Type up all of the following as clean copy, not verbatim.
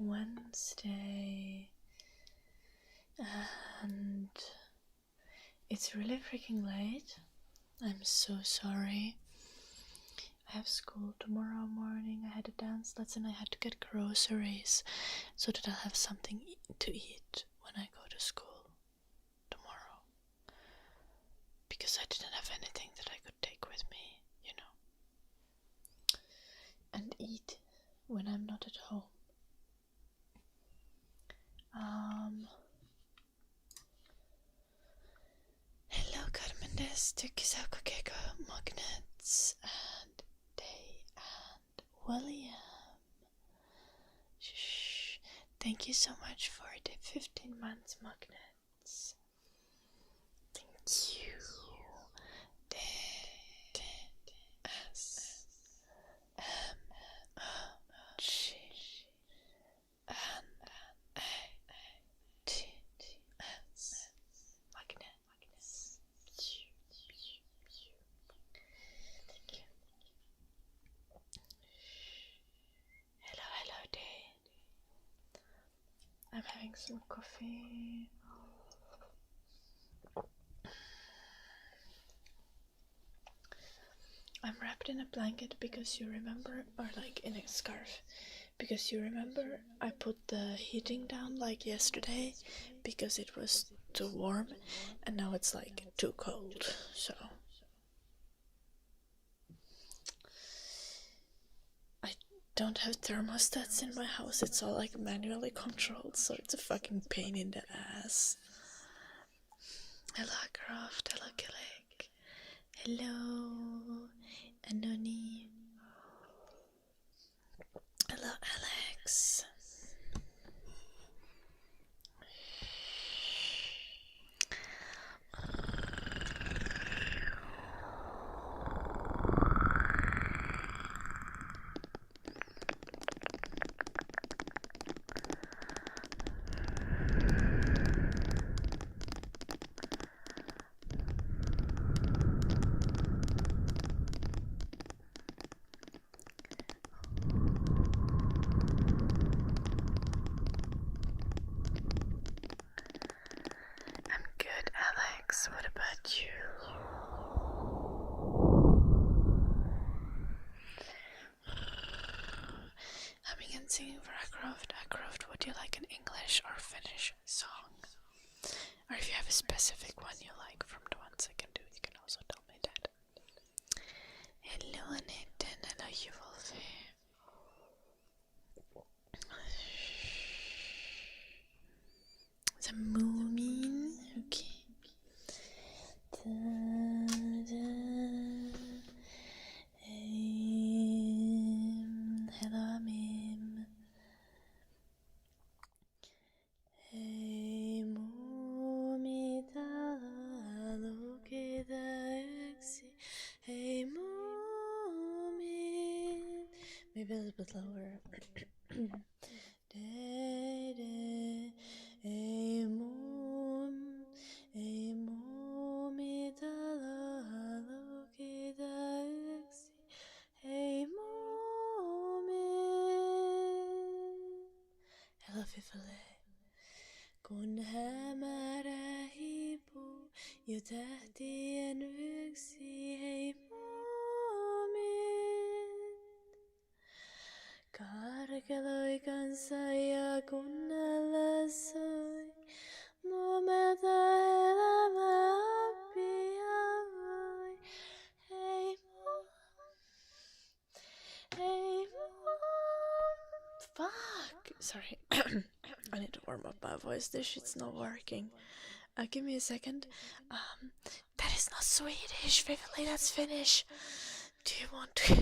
Wednesday, and it's really freaking late. I'm so sorry. I have school tomorrow morning. I had a dance lesson. I had to get groceries so that I'll have something to eat when I go to school tomorrow. Because I didn't have anything that I could take with me, you know, and eat when I'm not at home. Hello, Carmendes, Tukisakokeko, Magnets, and Day, and William. Shh. Thank you so much for the 15 months, Magnets. Thank you. I'm having some coffee. I'm wrapped in a blanket because you remember, or like in a scarf, because you remember I put the heating down like yesterday because it was too warm, and now it's like too cold, so I don't have thermostats in my house. It's all like manually controlled, so it's a fucking pain in the ass. Hello Croft, hello Killick, hello Anoni, hello Alex. What about you? Humming and singing for Ackroft. Ackroft, would you like an English or Finnish song? Or if you have a specific one you like from the ones I can do, you can also tell me that. Hello Annette, and hello Yuvalve. The Moomin, okay. Hello Amim. Hey Moomitala Lokeda Exi. Hey Moomin. Maybe a little bit lower. Hey Moom. Hey Moomitala Lokeda Exi. Hey Moomin. Hello Fifale. Kun hämärähipu jo tähtien yksi, hei muumin. Karkeloi kanssa ja kunnalla soi, muumelta elämä oppia voi. Hei fuck! Sorry. I need to warm up my voice. This shit's not working. Give me a second. That is not Swedish. Vividly, that's Finnish. Do you want to?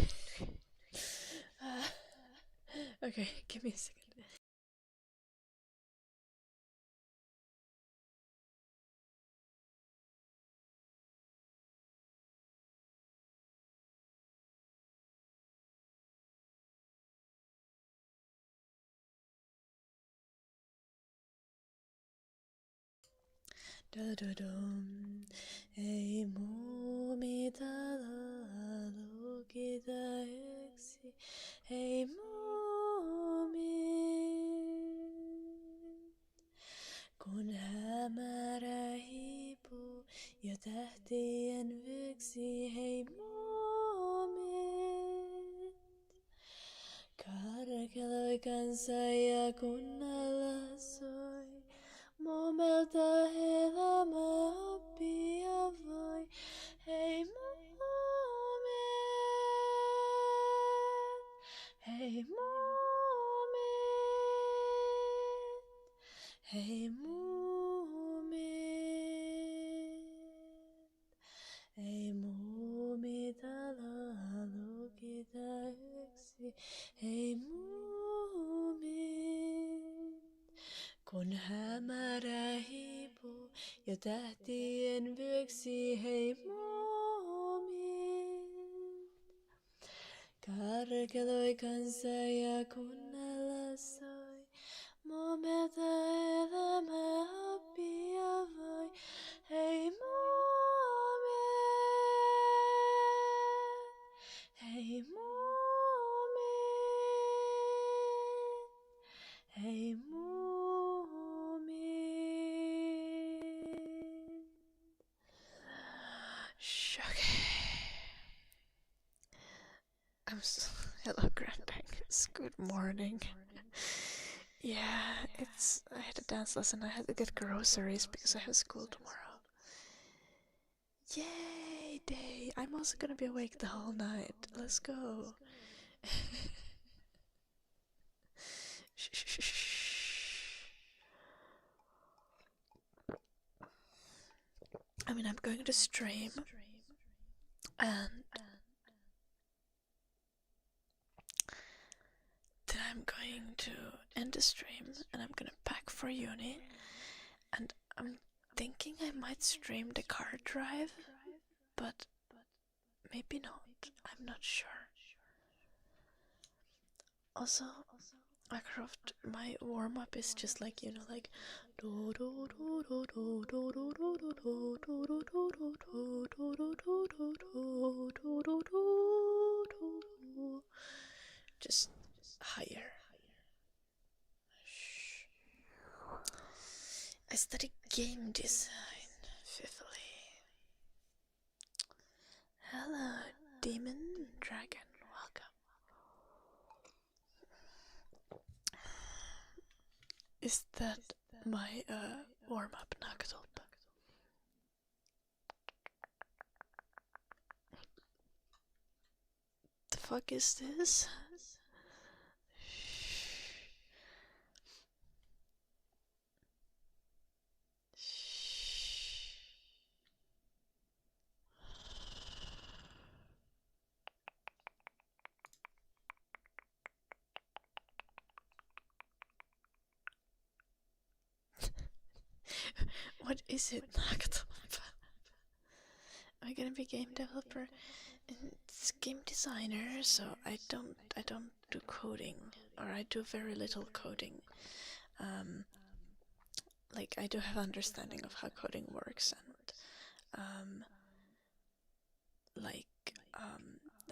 Okay, give me a second. Da-da-dum. Ei muumitala lokita eksi. Ei muumin. ja tähtien vyöksi, hei muumit. Karkeloi kanssa ja kunnalla soi, muumelta elämä oppia voi, hei muumit, hei muumit, hei muumit, ei muumit alo lukita yksi, hei muumit. Kun hämärä hiipuu ja tähtien vyöksi, hei muumit. Karkeloi kanssa ja kunnalla soi, muumelta elämä oppia voi, hei muumit, hei muumit, hei muumit. Hello, Grandparents. Good morning. Yeah, I had a dance lesson. I had to get groceries because I have school tomorrow. Yay, day! I'm also gonna be awake the whole night. Let's go. I mean, I'm going to stream, and then I'm going to end the stream, and I'm gonna pack for uni, and I'm thinking I might stream the car drive, but maybe not. I'm not sure. Also, Aircraft, my warm-up is just like, you know, like just higher. I study game design, fiffily. Hello, demon dragon, welcome. Is that my warm-up Nagatop? The fuck is this? What is it, Nagatop? I'm gonna be a game developer. It's game designer, so I don't do coding, or I do very little coding. Like, I do have understanding of how coding works and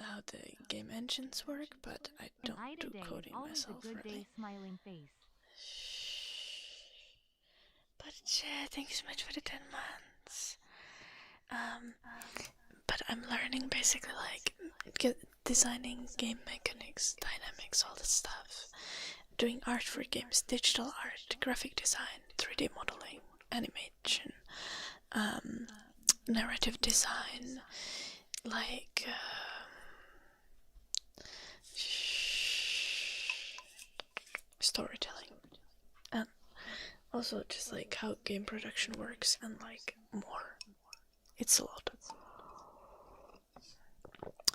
how the game engines work, but I don't do coding myself, really. Smiling face. But thank you so much for the 10 months. But I'm learning basically like designing game mechanics, dynamics, all this stuff. Doing art for games, digital art, graphic design, 3D modeling, animation, narrative design, like storytelling, and also just like how game production works and like more. It's a lot.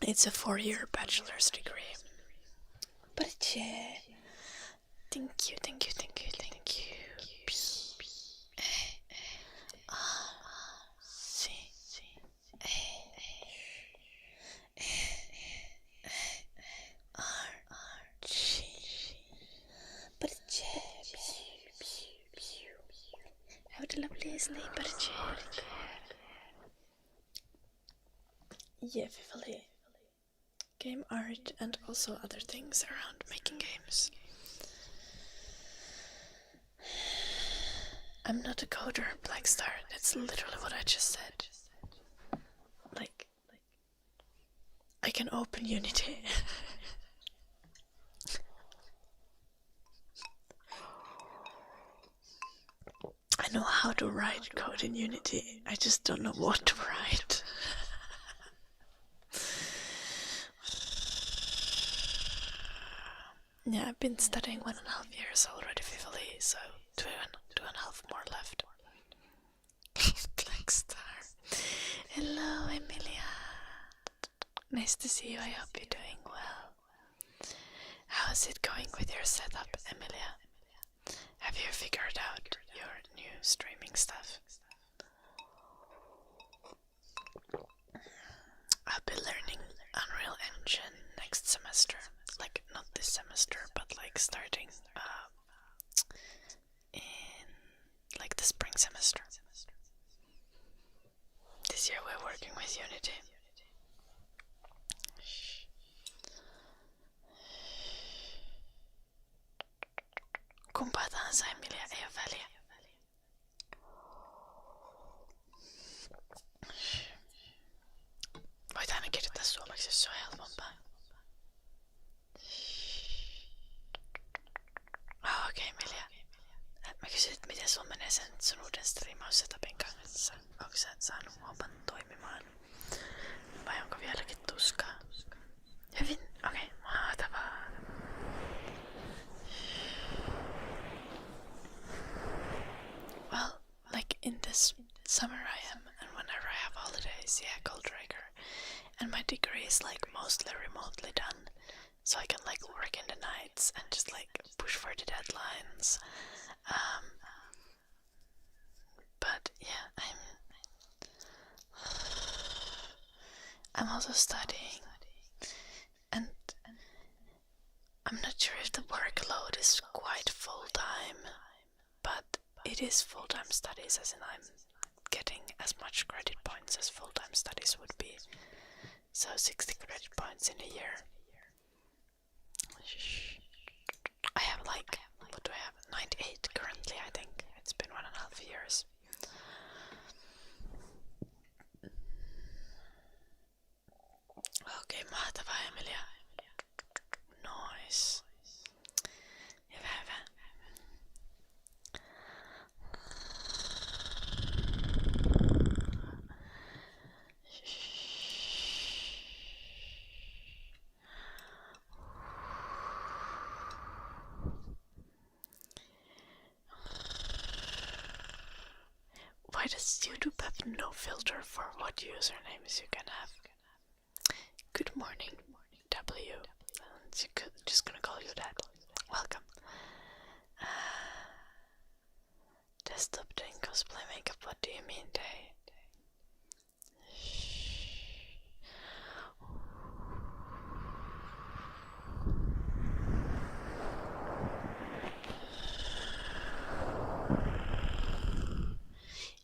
It's a 4-year bachelor's degree. But yeah, thank you. Have a lovely sleep, but yeah, fiffily. Game art and also other things around making games. I'm not a coder, Blackstar. That's literally what I just said. I can open Unity. I know how to write code in Unity, I just don't know what to write. Yeah, I've been studying 1.5 years already, Vivally, so 2.5 more left. Black Star. Hello, Emilia. Nice to see you, I hope you're doing well. How's it going with your setup, Emilia? Have you figured out your new streaming stuff? I'll be learning Unreal Engine next semester. Like, not this semester, but like starting in like the spring semester. This year we're working with Unity. Kumpaa tahansa, Emilia, ei oo väliä. Voit aina kirjoittaa suomeksi, jos se on helpompaa. Okei, Emilia. Mä kysyin, että miten sulla menee sen sun uuden striimaussetupin kanssa. Onko sä saanut homman toimimaan? Vai onko vieläkin tuskaa? Hyvin? Okei, mahtavaa. Well, like in this summer I am, and whenever I have holidays, yeah, Goldraker. And my degree is like mostly remotely done, so I can like work in the nights and just like push for the deadlines. But yeah, I'm also studying, and I'm not sure if the workload is quite full-time, but it is full-time studies, as in I'm getting as much credit points as full-time studies would be. So 60 credit points in a year. I have like, what do I have? 98 currently, I think. It's been 1.5 years. Okay, mahtavaa, Emilia. Nice. Hyvä. Why does YouTube have no filter for what usernames you can have? Good morning, W. I'm just gonna call you that. Welcome. Desktop doing cosplay makeup, what do you mean, Day?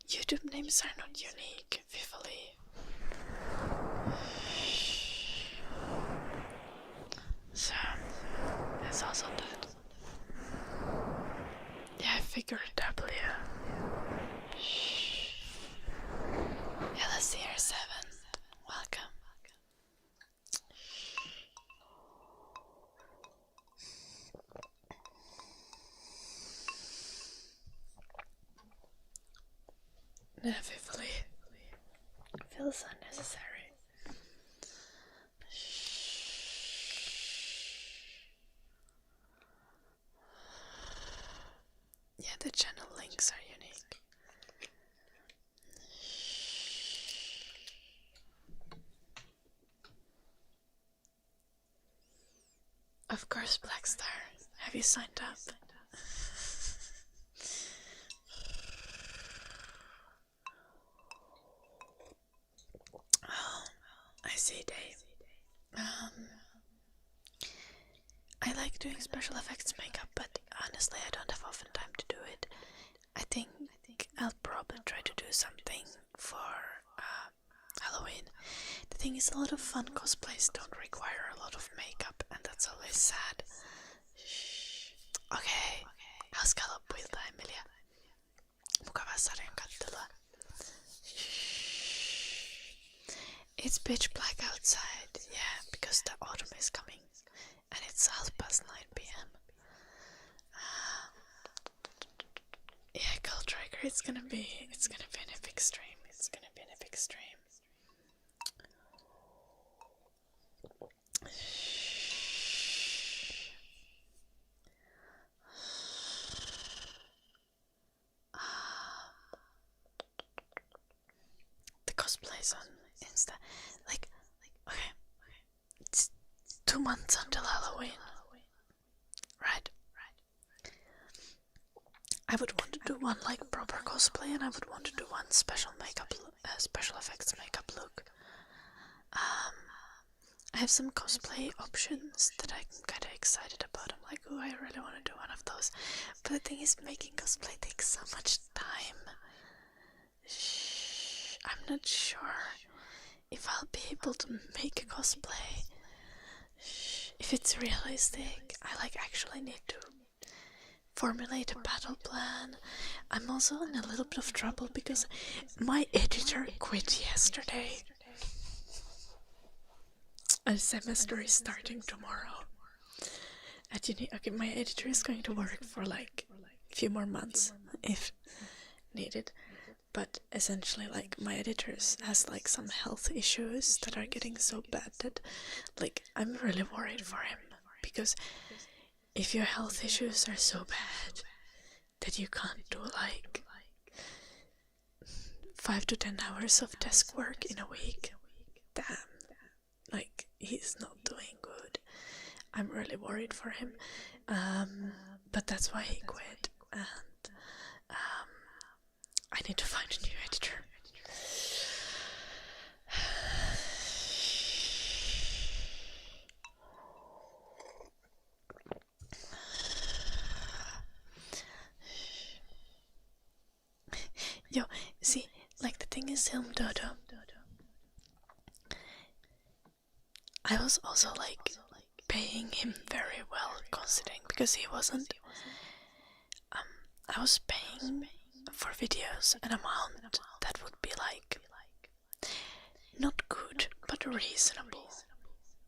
YouTube names are not unique, Vivally. So, there's also that. Yeah, I figured W. LSCR7, welcome. Vivally. Feels unnecessary. Yeah, the channel links are unique. Of course, Black Star. Have you signed up? Oh, I see, Dave. I like doing special effects makeup, but honestly I don't have often time to do it. I think I'll probably try to do something for Halloween. The thing is, a lot of fun cosplays don't require a lot of makeup, and that's always sad. Okay, hauska loppuilta, Emilia. Mukavaa sarjan kattelua. It's pitch black outside, yeah, because the autumn is coming, and it's 9:30 p.m. Yeah, Gold Trigger, it's gonna be an epic stream. It's gonna be an epic stream. The cosplays on Insta, like, okay, it's 2 months until Halloween, right? I would want to do one like proper cosplay, and I would want to do one special effects makeup look. I have some cosplay options that I'm kind of excited about. I'm like, oh, I really want to do one of those. But the thing is, making cosplay takes so much time. I'm not sure if I'll be able to make a cosplay. If it's realistic, I like actually need to formulate a battle plan. I'm also in a little bit of trouble because my editor quit yesterday. A semester is starting tomorrow at uni. Okay, my editor is going to work for like a few more months if needed, but essentially like my editor has like some health issues that are getting so bad that like I'm really worried for him, because if your health issues are so bad that you can't do like 5 to 10 hours of desk work in a week, damn, like he's not doing good. I'm really worried for him, but that's why he quit, and I need to find a new editor. Yo, see, like the thing is, Dodo, I was also like paying him very well, considering, because he wasn't. I was paying for videos an amount that would be like not good but reasonable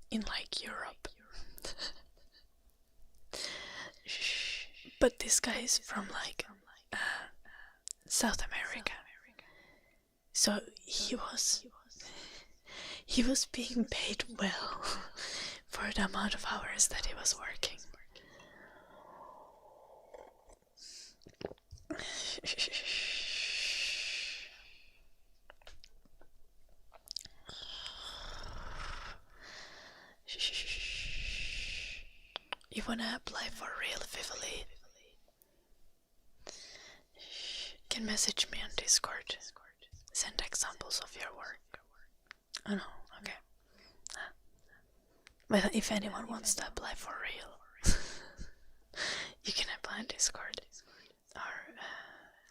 in like Europe. But this guy is from like South America, so he was being paid well for the amount of hours that he was working. You wanna apply for real Vivali? Can message me on Discord. Send examples of your work. Oh no, okay. But if anyone wants to apply for real, you can apply on Discord. Or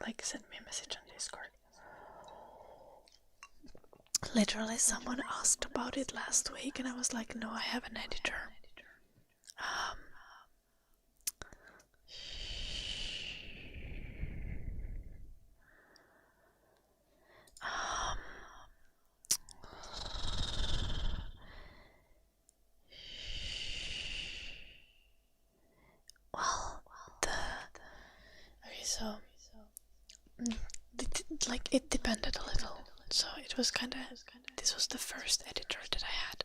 like send me a message on Discord. Literally someone asked about it last week and I was like, no, I have an editor. Like it depended a little, so it was kind of, this was the first editor that I had,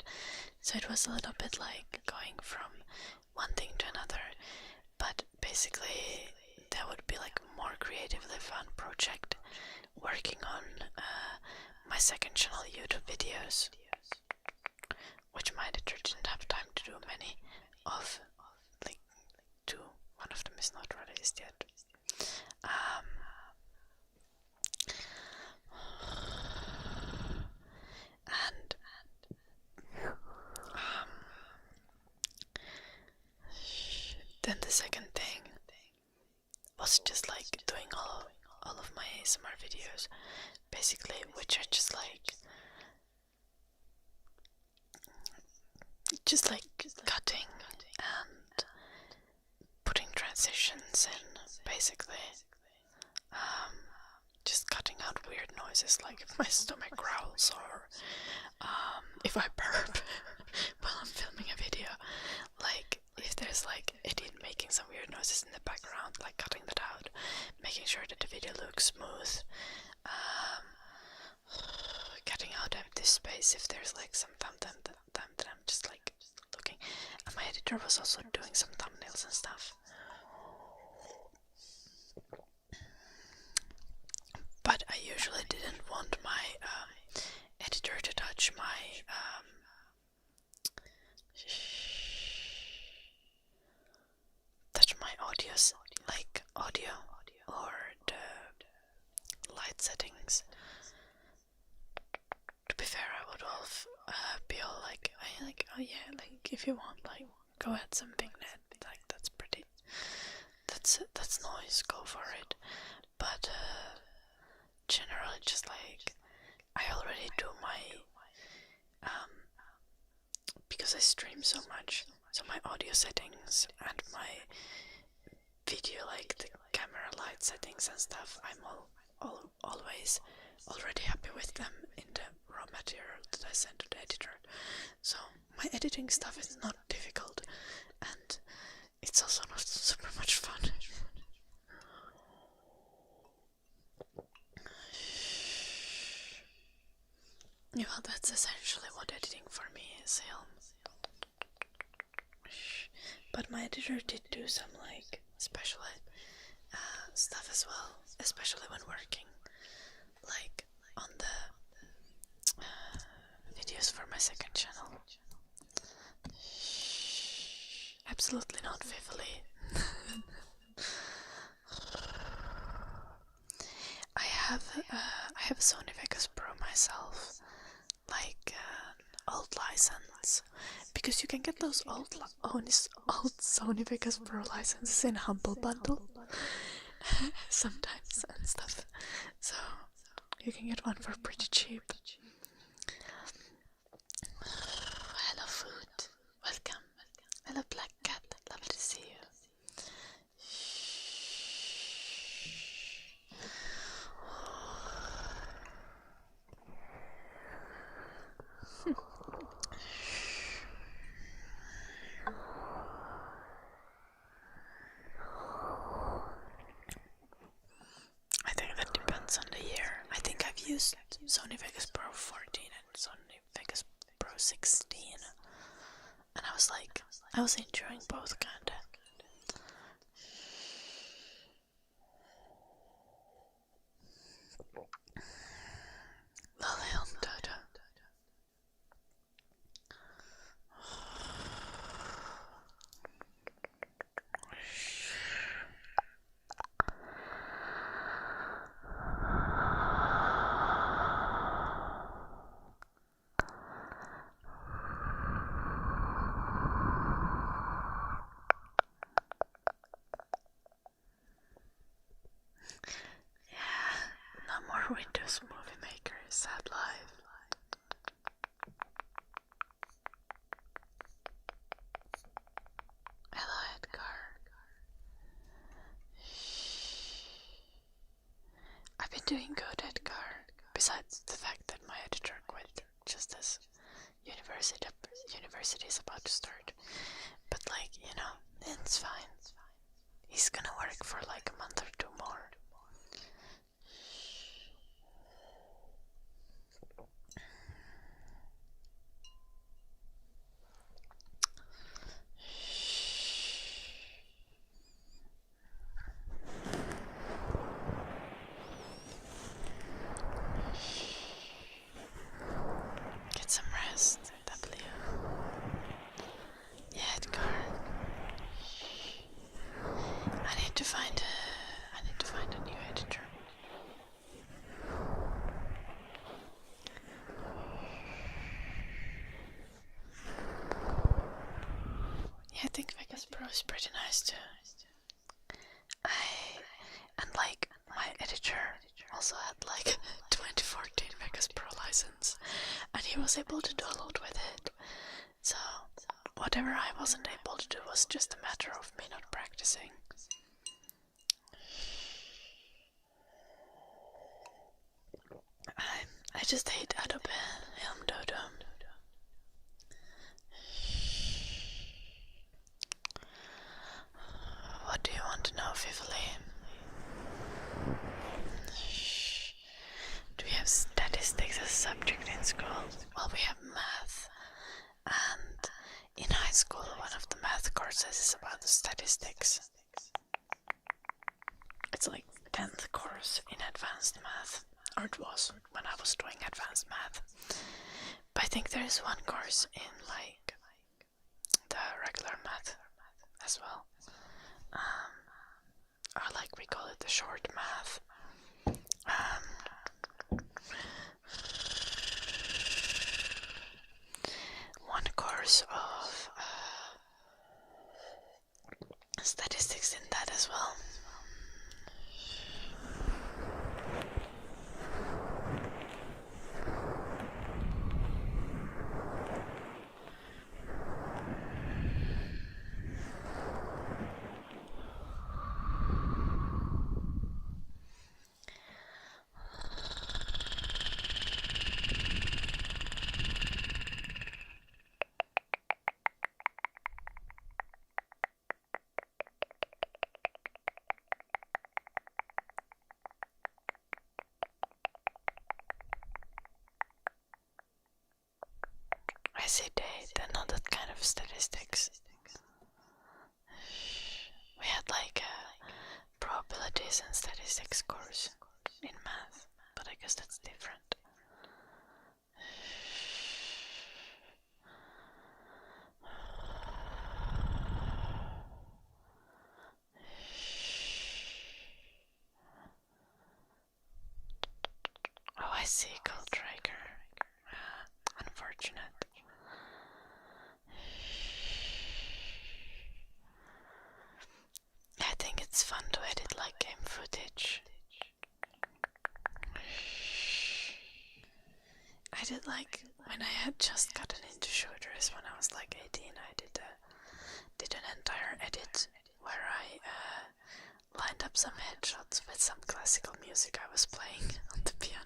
so it was a little bit like going from one thing to another, but basically there would be like a more creatively fun project working on my second channel YouTube videos, which my editor didn't have time to do many of, like two. One of them is not released yet. And then the second thing was just like doing all of my ASMR videos, basically, which are just like cutting and putting transitions in, basically. Just cutting out weird noises, like if my stomach growls, or if I burp while I'm filming a video. Like, if there's like idiot making some weird noises in the background, like cutting that out, making sure that the video looks smooth. Cutting out empty space if there's like some time that I'm just like looking. And my editor was also doing some thumbnails and stuff. But I usually didn't want my editor to touch my audios, like audio or the light settings. To be fair, I would all be all like, oh yeah, like if you want, like go ahead something that like that's noise, go for it. But generally, just like I already do my because I stream so much, so my audio settings and my video, like the camera light settings and stuff, I'm always already happy with them in the raw material that I send to the editor. So my editing stuff is not difficult, and it's also not super much fun. Yeah, well, that's essentially what editing for me is, But my editor did do some like special stuff as well, especially when working like on the videos for my second channel. Absolutely not vividly. I have a Sony Vegas Pro myself, like old license, because you can get those old Sony Vegas Pro licenses in Humble Bundle sometimes and stuff, so you can get one for pretty cheap. Hello food, welcome. Hello Black Cat, lovely to see you. I think that depends on the year. I think I've used Sony Vegas Pro 14 and Sony Vegas Pro 16, and I was enjoying both kinda. Lilium Dodo. No more Windows Movie Maker, sad life. Hello Edgar. I've been doing good, Edgar, besides the fact that my editor quit just as university is about to start. But like, it's fine. He's gonna work for like a month or two more. Get some rest, W. Yeah, Edgar. I need to find a new editor. Yeah, I think Vegas Pro is pretty nice too. And like my editor also had like 2014 Vegas Pro license, and he was able to do a lot with it. So whatever I wasn't able to do was just a matter of me not practicing. I just hate Adobe Dodo. Fifthly, do we have statistics as a subject in school? Well, we have math, and in high school one of the math courses is about the statistics. It's like 10th course in advanced math, or it was when I was doing advanced math. But I think there is one course in like the regular math as well. Or like we call it the short math. One course of statistics in that as well. I say they're not that kind of statistics. We had like a probabilities and statistics course in math, but I guess that's different. Oh, I see, Gold Tracker. Unfortunate. I think it's fun to edit like game footage. I did like when I had just gotten into shooters when I was like 18. I did an entire edit where I lined up some headshots with some classical music I was playing on the piano.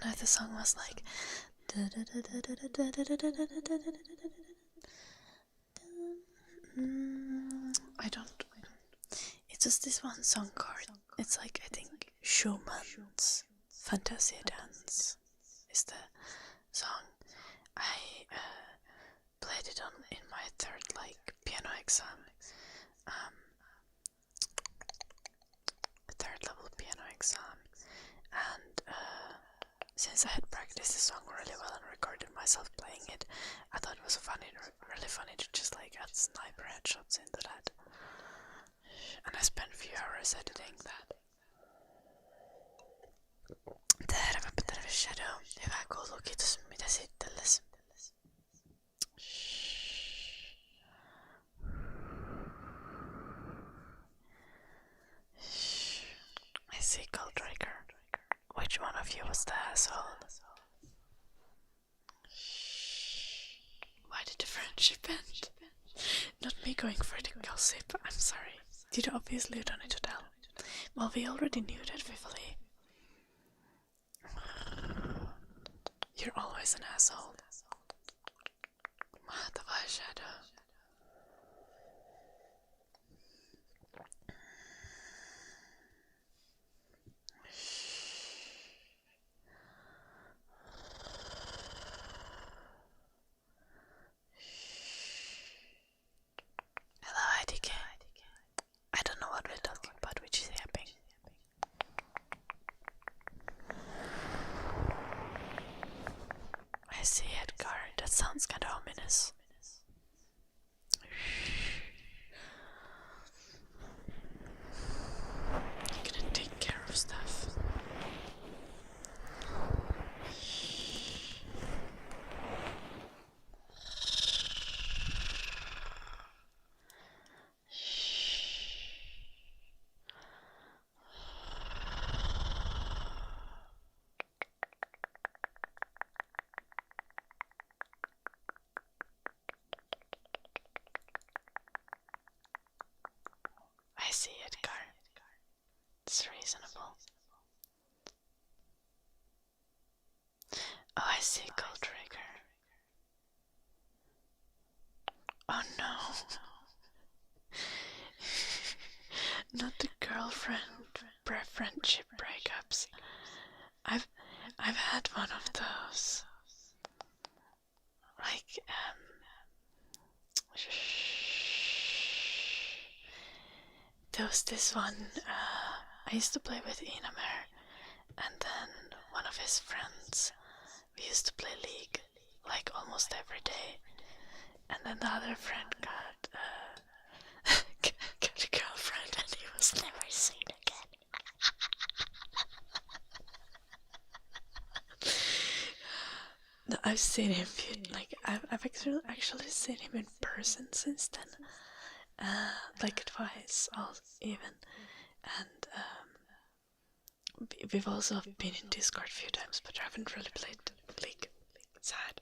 And the song was like I don't. It's just this one song chord. It's like, I think Schumann's Fantasia Dance is the song. I played it in my third like piano exam, third level piano exam, and since I had practiced the song really well and recorded myself playing it, I thought it was really funny to just like add sniper headshots into that. And I spent a few hours editing that. Tää on Shadow. Hyvä kuuluu, kiitos mitä sitteles. I see, Gold Tracker. Which one of you was the asshole? Why did the friendship end? Not me going for the gossip, I'm sorry. You obviously don't need to tell. Well, we already knew that, Vivali. You're always an asshole. Mahtavaa, Shadow. Hello, IDK. I don't know what we're talking about, which is Yapping. I see, Edgar. That sounds kinda ominous. That's reasonable. Oh, I see, Gold Trigger. Oh no. Not the girlfriend friendship breakups. I've had one of those. Like, there was this one, I used to play with Enamer, and then one of his friends, we used to play League, like almost every day, and then the other friend got a girlfriend, and he was never seen again. No, I've seen him, I've actually seen him in person since then, like twice, even, and we've also been in Discord a few times, but I haven't really played League. Sad.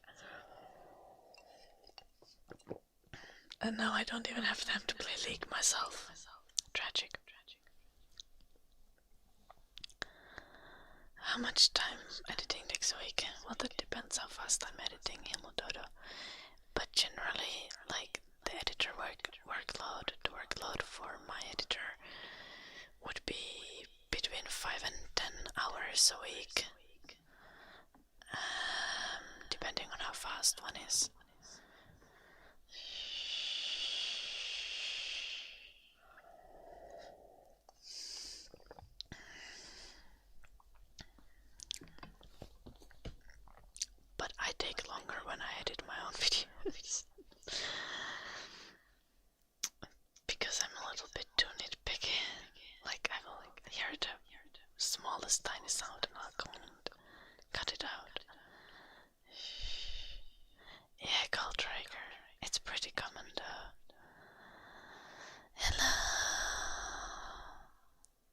And now I don't even have time to play League myself. Tragic. How much time editing next week? Well, that depends how fast I'm editing Himododo. But generally, like, the editor the workload for my editor would be between 5 and 10 hours a week. Depending on how fast one is. But I take longer when I edit my own videos. Because I'm a little bit too nitpicky. Like, I will hear the smallest tiny sound and I'll go and cut it out. Yeah, Gold Trigger. It's pretty common though. Hello,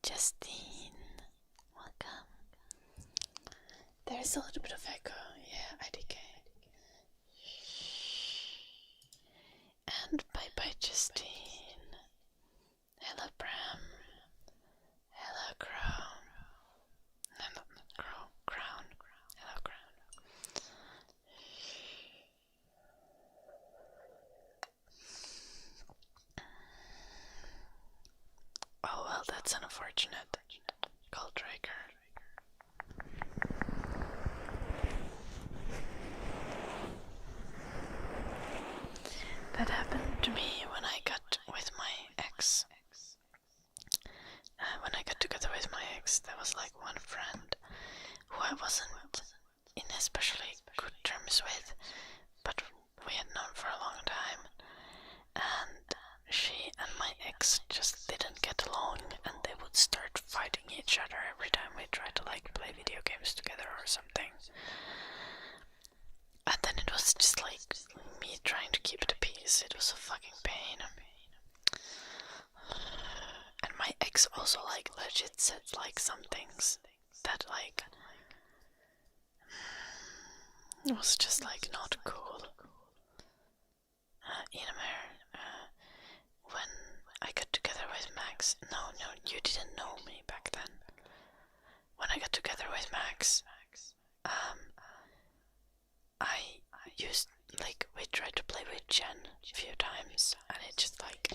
Justine. Welcome. There's a little bit of echo. Yeah, IDK. And bye-bye, Justine. Hello, Bram. Hello, Crown. No, not Crow. Crown. Hello, Crown. Oh, well, that's unfortunate. Gold Trigger. That happened to me when I got with my ex. When I got together with my ex, there was like one friend who I wasn't in especially good terms with, but we had known for a long time, and she and my ex just didn't get along, and they would start fighting each other every time we tried to like play video games together or something. And then it was just like me trying to keep the peace. It was a fucking pain. And my ex also like legit said like some things that like was just like not cool. When I got together with Max, no, you didn't know me back then. When I got together with Max, I used, like, we tried to play with Jen a few times, and it just like,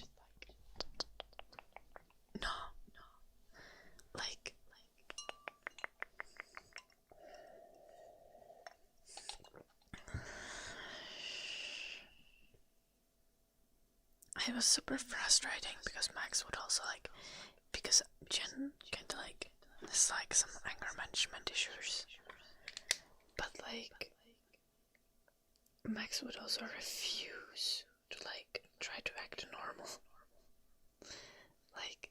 no, like, it was super frustrating because Max would also like, because Jen kinda like, there's like some anger management issues, but like, Max would also refuse to like try to act normal. Like,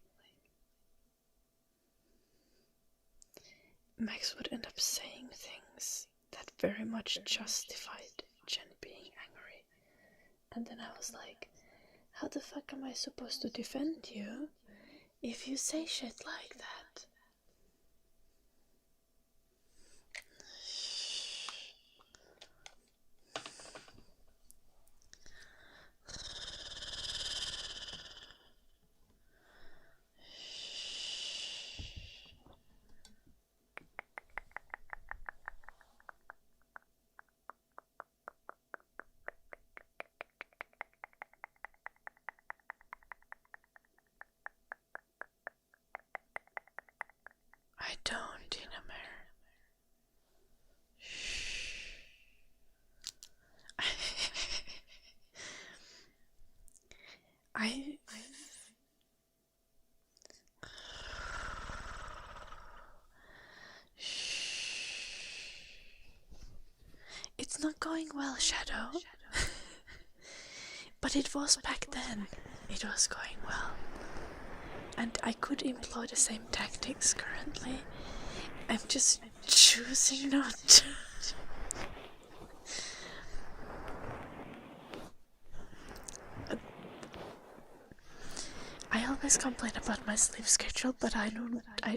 Max would end up saying things that very much justified Jen being angry. And then I was like, how the fuck am I supposed to defend you if you say shit like that? don't, Inamer. Shh. I It's not going well, Shadow. But it was back then. It was going well. And I could employ the same tactics currently. I'm just choosing not to. I always complain about my sleep schedule, but I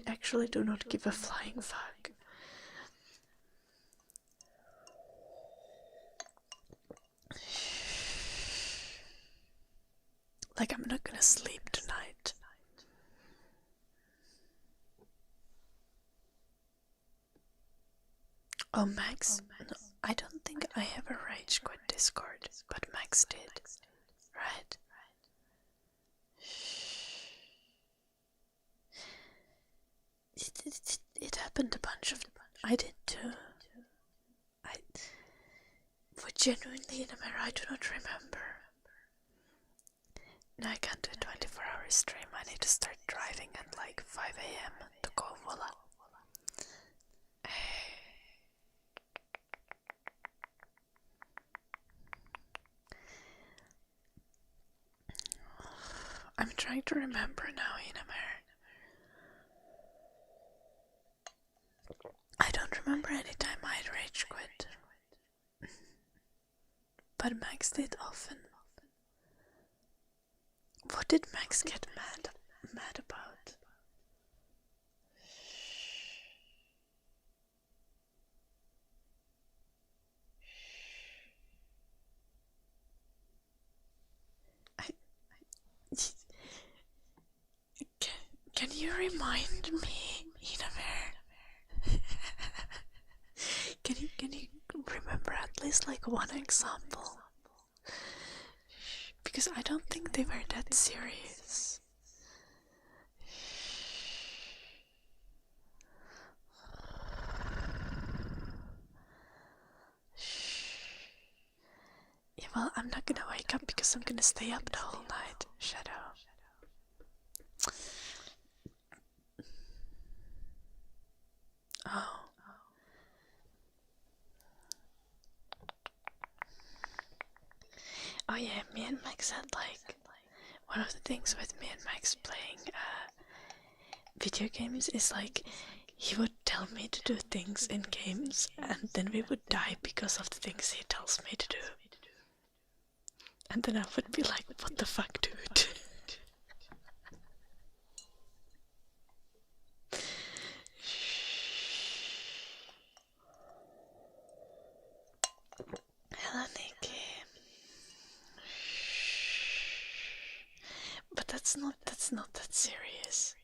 actually do not give a flying fuck. Like, I'm not gonna sleep tonight. Oh, Max? No, I don't think I ever rage quit Discord, but Max did. Right? It happened a bunch of... I did too. But genuinely, in America, I do not remember. No, I can't do a 24-hour stream. I need to start driving at like 5 AM to go voila. I'm trying to remember now, Inamer. I don't remember any time I'd rage quit. But Max did often. What did Max get mad about? Can you remind me, Inamer? Can you remember at least like one example? Because I don't think they were that serious. Yeah, well, I'm not gonna wake up because I'm gonna stay up the whole night, Shadow. Oh yeah, me and Max had like one of the things with me and Max playing video games is like he would tell me to do things in games and then we would die because of the things he tells me to do. And then I would be like, what the fuck, dude? Hello, Nikki. But that's not that serious.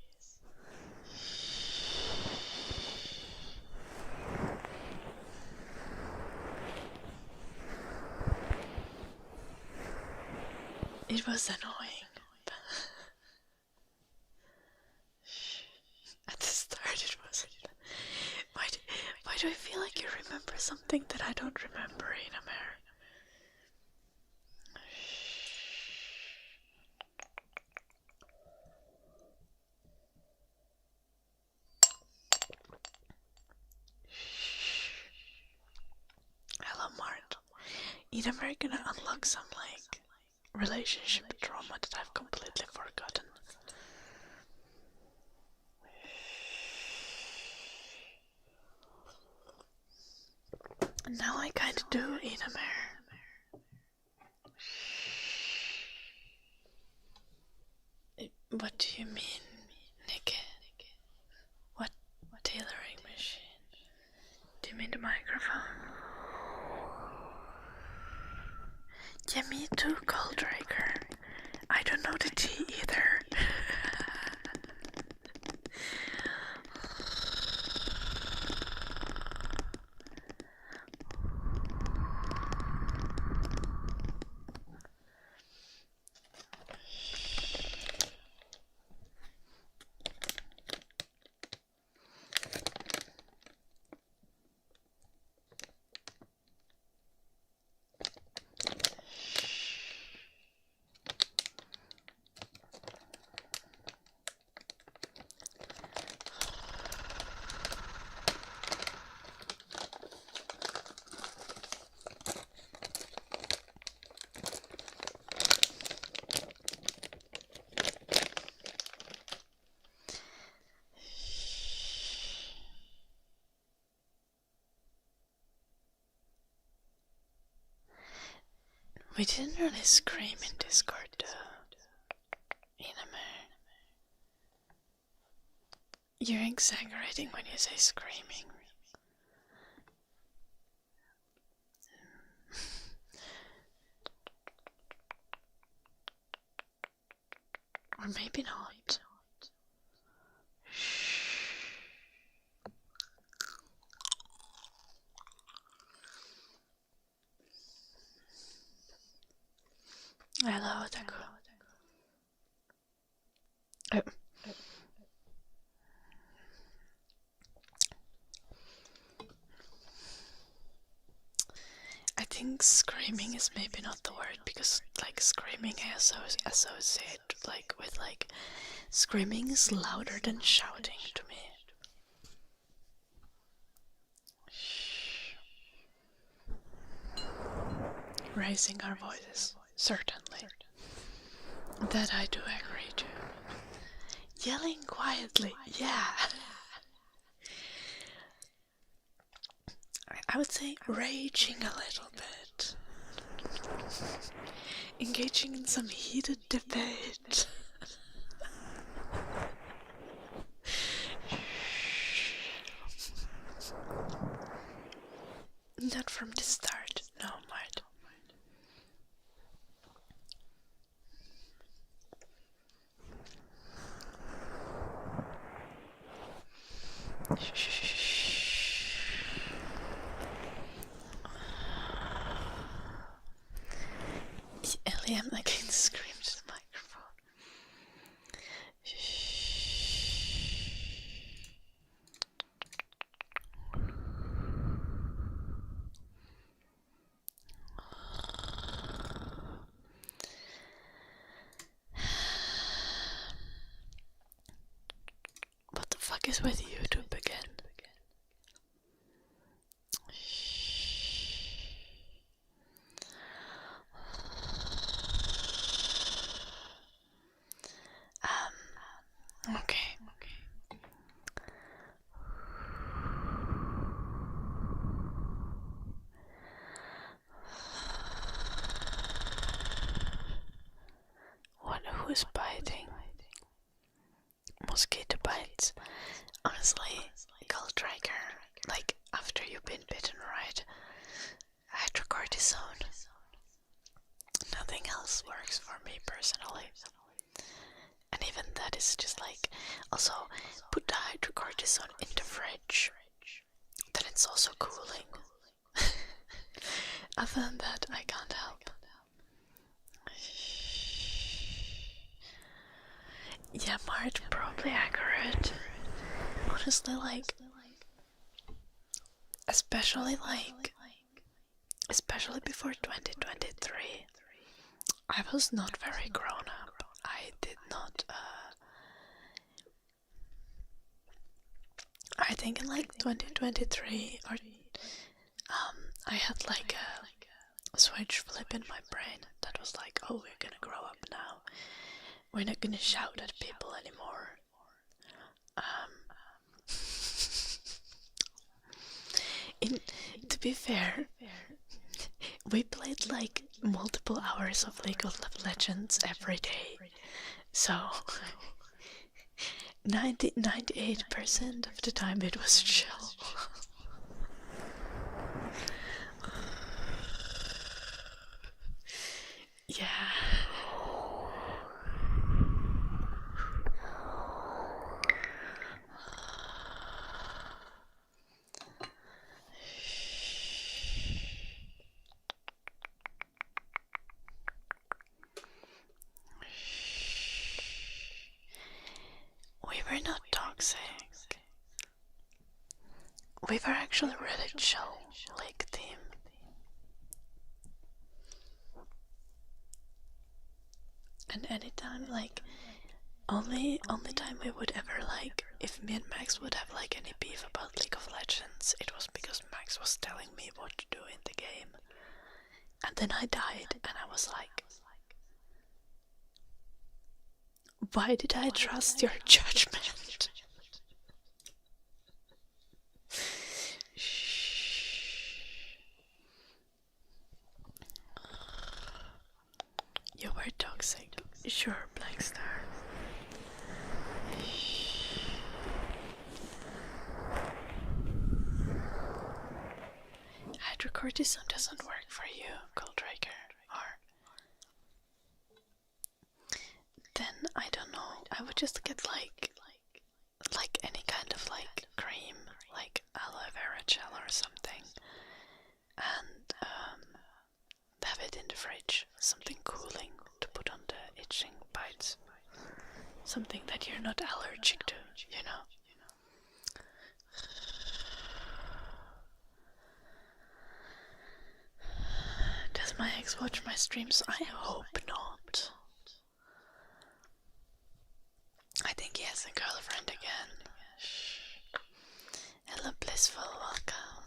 It was annoying. At the start it wasn't. Why do I feel like you remember something that I don't remember, Inamer? Hello, Mart. Inamer gonna unlock some like relationship trauma that I've completely forgotten. Now I kinda do, Inamer. What do you mean, Nikki? What tailoring machine? Do you mean the microphone? Yeah, me too, Goldraker. I don't know the T either. We didn't really scream in Discord though. You're exaggerating when you say screaming. Or maybe not. Hello, Taco. I think screaming is maybe not the word, because like screaming I associate like with like screaming is louder than shouting to me. Raising our voices, certainly. That I do agree to. Yelling quietly, yeah. I would say raging a little bit. Engaging in some heated debate. Not from the start, no, Mart. Ellie, I'm not going to scream to the microphone. What the fuck is with YouTube again? Okay. Who's biting? Mosquito bites. Honestly, cold trigger. Like after you've been bitten, right? Hydrocortisone. Nothing else works for me personally. And even that is just like, also put the hydrocortisone in the fridge. Then it's also cooling. Other than that, I can't help. Yeah, Mart, probably accurate. Honestly, like, especially before 2023, I was not very grown up. I did not, I think in like 2023, or, I had like a switch flip in my brain that was like, oh, we're gonna grow up now. We're not gonna shout at people anymore. To be fair, we played like multiple hours of League of Legends every day. So 98% of the time it was chill. Yeah. We were not toxic. We were actually really chill, like team. And anytime, like, only time we would ever, like, if me and Max would have like any beef about League of Legends, it was because Max was telling me what to do in the game. And then I died, and I was like, why did I trust your judgment? cortisone doesn't work for you, Goldraker, or then I don't know. I would just get like any kind of like cream, like aloe vera gel or something, and have it in the fridge. Something cooling to put on the itching bites. Something that you're not allergic to, you know. Does my ex watch my streams? I hope not. I think he has a girlfriend again. Hello, Blissful, welcome.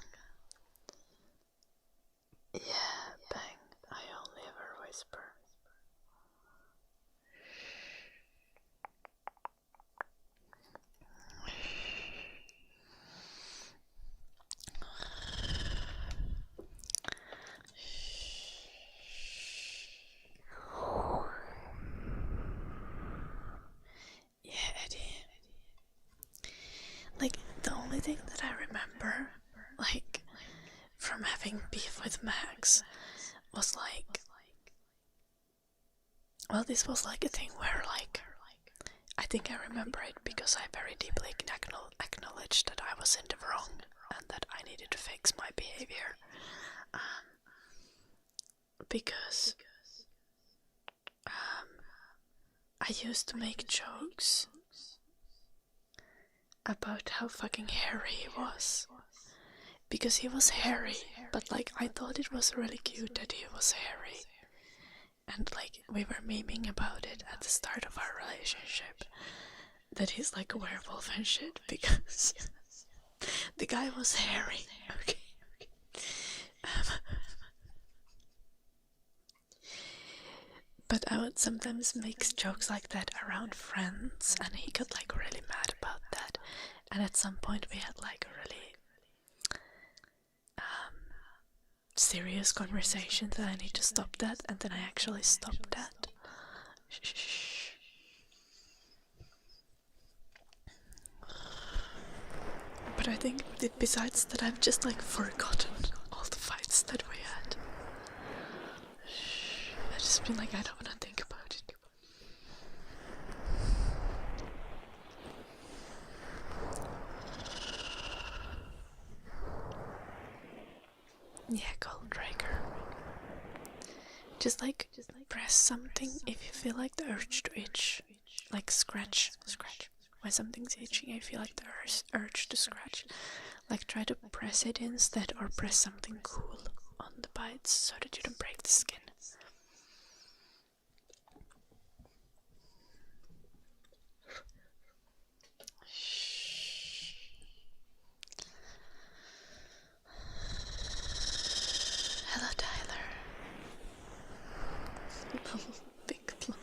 Yeah, bang. I only ever whisper. Yeah, Eddie. Like, the only thing that I remember, like, from having beef with Max was like, well, this was like a thing where, like, I think I remember it because I very deeply acknowledged that I was in the wrong and that I needed to fix my behavior. Because I used to make jokes about how fucking hairy he was. Because he was hairy, but like I thought it was really cute that he was hairy. And like we were memeing about it at the start of our relationship, that he's like a werewolf and shit, because the guy was hairy. Okay. But I would sometimes make jokes like that around friends, and he got like really mad about that. And at some point we had like a really serious conversation that I need to stop that, and then I actually stopped that. Shh. But I think that besides that, I've just like forgotten all the fights that we had. I just been like, I don't want to think about it. Yeah, Goldraker. Just like press something if you feel like the urge to itch. Like scratch. When something's itching, I feel like the urge to scratch. Like try to press it instead, or press something cool on the bites so that you don't break the skin. Hello, Tyler. Big plum.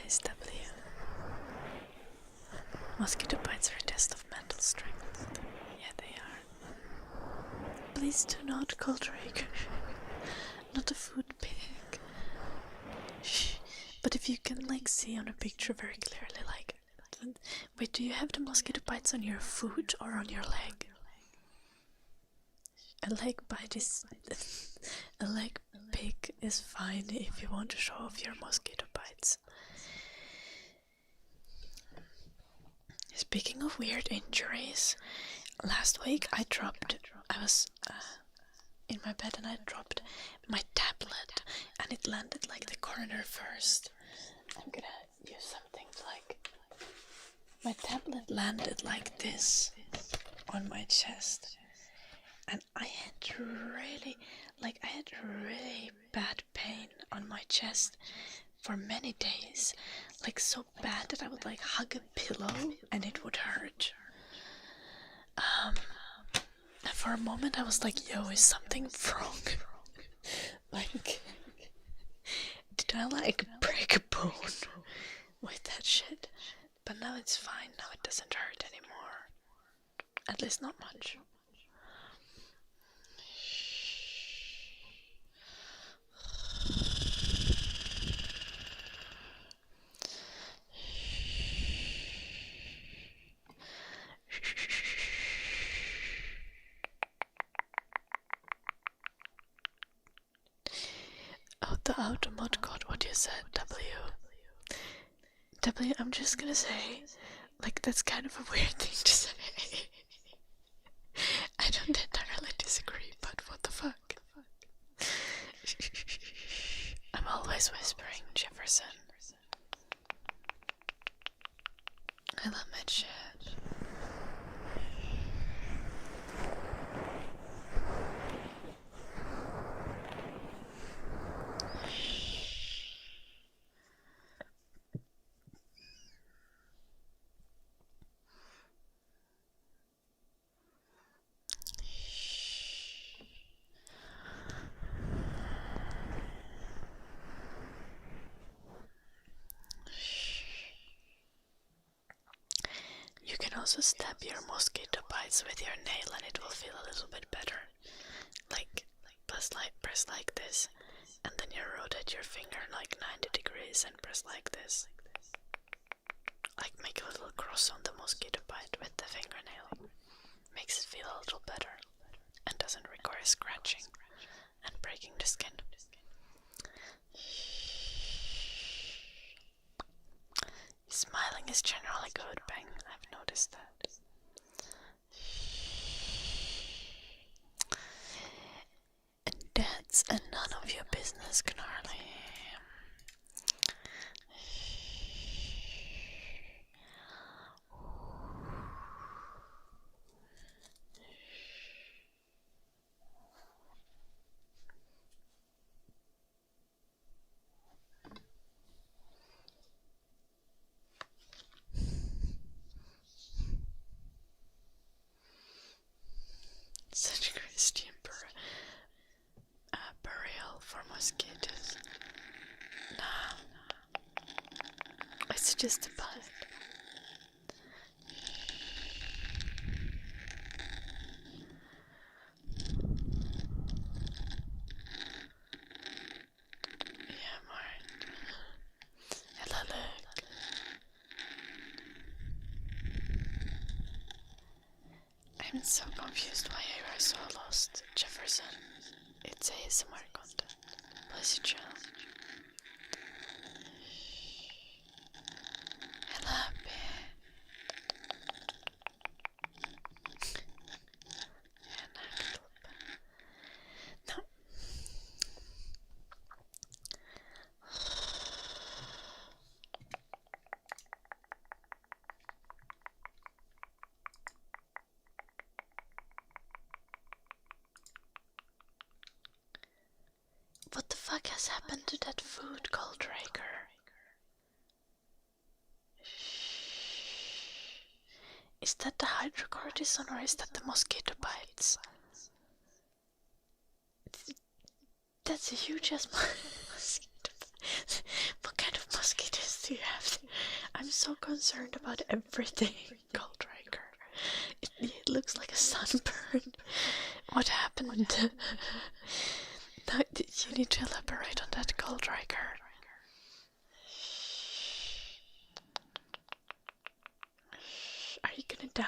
Nice W. Mosquito bites are a test of mental strength. Yeah, they are. Please do not, Goldrake. Not a food pig. Shh. But if you can like see on a picture very clearly, like, wait, do you have the mosquito bites on your foot or on your leg? A leg bite is a leg pic is fine if you want to show off your mosquito bites. Speaking of weird injuries, last week I was in my bed and I dropped my tablet and it landed like the corner first. I'm gonna use something like, my tablet landed like this on my chest, and I had really bad pain on my chest for many days, like so bad that I would like hug a pillow and it would hurt. And for a moment I was like, yo, is something wrong? Like, did I like break a bone with that shit? But now it's fine, now it doesn't hurt anymore. At least not much. out a mod code what you said, W. W, I'm just gonna say, like, that's kind of a weird thing to say. I don't entirely disagree, but what the fuck? I'm always whispering Jefferson. I love that shit. You can also stab your mosquito bites with your nail and it will feel a little bit better. Like press like this, and then you rotate your finger like 90 degrees and press like this. Like make a little cross on the mosquito bite with the fingernail. Makes it feel a little better and doesn't require scratching and breaking the skin. Smiling is generally good, Bang. I've noticed that. And that's none of your business, Gnarly. Such Christian burial for mosquitoes. Nah, it's just a bite. Yeah, Mark. Hello, look. I'm so confused why you are so lost, Jefferson. It's ASMR content. Bless you, child. Hello, no. What the fuck has happened to that food, Goldraker? Is that the hydrocortisone or is that the mosquito bites? That's a huge ass mosquito. What kind of mosquitoes do you have? I'm so concerned about everything, Goldraker. It looks like a sunburn. What happened? No, you need to elaborate on that, Goldraker. Are you gonna die?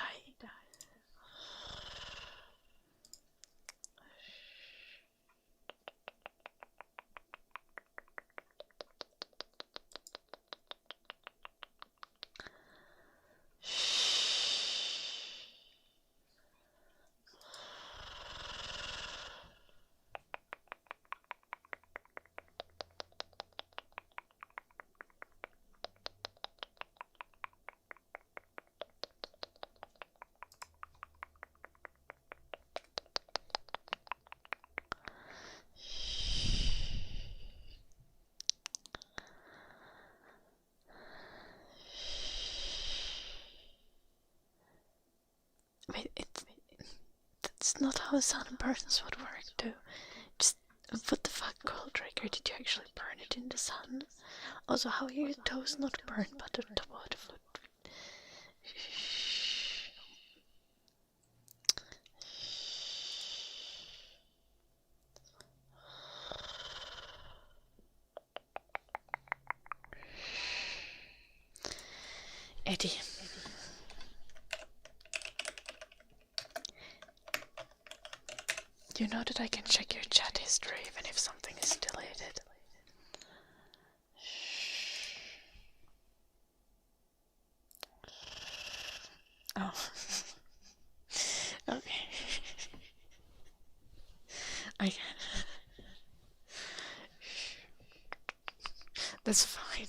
Wait, that's not how sunburns would work, though. Just, what the fuck, Goldraker? Did you actually burn it in the sun? Also, how are your toes not burned by the top of the foot? Eddie. You know that I can check your chat history even if something is deleted. now. Okay. I can. That's fine.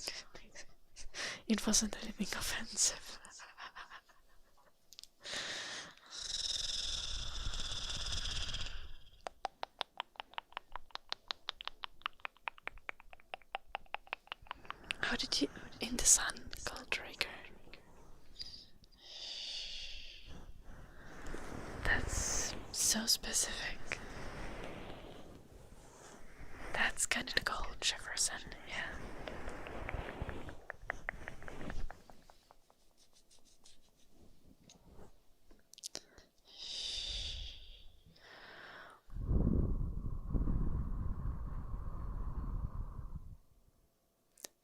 It wasn't anything offensive. How did you in the sun call trigger? That's so specific. That's kind of the cold Jefferson, yeah.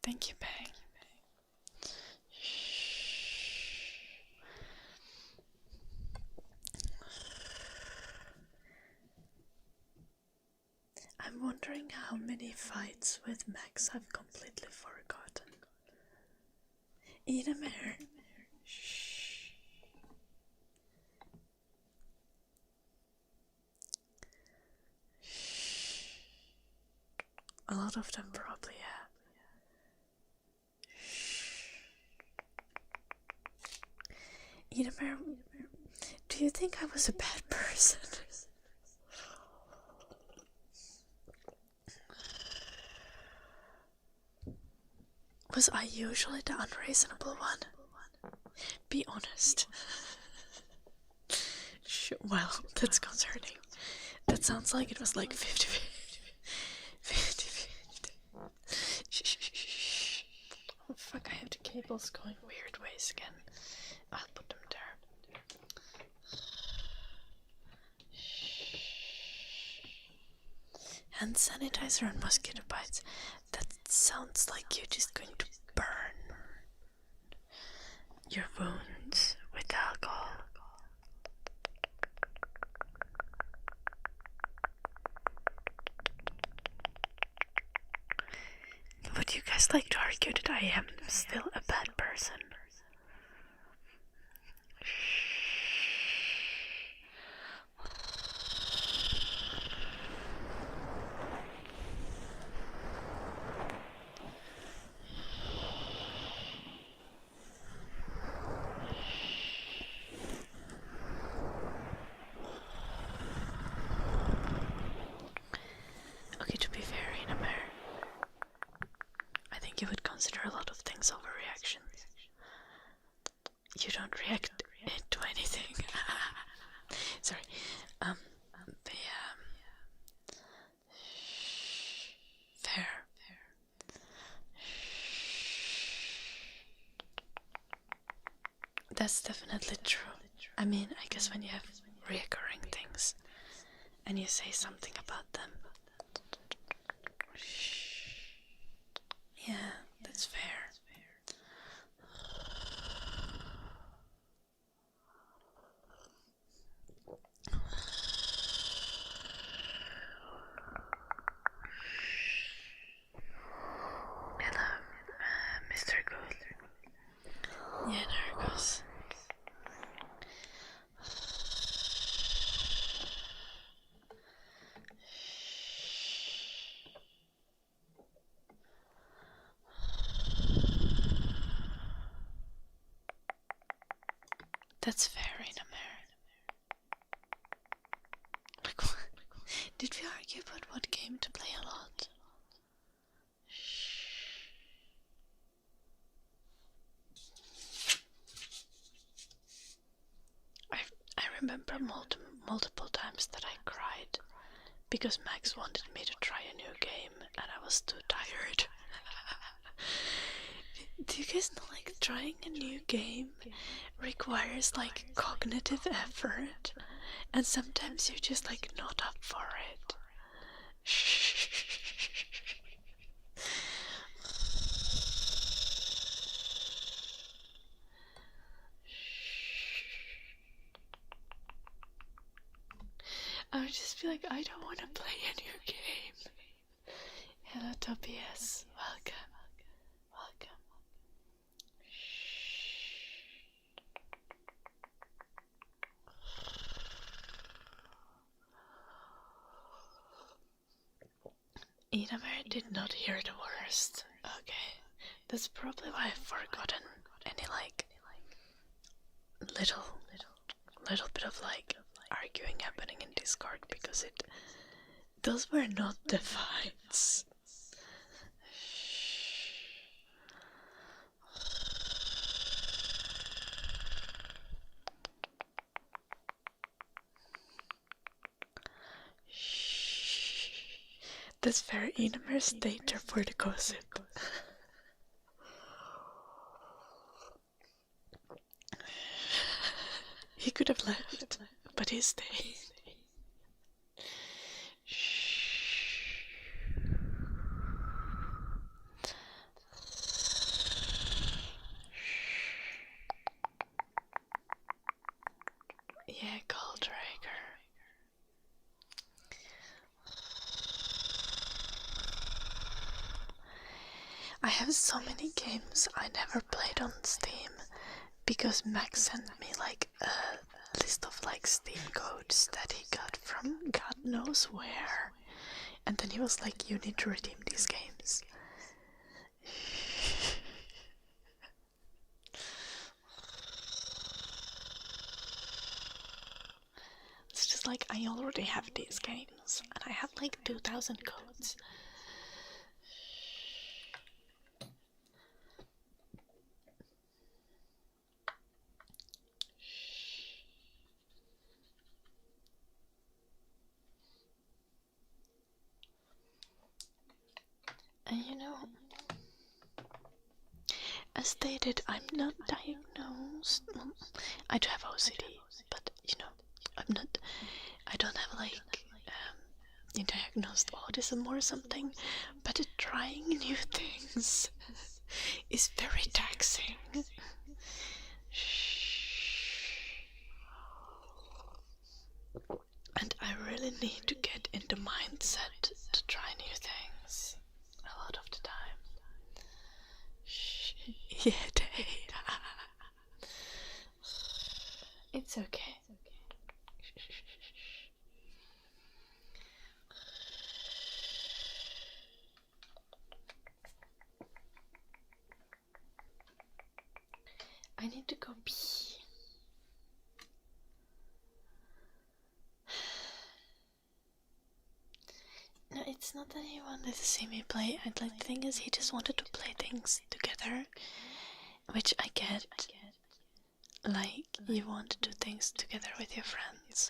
Thank you, Bang. I'm wondering how many fights with Max I've completely forgotten. Enamer. Shh. A lot of them probably, yeah. Enamer, do you think I was a bad person? Was I usually the unreasonable one? Be honest. Well, that's concerning. That sounds like it was like 50-50. 50-50. Oh fuck, I have the cables going weird ways again. I'll put them there. Hand sanitizer and mosquito bites. That sounds like you're just going to burn your wounds with alcohol. Would you guys like to argue that I am still a bad person? Okay, to be fair, Inamer, I think you would consider a lot of things overreactions. You don't react to anything. Sorry. Fair. That's definitely true. I mean, I guess when you have reoccurring things and you say something about them. Yeah, that's fair. Hello, Mr. Good. Yeah, Narcos. That's fair in America. Like, what? Did we argue about what game to play a lot? I remember multiple times that I cried because Max wanted me to try a new game and I was too tired. Do you guys know, like, trying a new game requires like cognitive effort, and sometimes you're just like not up for it. I would just be like, I don't want to play a new game. Hello, Tobias. Welcome. Welcome. Enamer did not hear the worst. Okay. That's probably why I've forgotten any like little bit of like arguing happening in Discord, because those were not the fights. That's very Enamer's danger for the gossip. He could have left, but he stayed. Yeah, Goldraker. I have so many games I never played on Steam because Max sent me like a list of like Steam codes that he got from God knows where, and then he was like, you need to redeem these games. It's just like, I already have these games and I have like 2,000 codes. And you know, as stated, I'm not diagnosed. I do have OCD, but you know, I don't have like diagnosed autism or something, but trying new things is very taxing. And I really need to get in the mindset to try new things a lot of the time. Yeah, it's okay. I need to go pee. No, it's not that he wanted to see me play. The thing is, he just wanted to play things together, which I get. Like, you want to do things together with your friends.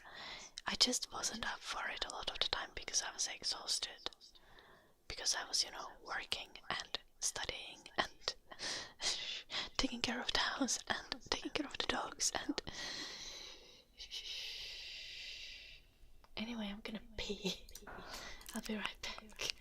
I just wasn't up for it a lot of the time because I was exhausted. Because I was, you know, working and studying and taking care of the house and taking care of the dogs and... Anyway, I'm gonna pee. I'll be right back.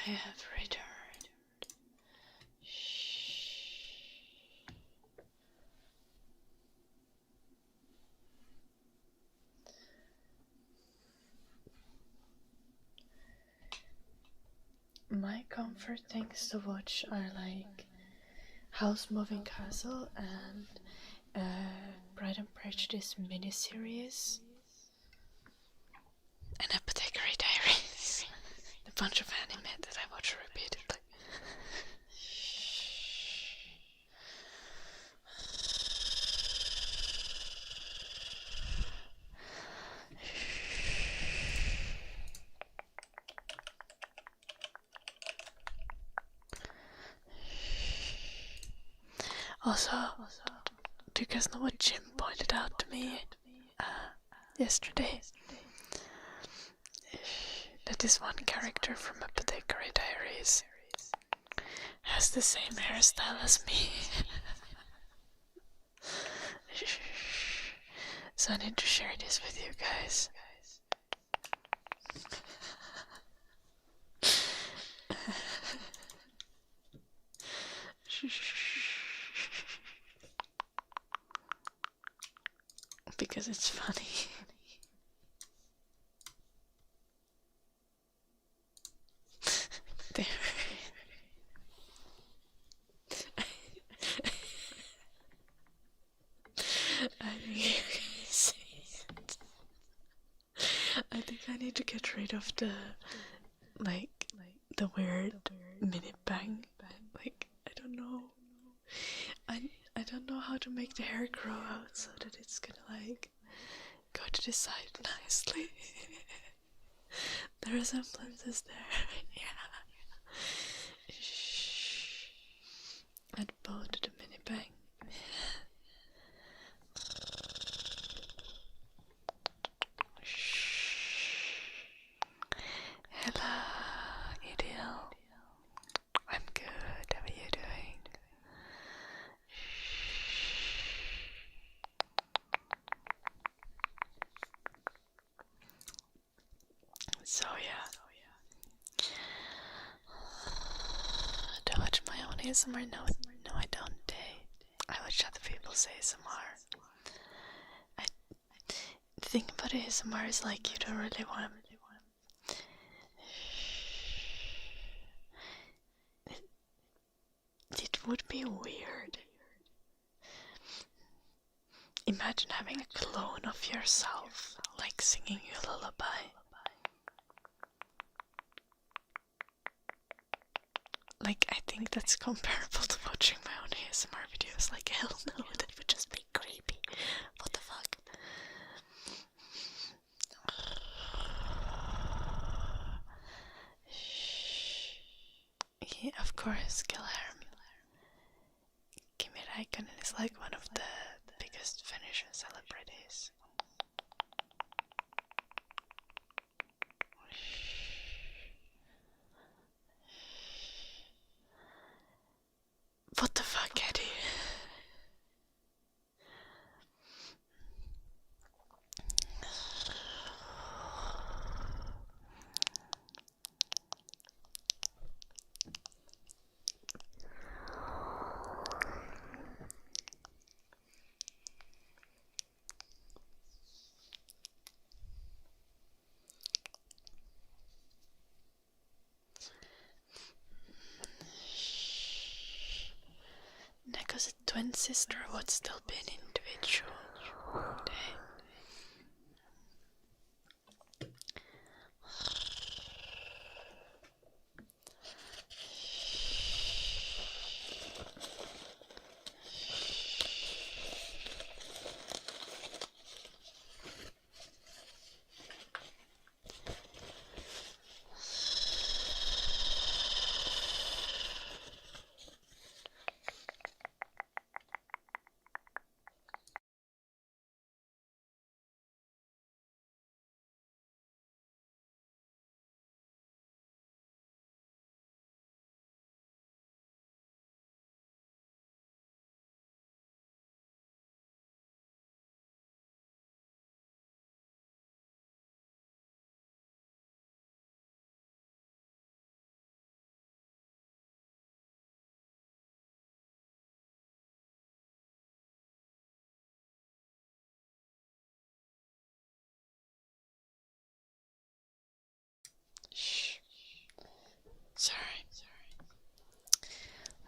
I have returned. My comfort things to watch are like House Moving Castle and Pride and Prejudice miniseries and Apothecary Diaries. A bunch of anime that I watch repeatedly. Also, do you guys know what Jim pointed out to me yesterday? That this one character from Apothecary Diaries has the same hairstyle as me. So I need to share this with you guys. Because it's funny. There. I think I need to get rid of the the weird minute bang. Like, I don't know. I don't know how to make the hair grow out so that it's gonna like go to the side nicely. The resemblance is there. Yeah. Add bow to the mini bang. Hello, Ideal. I'm good. How are you doing? So yeah. Do I watch my own ASMR? No, I don't. I watch other people's ASMR. The thing about ASMR is like you don't really want to. It would be weird. Imagine having a clone of yourself, like singing you a lullaby. Like, I think that's comparable to watching my own ASMR videos. Like, hell no, that would just be creepy. What the fuck? Yeah, of course, Gilherm. Kimi Räikkönen is like one of the biggest Finnish celebrities. What the fuck, Eddie? Neko's a twin sister would still be an individual.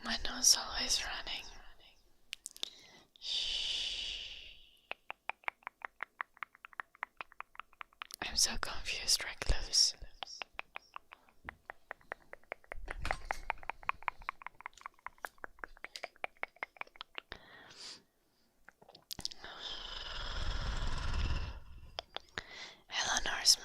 My nose always running. I'm so confused, recluse. Hello, Norseman.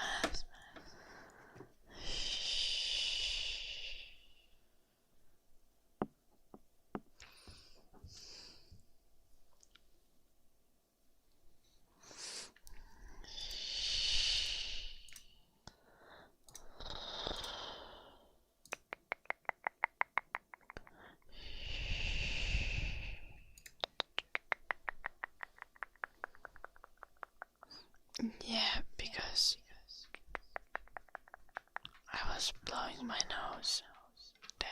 Yeah, because I was blowing my nose today.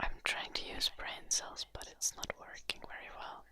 I'm trying to use brain cells, but it's not working very well.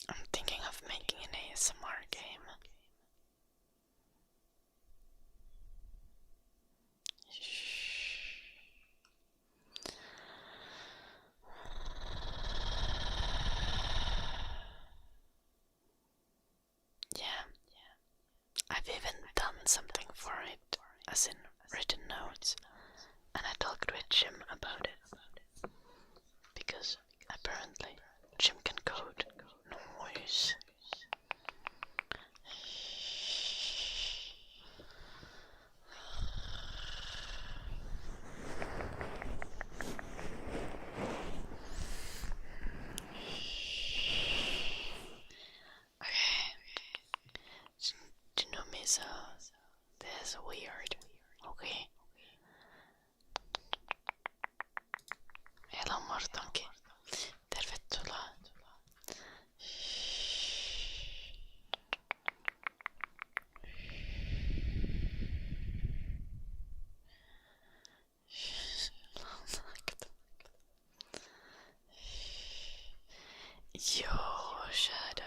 I'm thinking of making an ASMR game. Yeah, I've even done something for it, as in written notes, and I talked with Jim about it, because apparently Jim can code noise. Du know me så det är så weird, okej? Hela morgonki, tervetuloa. Yo, Shadow.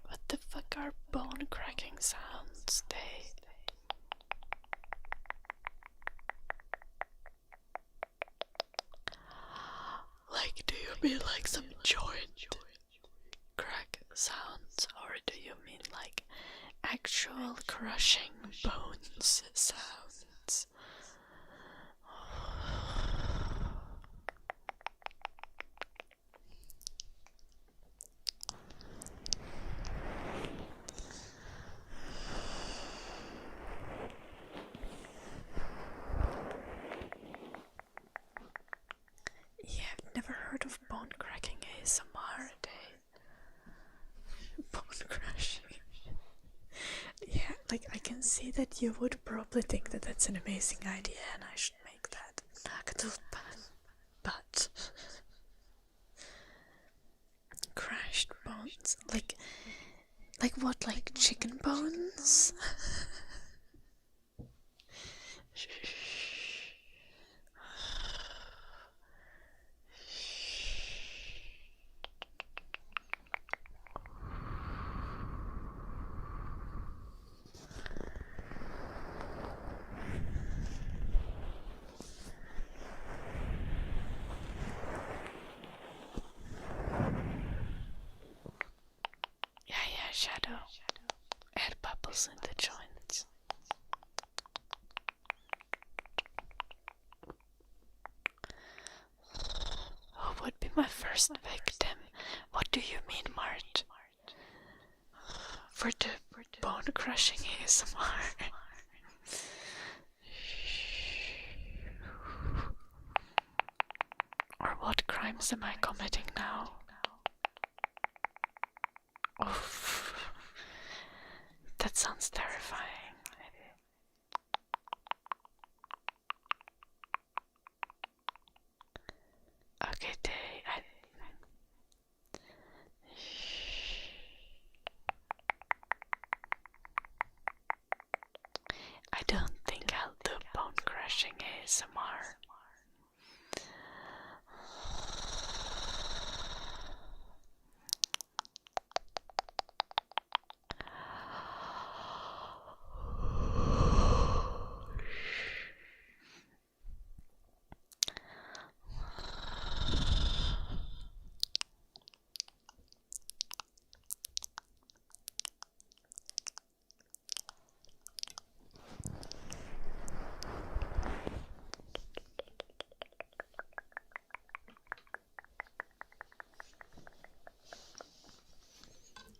What the fuck are bone cracking sounds? Like, do you mean like some joint crack sounds, or do you mean like actual crushing bones sounds? Yeah, I've never heard of bone cracking ASMR. Bone like I can see that you would probably think that that's an amazing idea and I should make that. But crushed bones, like what, like chicken bones? Yeah, shadow. Add bubbles in the joints. Who would be my first victim? What do you mean, Mart? For the bone crushing ASMR. Or what crimes am I committing now? Oof. That sounds terrifying. Okay, I don't think I'll do bone crushing ASMR.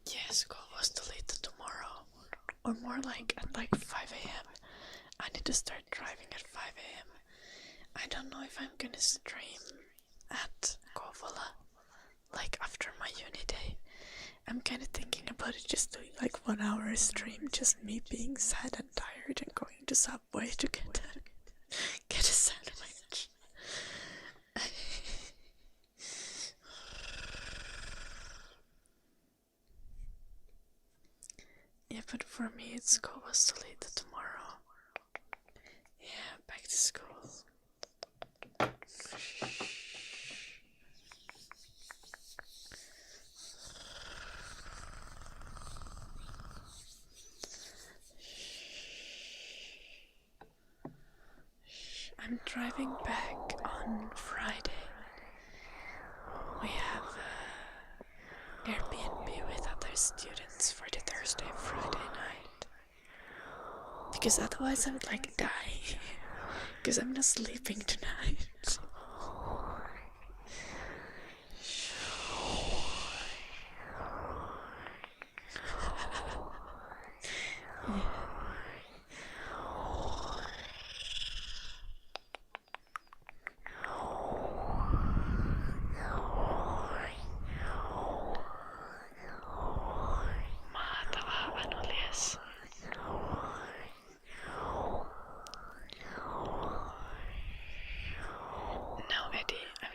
Yes, school was deleted tomorrow. Or more like at like 5 a.m. I need to start driving at 5 a.m. I don't know if I'm gonna stream at Kovala, like after my uni day. I'm kinda thinking about it, just doing like 1 hour stream, just me being sad and tired and going to Subway to get a sandwich. Yeah, but for me school was deleted tomorrow. Yeah, back to school. I'm driving back on Friday. We have Airbnb with other students for the Thursday, Friday night. Because otherwise I would like die. Because I'm not sleeping tonight.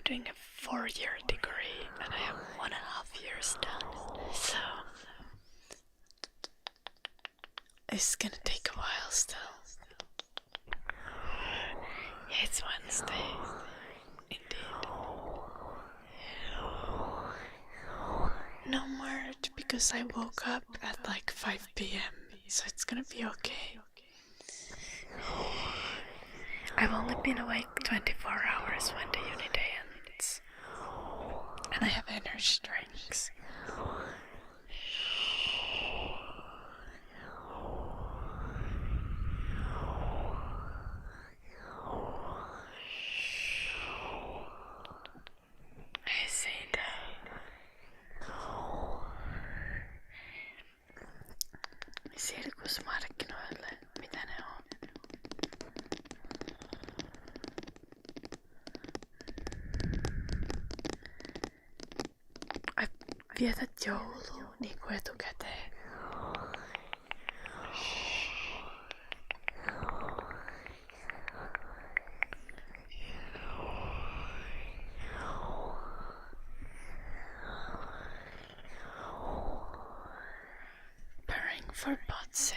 Doing a 4-year degree and I have 1.5 years done, so it's gonna take a while still. Yeah, it's Wednesday, indeed. No more, because I woke up at like 5 p.m, so it's gonna be okay. I've only been awake 24 hours when the uni day ends. And I have energy drinks. I see that. Sirkusmarkkinoille, mitä ne on? Vietät joulua niinku etukäteen. for Potsy.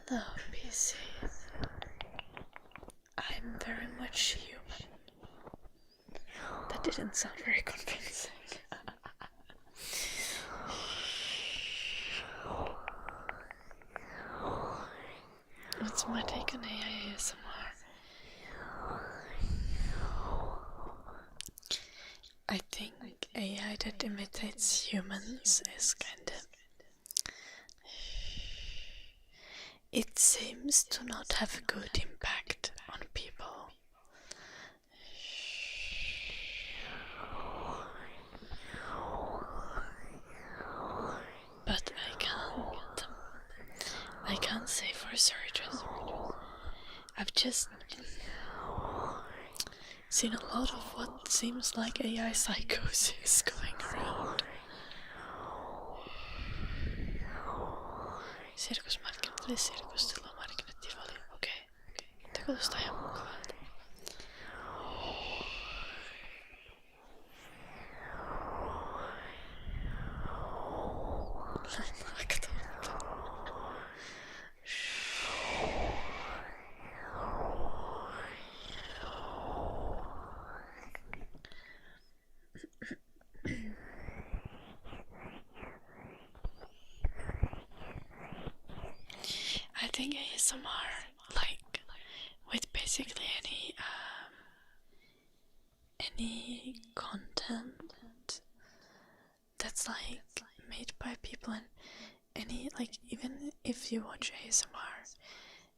Hello, PC. I'm very much human. That didn't sound very convincing. What's my take on AI ASMR? I think AI that imitates humans is kind of... It seems to not have a good impact on people. But I can't say for certain. I've just seen a lot of what seems like AI psychosis going around. Sirkusmarkkinat eli sirkustilamarkkinat okei. Teko tosta ihan mukavalta. I think ASMR, like with basically any content that's like made by people, and any, like, even if you watch ASMR,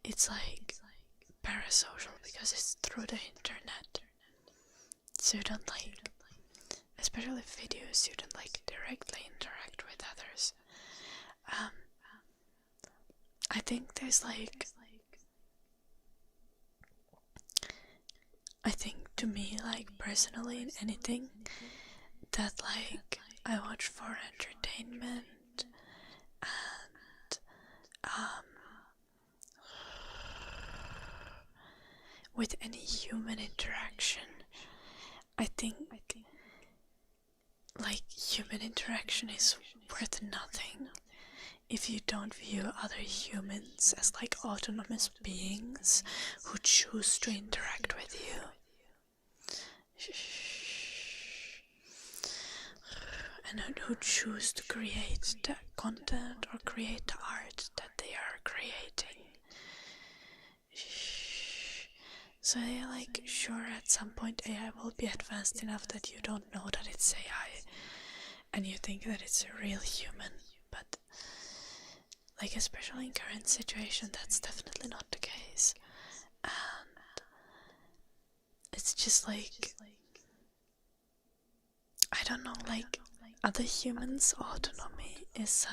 it's like parasocial because it's through the internet. So you don't like, especially videos, you don't like directly interact with others. I think there's like, I think to me, like personally, in anything that like I watch for entertainment and with any human interaction, I think like human interaction is worth nothing if you don't view other humans as like autonomous beings who choose to interact with you. And who choose to create the content or create the art that they are creating. So yeah, like, sure, at some point AI will be advanced enough that you don't know that it's AI and you think that it's a real human, but like, especially in current situation, that's definitely not the case. And it's just like, I don't know, like, other humans' autonomy is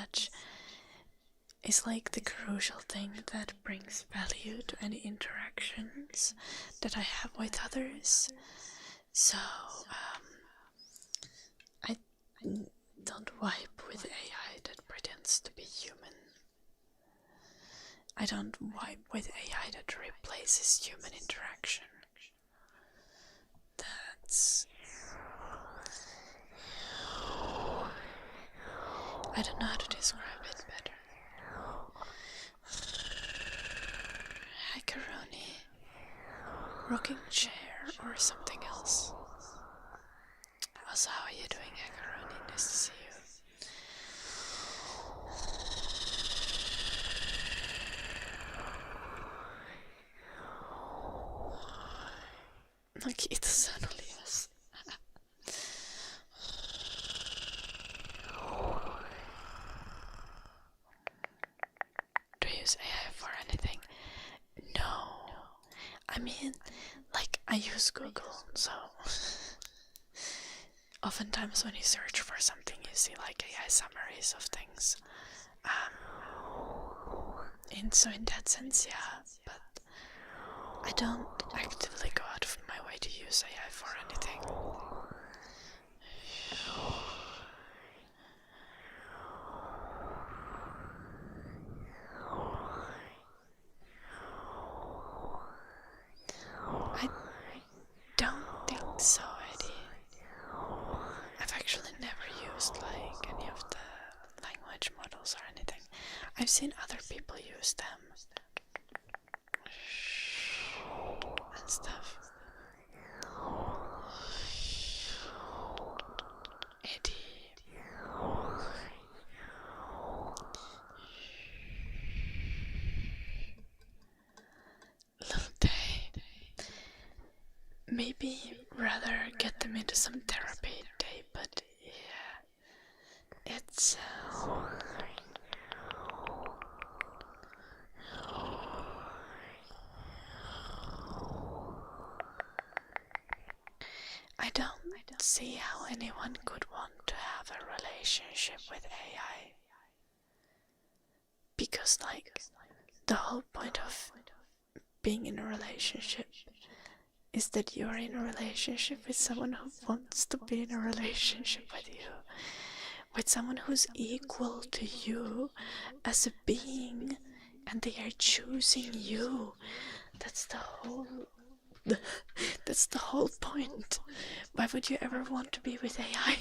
like the crucial thing that brings value to any interactions that I have with others. So I don't vibe with AI that pretends to be human. I don't vibe with AI that replaces human interaction. That's... I don't know how to describe it better. Macaroni, rocking chair, or something else. Also, how are you doing, Macaroni? Nice to see you. Mosquito Sanolias. Do you use AI for anything? No. I mean, like, I use Google, so oftentimes when you search for something, you see like AI summaries of things. In that sense, yeah, but I don't actively go out of my way to use AI for anything. I don't think so, Eddie. I've actually never used like any of the language models or anything. I've seen other people use them and stuff. Eddie. Little day. Maybe rather get them into some therapy day, but yeah, it's I don't see how anyone could want to have a relationship with AI. Because like the whole point of being in a relationship is that you're in a relationship with someone who wants to be in a relationship with you. With someone who's equal to you as a being, and they are choosing you. That's the whole point. Why would you ever want to be with AI?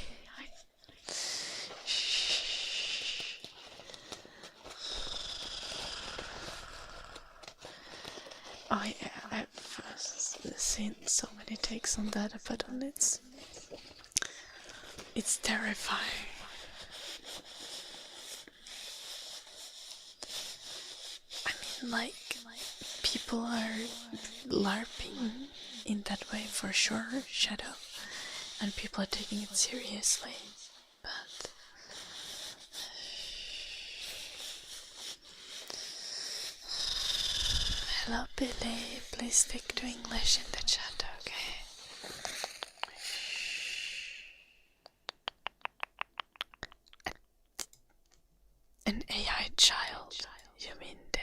Oh yeah, I've seen so many takes on that, but it's terrifying. I mean, like people are LARPing in that way for sure, Shadow, and people are taking it seriously, but hello Billy, please stick to English in the chat, okay? An AI child, you mean they?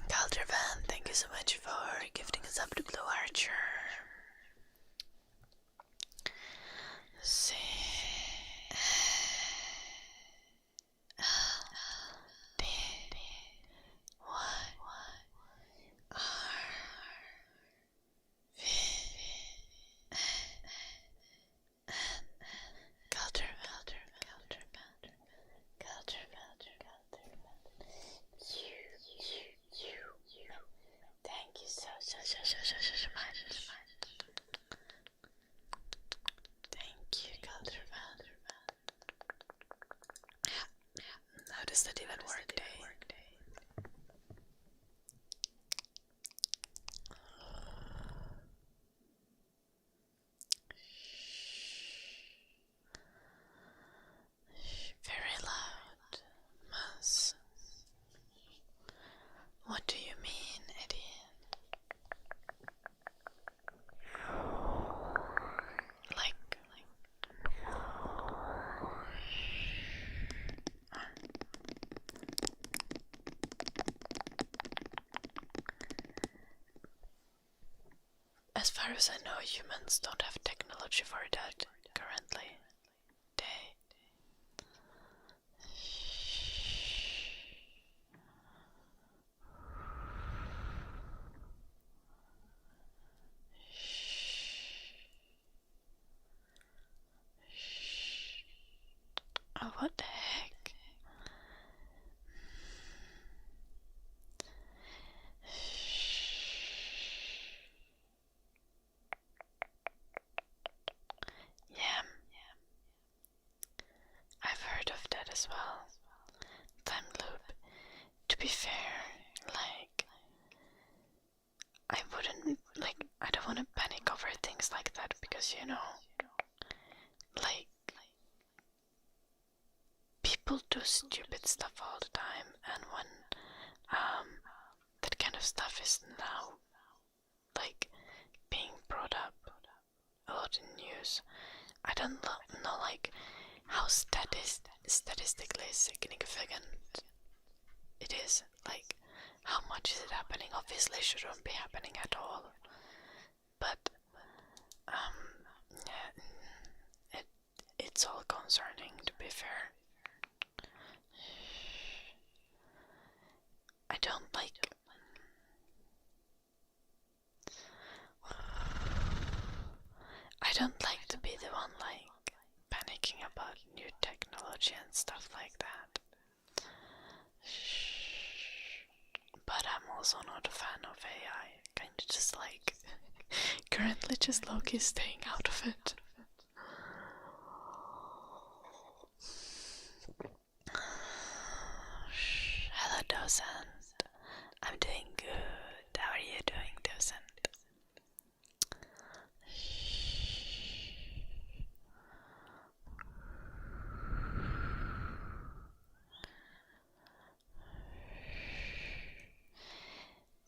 Caldervan, thank you so much for gifting us up to Blue Archer. Let's see. D Y R V N Calder. Thank you so much. Thank you, Caldervan. How does that even work, Day? Very loud. Mouse. What do you mean, Eddie? Like as far as I know, humans don't have technology for that currently. Day. Oh, what the heck? Yeah, I've heard of that as well. Time loop. To be fair, like, I don't want to panic over things like that because, like, people do stupid stuff all the time, and when that kind of stuff is now like being brought up a lot in news. I don't know like how statistically significant it is. Like how much is it happening? Obviously shouldn't be happening at all. But yeah, it's all concerning, to be fair. I don't like to be the one like panicking about new technology and stuff like that. But I'm also not a fan of AI. Kinda just like currently just low-key staying out of it. Hello, docent. I'm doing good. How are you doing, docent?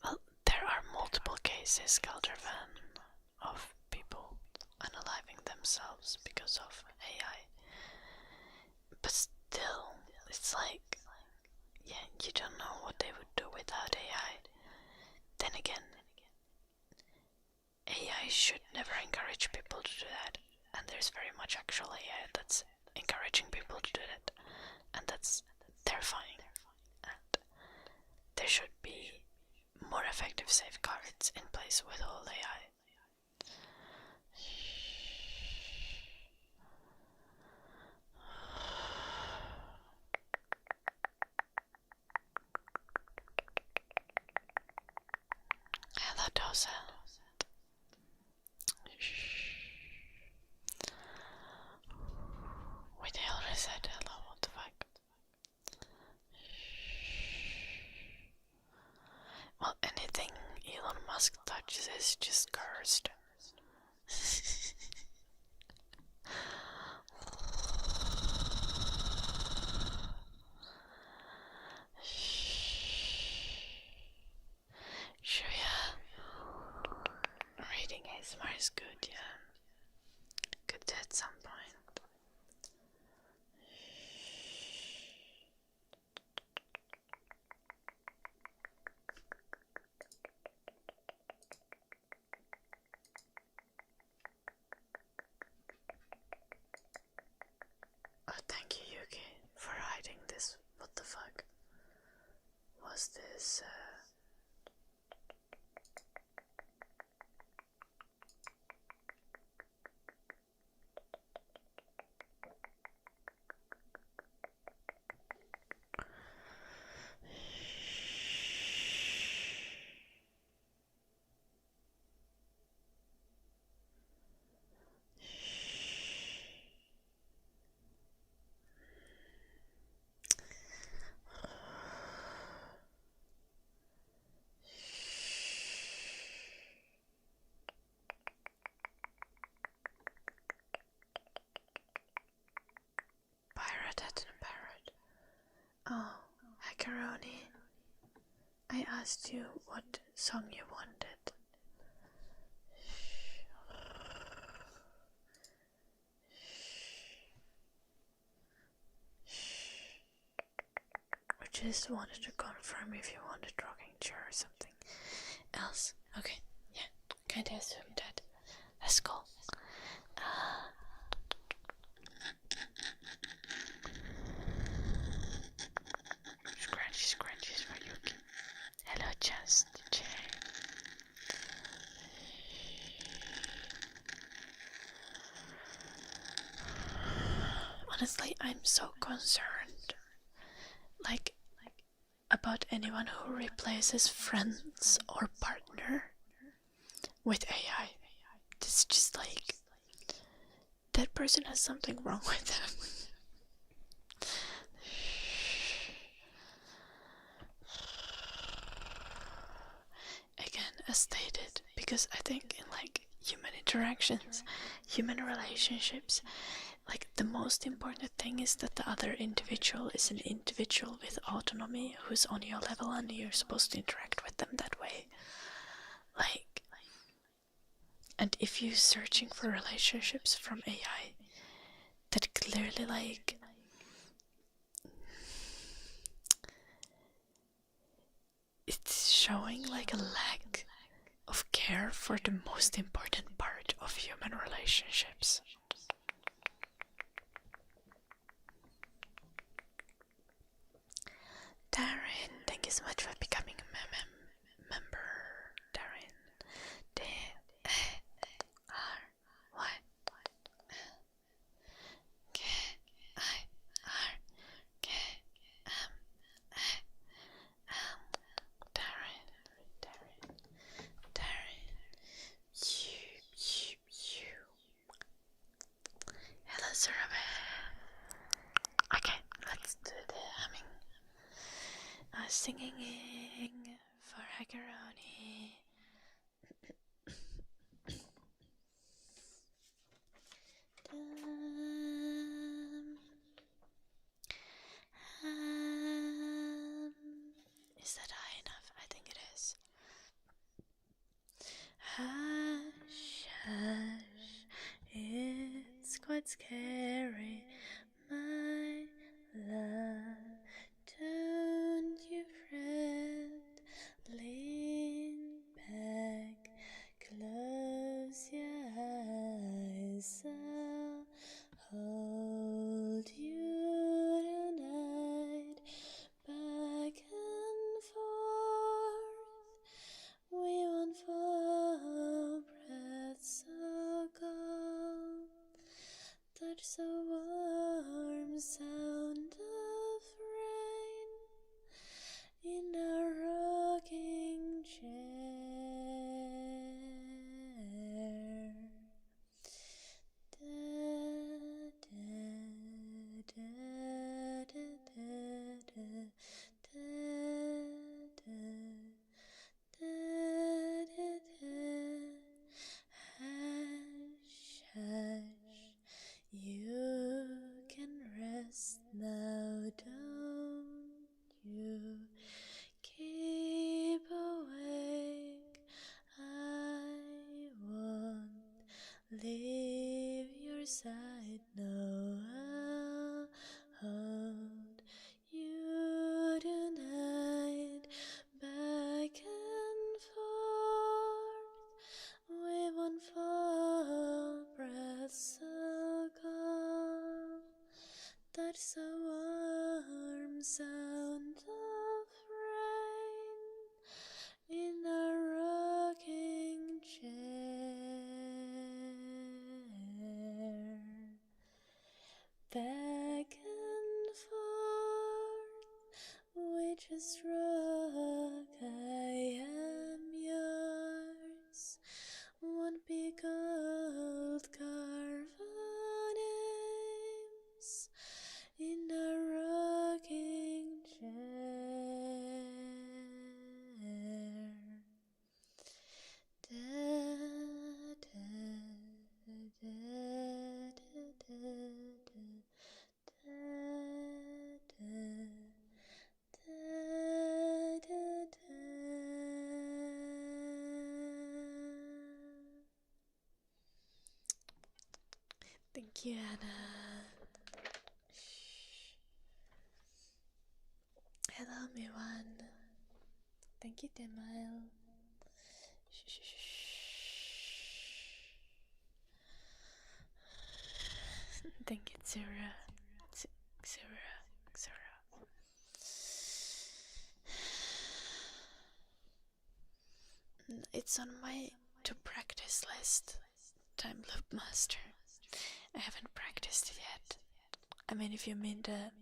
Well, there are multiple cases, Caldervan, of people unaliving themselves because of AI. But still, it's like, yeah, you don't know what they would do without AI. Then again, AI should never encourage people to do that. And there's very much actual AI that's encouraging people to do that. And that's terrifying. And there should be more effective safeguards in place with all AI. Hello, Dosa. Wait, they already said hello, what the fuck? Well, anything Elon Musk touches is just cursed. Sure, yeah. Reading ASMR is good, yeah. Good at some point. Oh, thank you, Yuki, for hiding this. What the fuck? Was this, Pirate at a parrot? Oh, Hackeroni. I asked you what song you wanted. I just wanted to confirm if you wanted rocking chair or something else. Okay, yeah, kinda assumed that. Let's go. Scratchy for you. Hello, Just Jay. Honestly, I'm so concerned. Like about anyone who replaces friends or partner with AI. It's just like that person has something wrong with them. Again, as stated, because I think in like human interactions, human relationships, like the most important thing is that the other individual is an individual with autonomy who's on your level and you're supposed to interact with them that way. Like, And if you're searching for relationships from AI, that clearly like it's showing like a lack of care for the most important part of human relationships. Darren, thank you so much for becoming a member. Darren, D-A-R-Y K-I-R-K-M-A-M. Darren. Hello, Surabaya. Okay, let's do the humming. Singing for Hackeroni. Is that high enough? I think it is. Hush, hush, it's quite scary, my love. Don't you fret, lean back, close your eyes, I'll hold you tonight, back and forth, we won't fall, breath so cold, touch so warm, sound of rain in a rocking chair. Da, da, da, da, da, da, da, da, da, da, da. Hush, hush, you can rest now, don't you keep awake, I won't leave your side, no, I'll hold you tonight, back and forth, we won't fall, breath so cold, touch so warm, sound of rain in a rocking chair. Back and forth, we just rock, I am yours, won't be gold, carve our names in a rocking chair. Da, da, da, da, da, da, da, da, da. Thank you, Anna. Hello, Miwan. Thank you, Demal. Thank you, Zura. It's on my to practice list. Time Loop Master. I haven't practiced it yet. I mean, if you mean the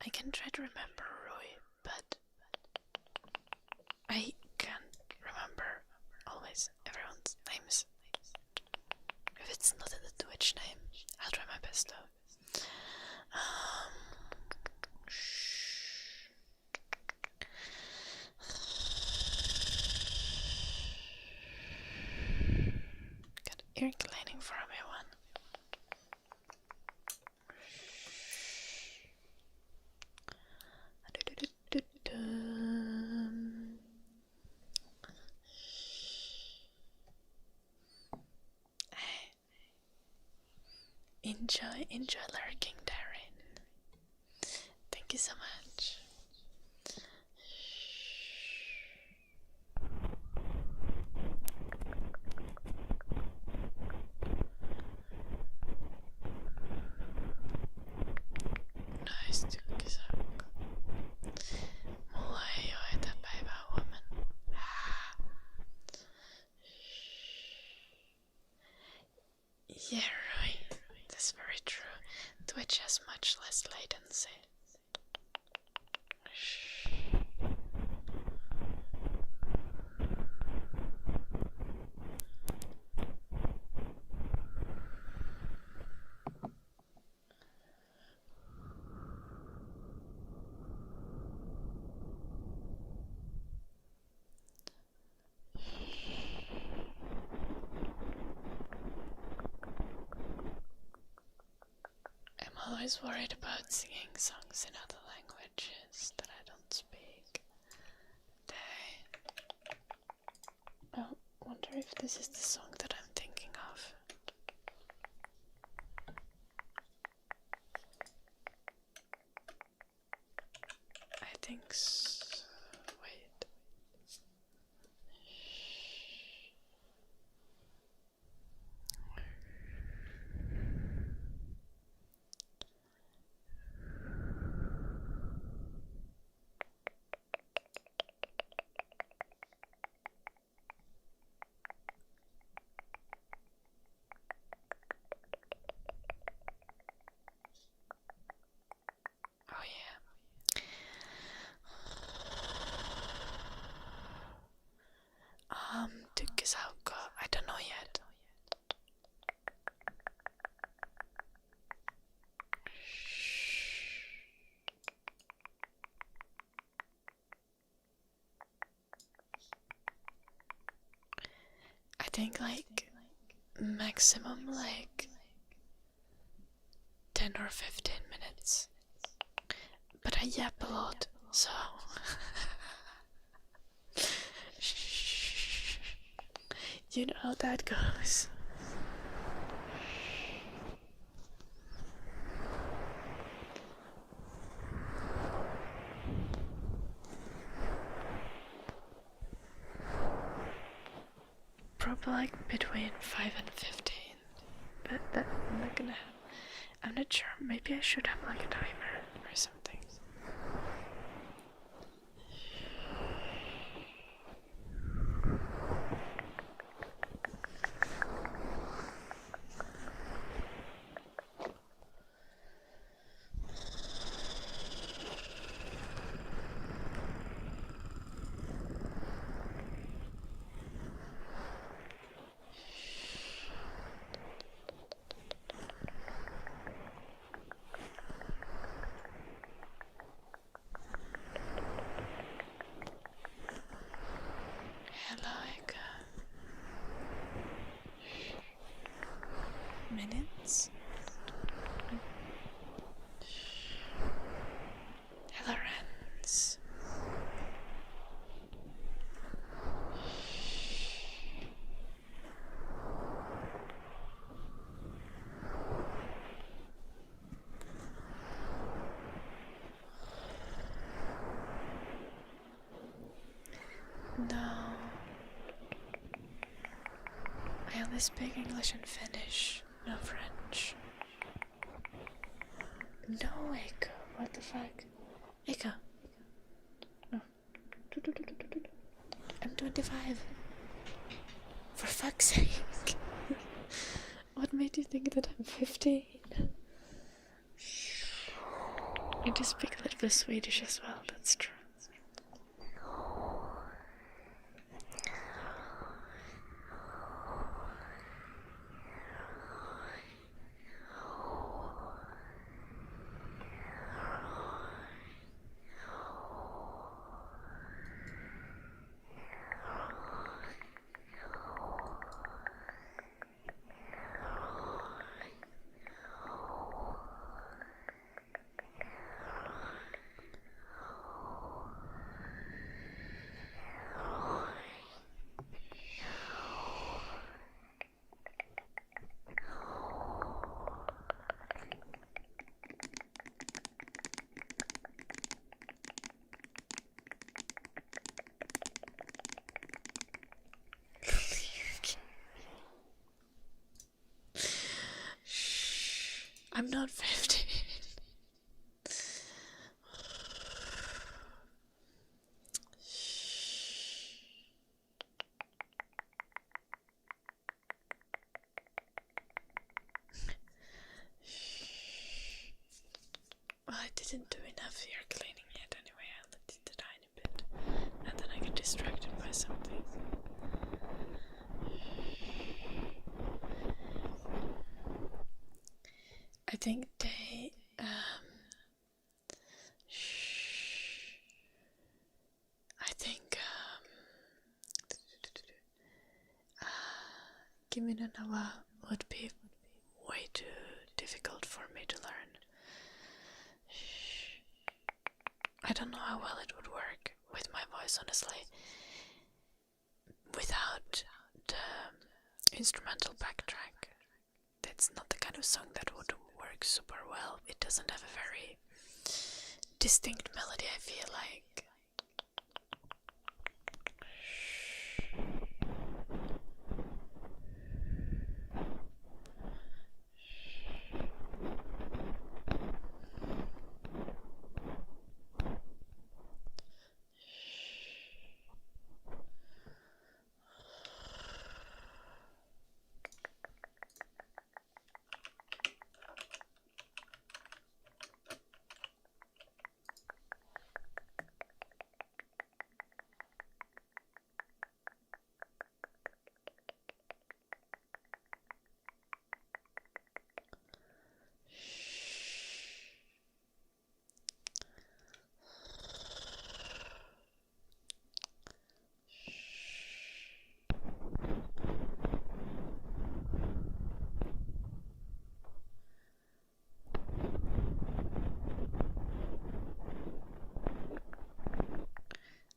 I can try to remember Roy, but I can't remember always everyone's names. It's not in the Twitch name. I'll try my best though. Got ear cleaning for everyone. Enjoy lurking, Darren. Thank you so much. Nice to kiss her. Mulla ei oo etäpäivää huomenna. Yeah, right. That's very true. Twitch has much less latency. I'm always worried about singing songs in other languages that I don't speak. I wonder if this is the song that I'm thinking of. I think so. Wait. Oh yeah. Tykkisaukko, I don't know yet. I think like maximum like 10 or 15 minutes. But I yap a lot, so you know how that goes. Probably like between 5 and 15. But that I'm not gonna have. I'm not sure. Maybe I should have like a timer or something. Minutes. Hello, Rens. No. I only speak English and Finnish, no French. No, Eiko. What the fuck? Eiko. No. I'm 25. For fuck's sake. What made you think that I'm 15? You do speak a little bit Swedish as well, that's true. I'm not 15. Well, I didn't do enough ear cleaning yet anyway. I only did a tiny bit. And then I get distracted by something. I think they Kimi no Nawa would be way too difficult for me to learn. I don't know how well it would work with my voice, honestly, without the instrumental backtrack. That's not the kind of song that would work super well. It doesn't have a very distinct melody, I feel like.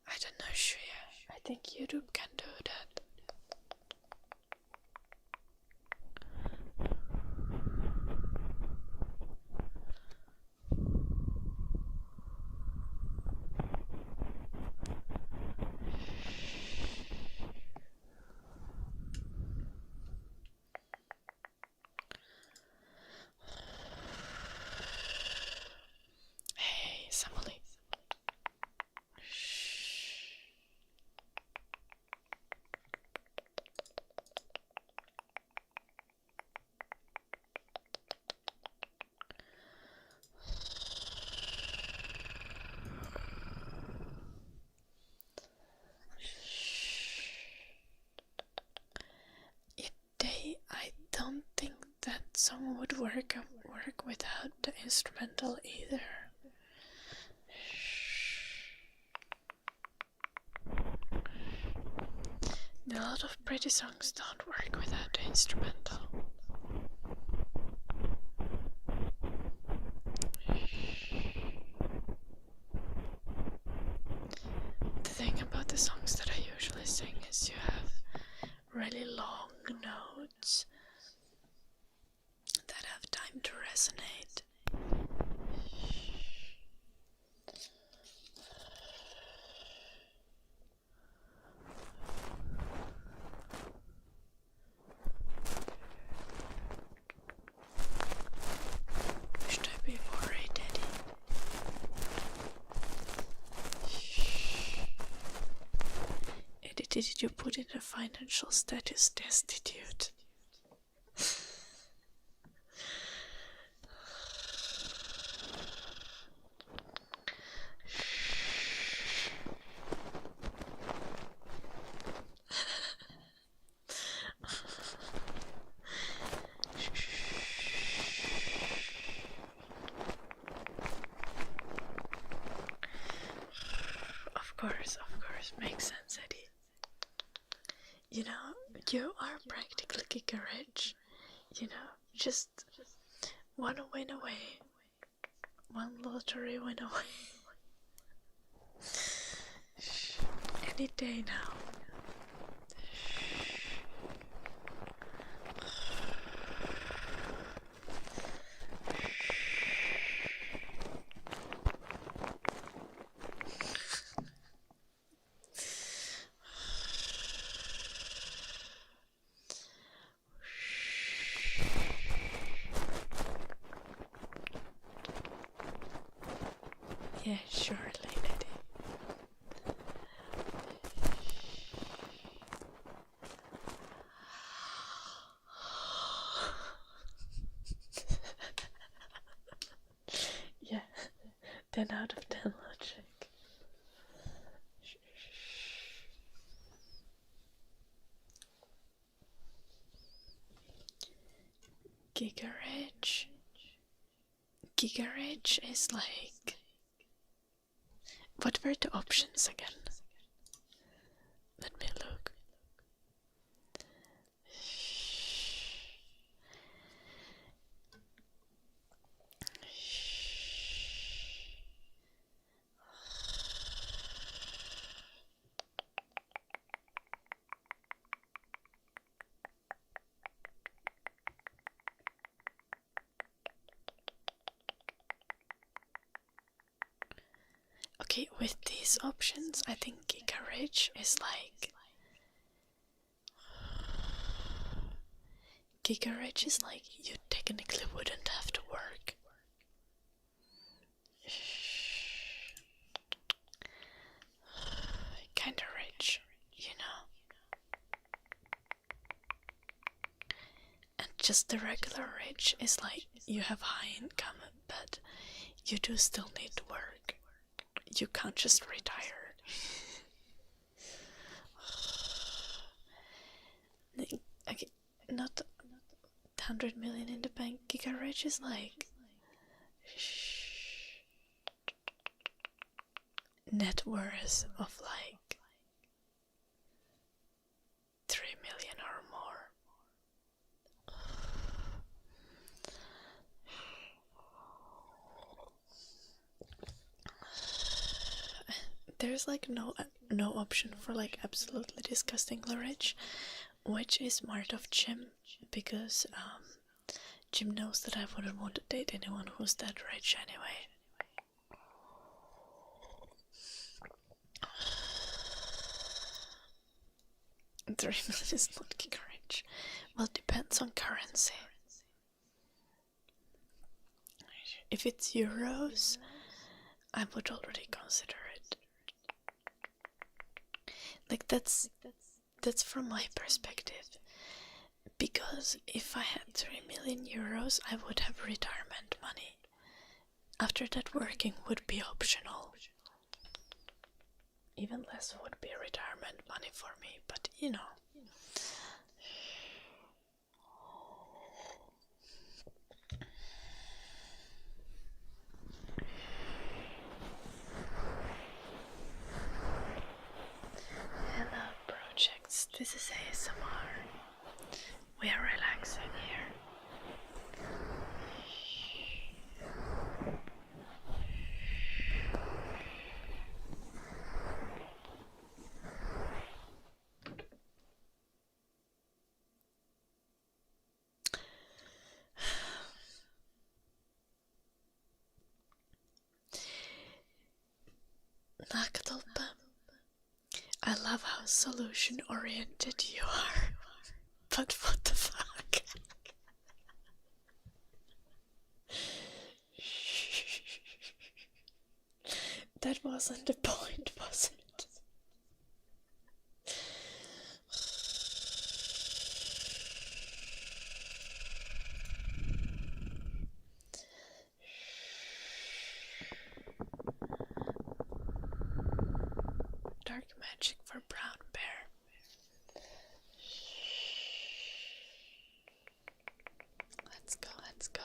I don't know, Shreya. I think YouTube can do that. Hey, Samali. I don't think that song would work without the instrumental either. A lot of pretty songs don't work without the instrumental. The thing about the songs that I usually sing is you have really long notes that have time to resonate. Should I be worried, Daddy? Eddie, did you put in a financial status destitute? Of course, makes sense, Eddie. You know, you are practically giga-rich. You know, just one win away. One lottery win away. Any day now. Yeah, sure, lady. Yeah, 10 out of 10 logic. Giga-rich. Giga-rich is like... What were the options again? Let me look. Okay, with these options, I think Giga-rich is like... Giga-rich is like you technically wouldn't have to work. Kinda rich, you know. And just the regular rich is like you have high income, but you do still need to work. You can't just retire. Okay, not 100 million in the bank. Giga-rich is like net worth of like 3 million or more. There's like no option for like absolutely disgustingly rich, which is smart of Jim, because Jim knows that I wouldn't want to date anyone who's that rich anyway. $3 million is not giga rich. Well, it depends on currency. If it's euros, I would already consider it. Like that's from my perspective. Because if I had 3 million euros, I would have retirement money. After that, working would be optional. Even less would be retirement money for me, but you know. Hello, projects. This is ASMR. We are relaxing here. Nakatolpa, I love how solution oriented you are. But what the fuck? That wasn't the point, was it? Dark magic for brown bear. Let's go, let's go.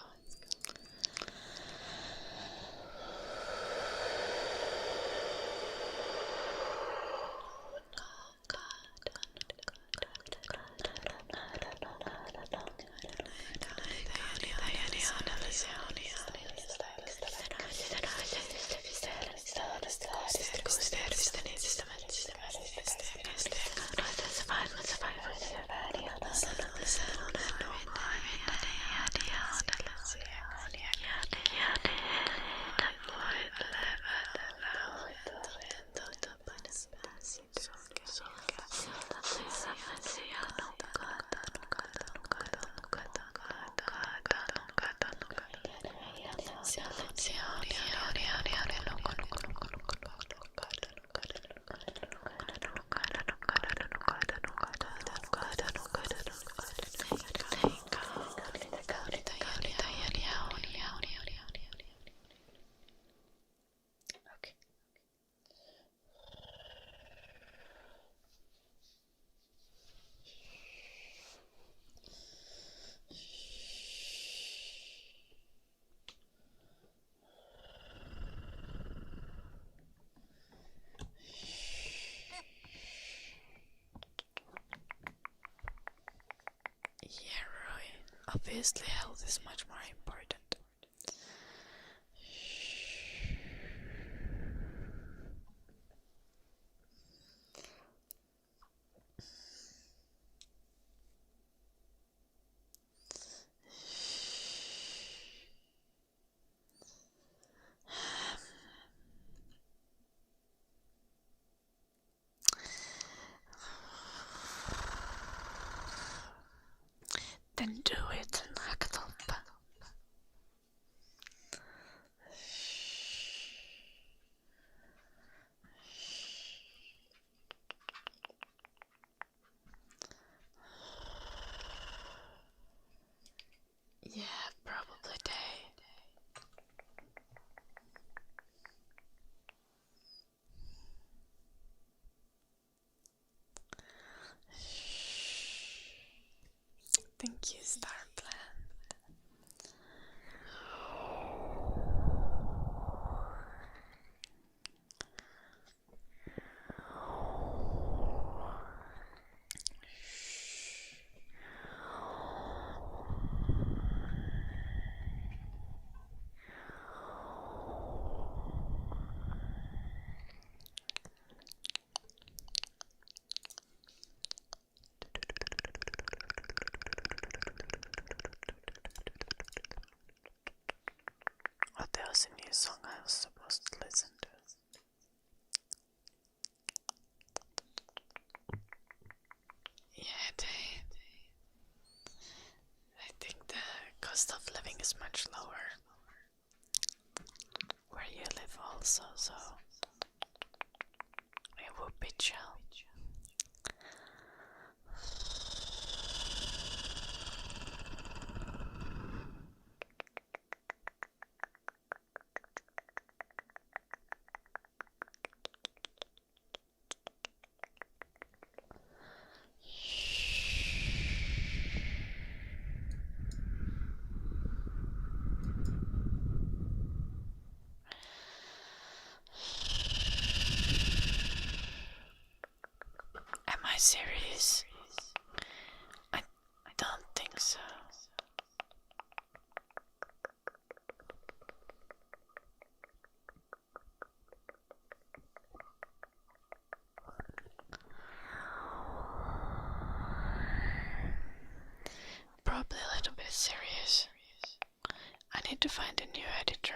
Obviously, health is much more important. Then do it, Nackdolpa. Yeah, probably day. Thank you, Star Plan. Oh, there was a new song I was supposed to listen to. Yeah, I think the cost of living is much lower where you live also, so it would be chill. Am I serious? I don't think so. Probably a little bit serious. I need to find a new editor.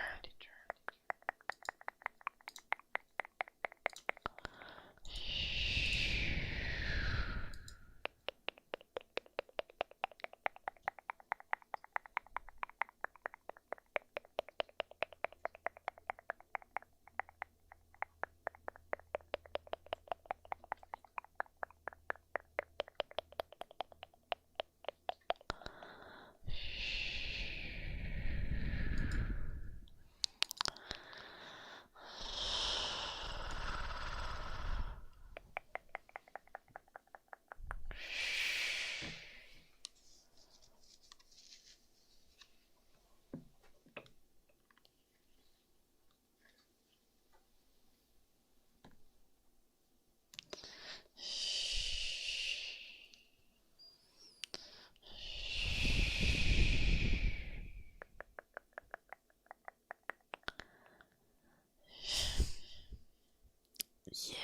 Yeah,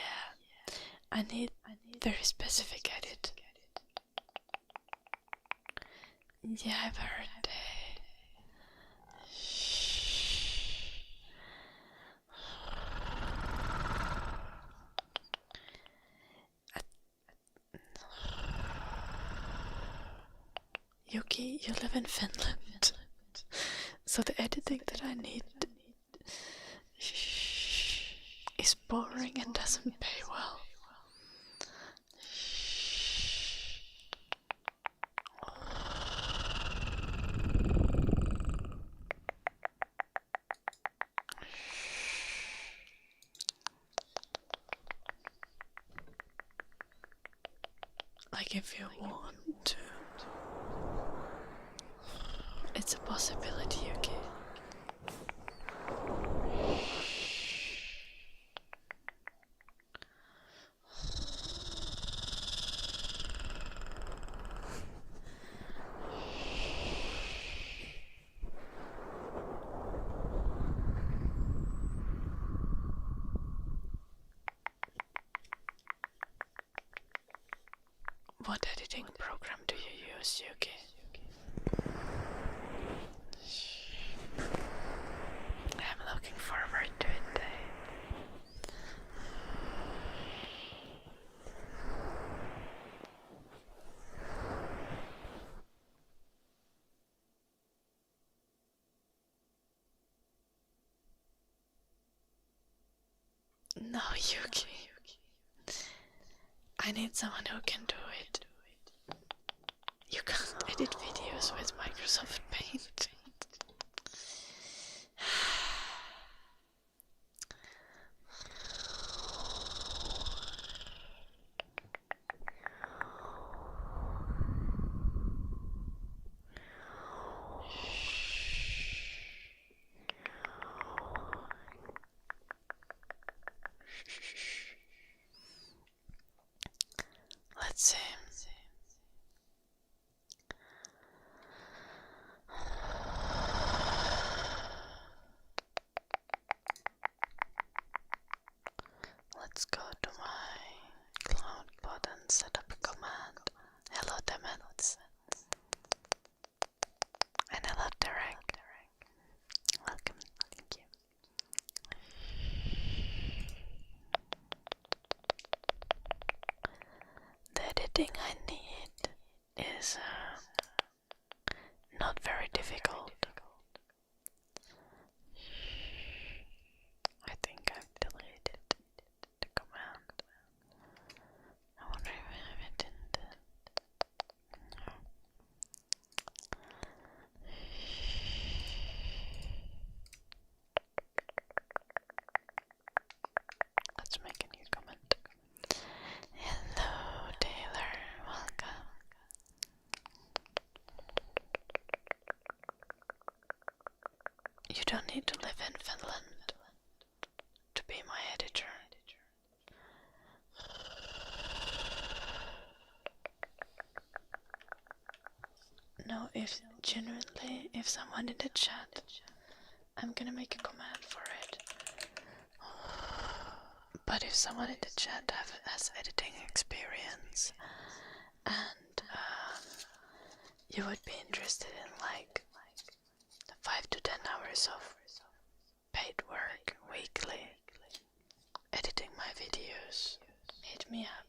I need very specific edit. Yeah, I've heard Yuki, you live in Finland, so the editing that I need is boring and doesn't pay well. Like if you want to, it's a possibility, Yuki. What editing program do you use, Yuki? I'm looking forward to it, Dave. No, Yuki. I need someone who can do it. You can't edit videos with Microsoft Paint. Let's see. Let's go to my cloud bot and set up a command. Hello, Demons. And hello, Derek. Welcome. Thank you. The editing I need is not very difficult. I think I've deleted the command. I wonder if I have it in the... No. Let's make a new comment. Hello, Taylor. Welcome. You don't need to live in Finland to be my editor. No, if genuinely, if someone in the chat, I'm gonna make a command for it. But if someone in the chat has editing experience and you would be interested in like 5 to 10 hours of paid work weekly editing my videos, hit me up.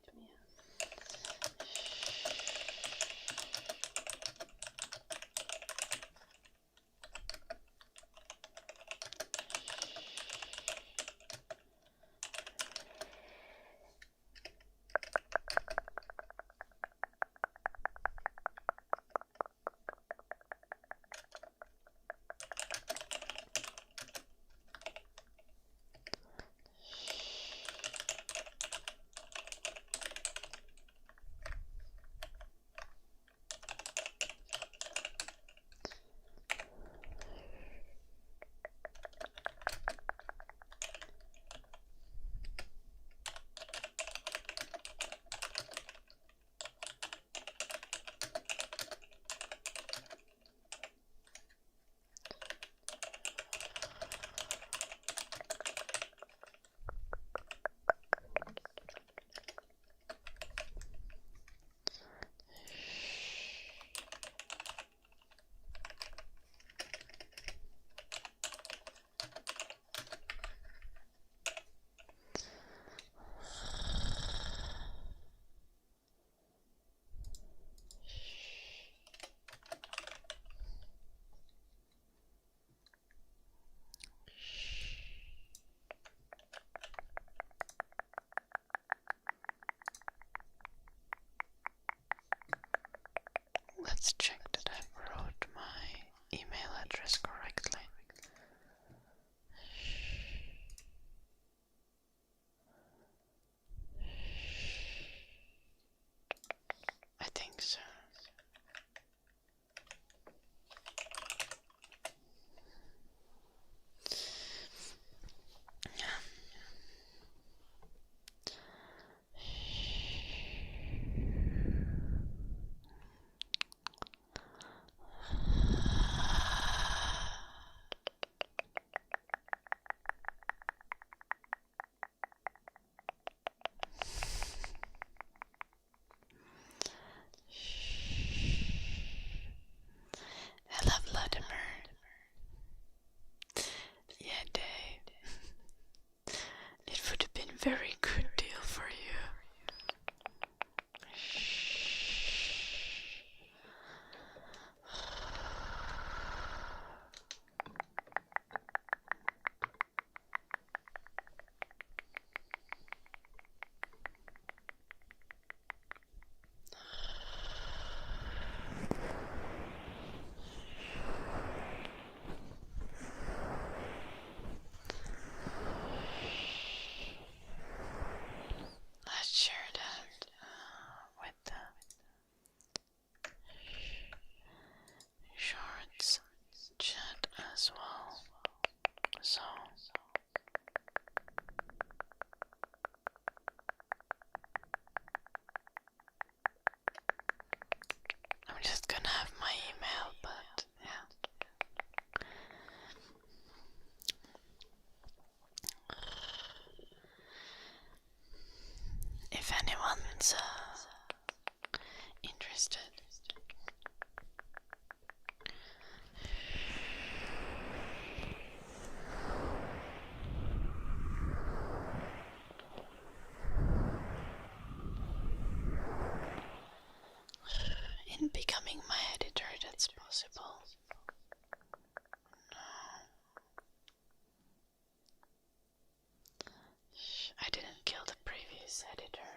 didn't kill the previous editor.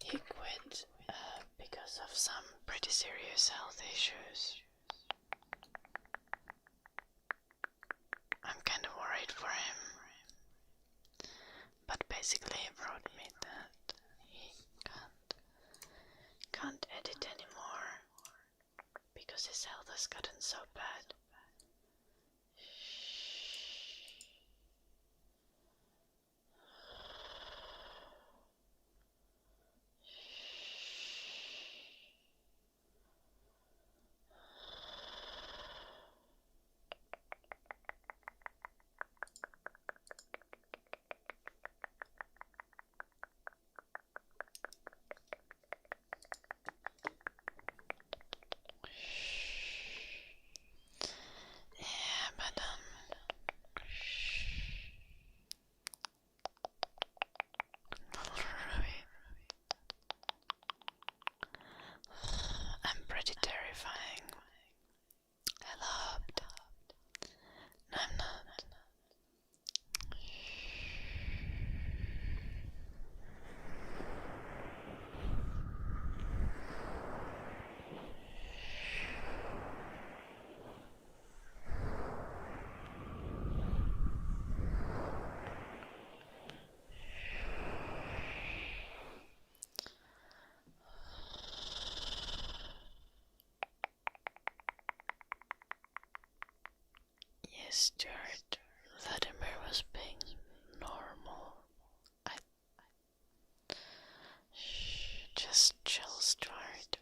He quit because of some pretty serious health issues. I'm kind of worried for him. But basically he wrote me that he can't edit anymore because his health has gotten so bad. Stuart, Vladimir was being normal. Just chill, Stuart.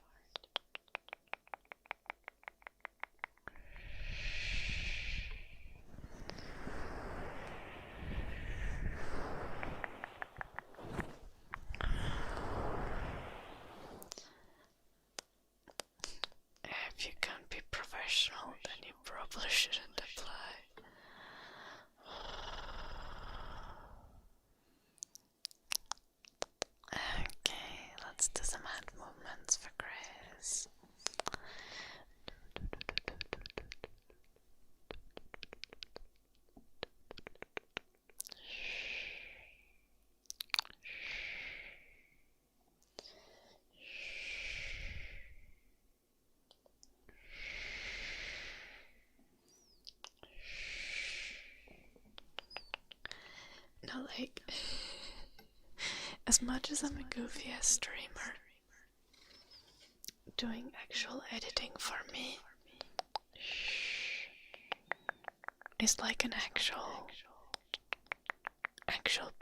If you can't be professional, then you probably shouldn't apply. Okay, let's do some hand movements for Chris. No, like, as much as I'm a goofy ass streamer, doing actual editing for me is like an actual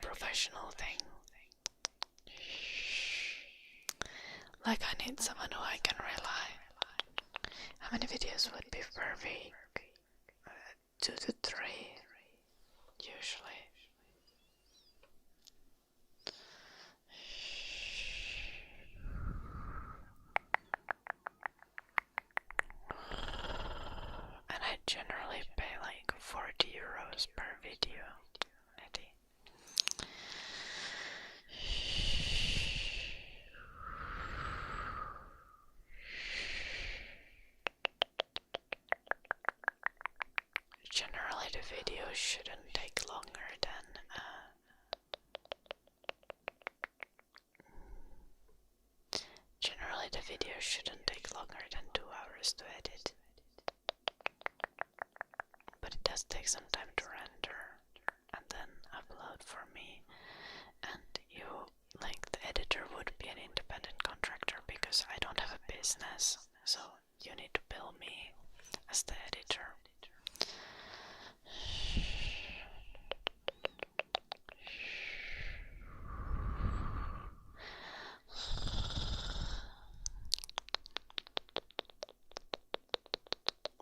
professional thing. Like, I need someone who I can rely. How many videos would be per week? 2 to 3, usually. And I generally pay like 40 euros per video. Generally the video shouldn't take longer than Generally the video shouldn't take longer than 2 hours to edit. But it does take some time to render and then upload for me. And you, like, the editor would be an independent contractor because I don't have a business. So you need to bill me as the editor.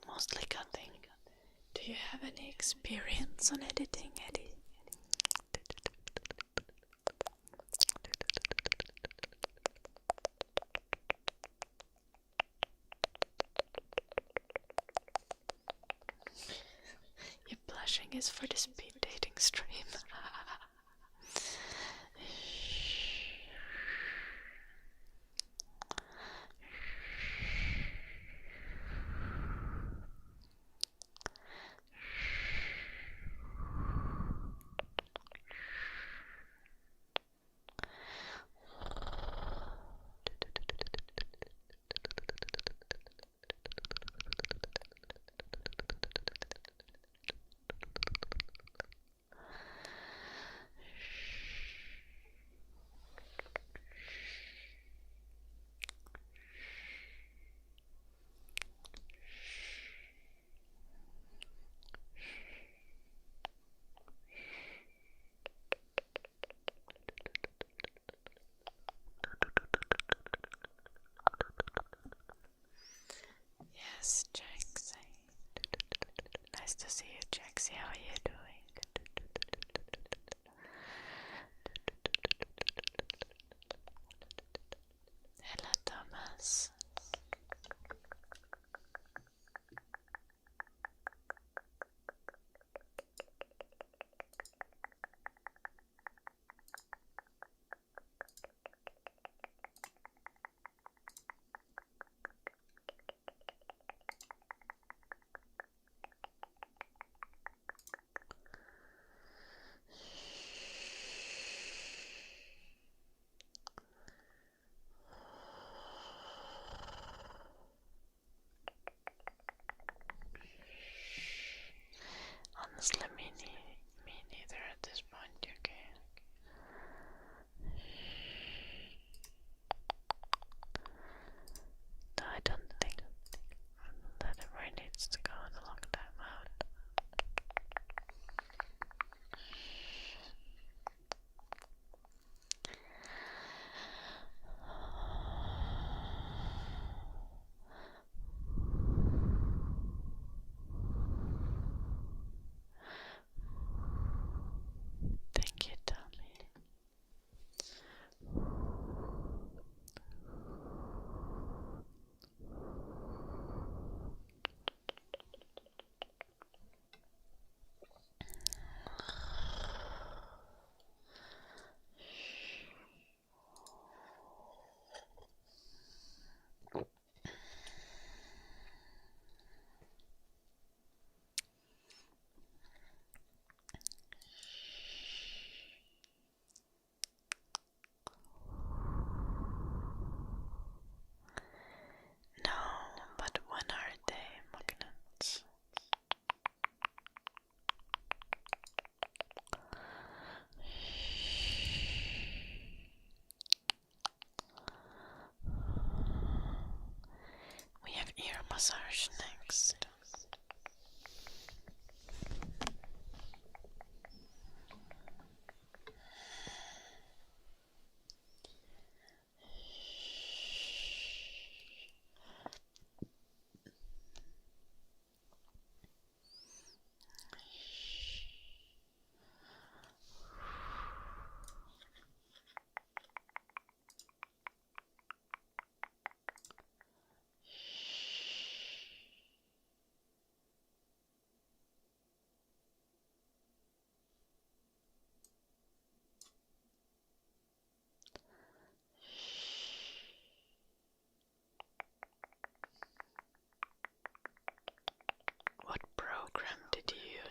Mostly cutting. Do you have any experience on editing, Eddie? Your blushing is for the speed dating stream.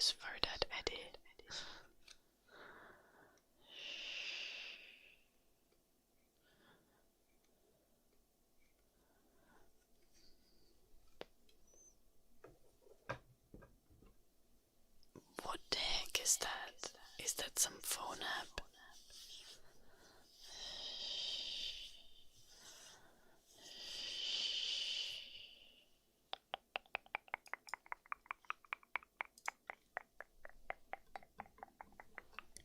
goes for that Eddie. What the heck is that? Is that some phone app?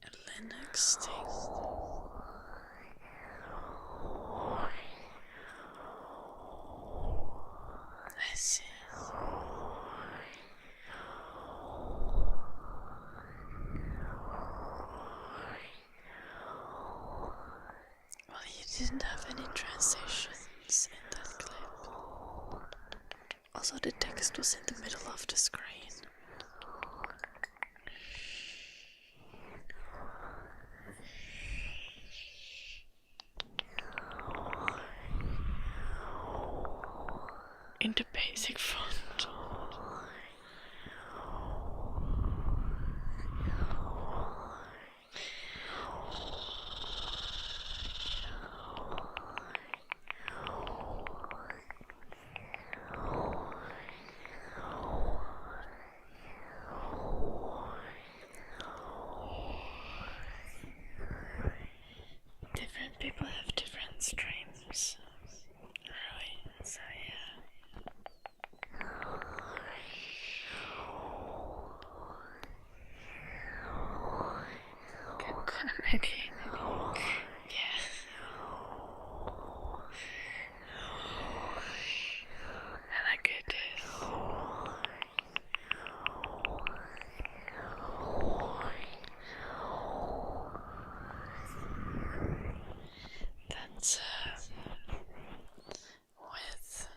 A Linux thing. I see. Well, you didn't have any transitions in that clip. Also, the text was in the middle of the screen. In the basic font. Different people have different streams. Really, so yeah. Maybe. Yeah. I like it. That's with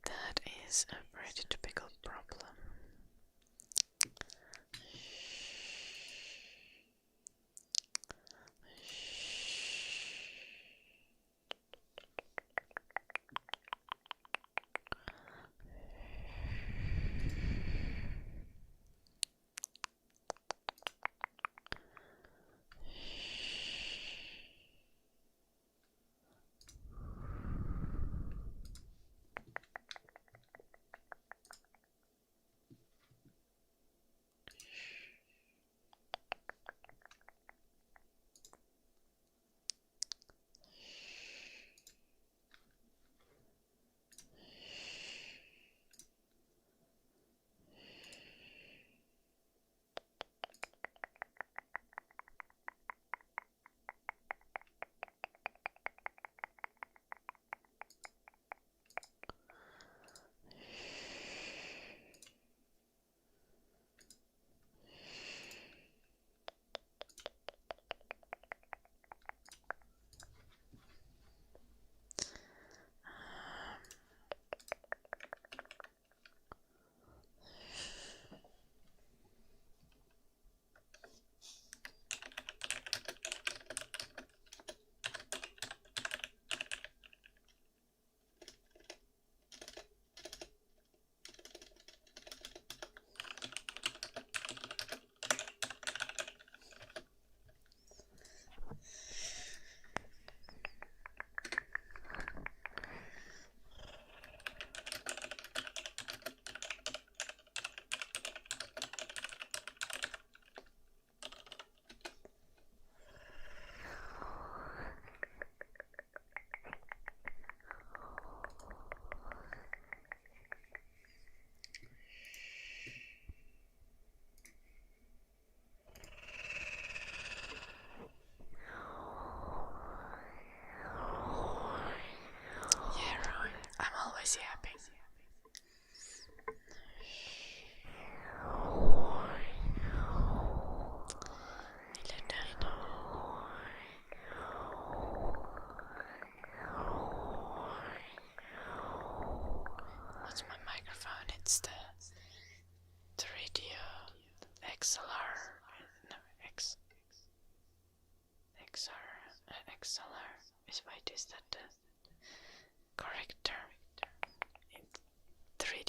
that is a pretty typical problem.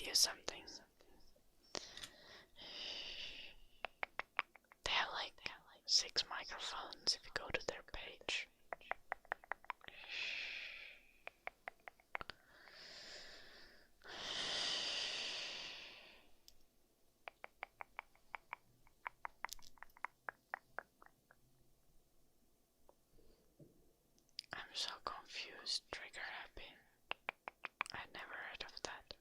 you something. They have like 6 microphones if you go to their page. I'm so confused, trigger happy. I'd never heard of that.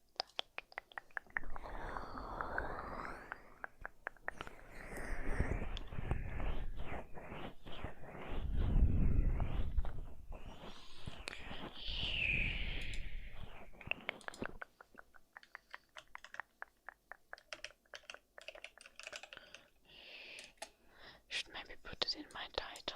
Should maybe put it in my title.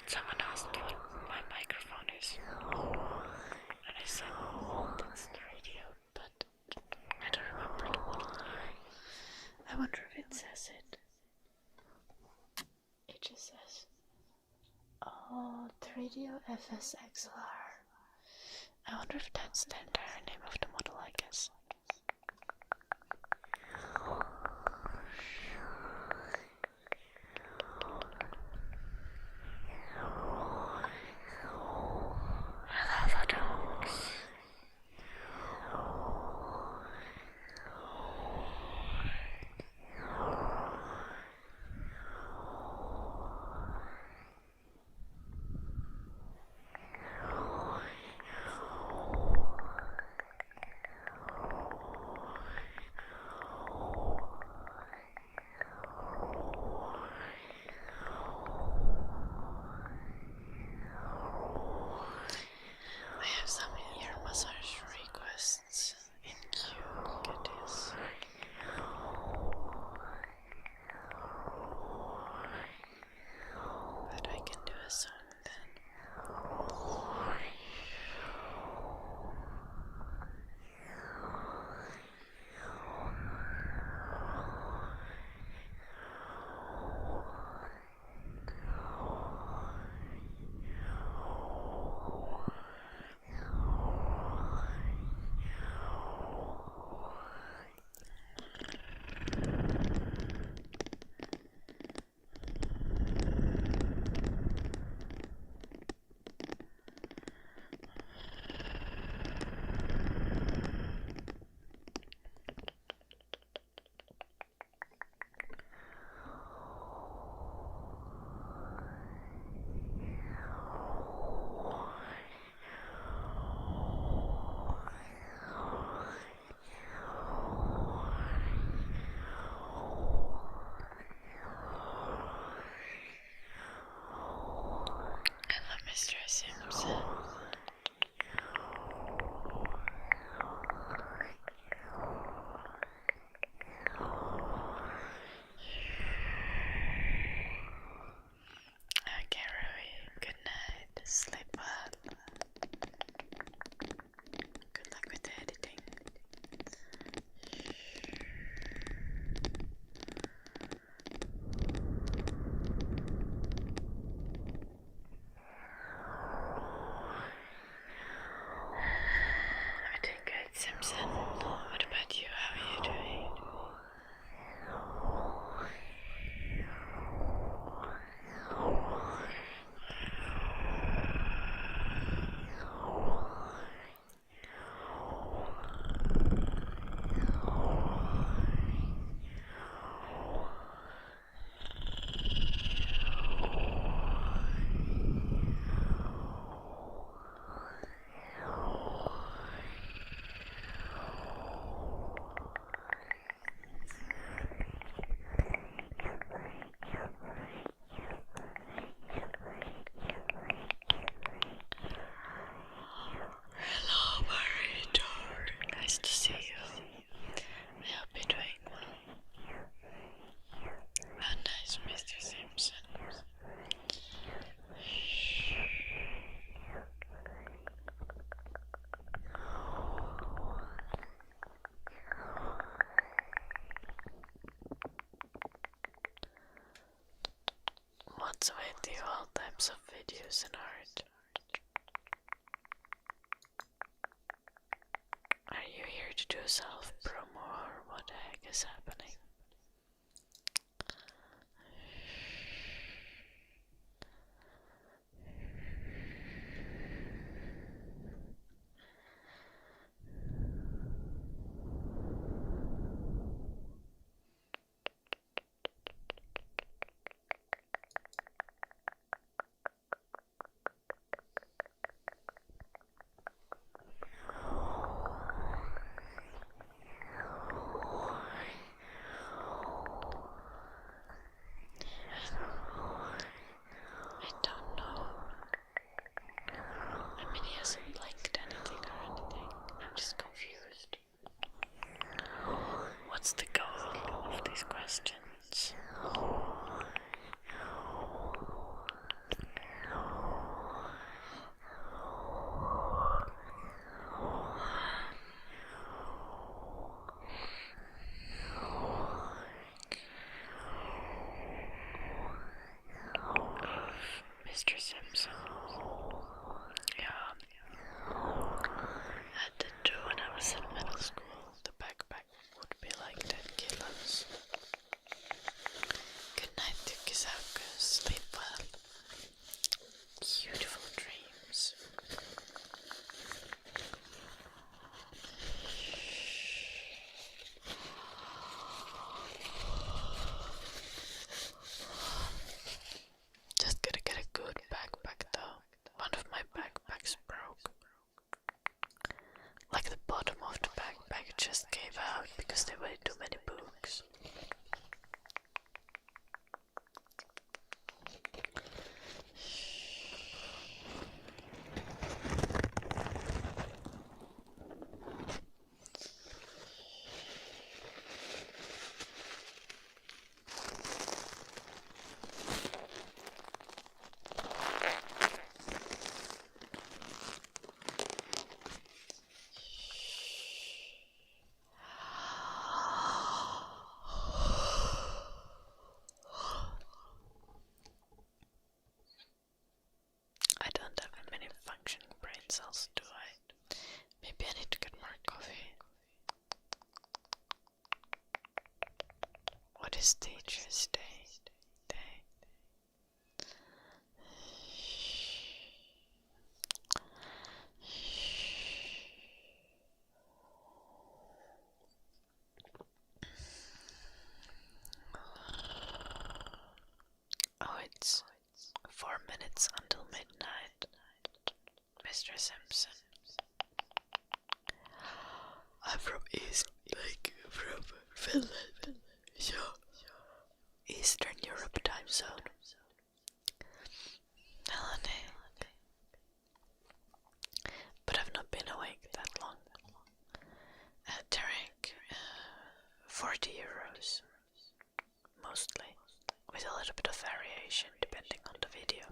Someone asked what my microphone is, and I said, that's the radio, but I don't remember the model. I wonder if it says it. It just says, oh, the radio FSXLR. I wonder if that's the entire name of the model, I guess. do self-promo or what the heck is happening? I don't know. I mean, he hasn't blinked anything or anything. I'm just confused. What's the goal of these questions? Mr. Simpson. Yeah. I did too when I was in middle school. The backpack would be like 10 kilos. Good night, Tukisauka. Sleep well. Beautiful dreams. Just gotta get a good backpack though. One of my backpacks broke. Like the bottom of the backpack just gave out because there were too many books. I don't have many functioning brain cells, do I? Maybe I need to get more coffee. What is Teacher's Day? Oh, it's 4 minutes until midnight. Mr. Simpson. I'm from from Finland. So, Eastern Europe time zone. Melanie. But I've not been awake that long. Derek, 40 euros. Mostly. With a little bit of variation depending on the video.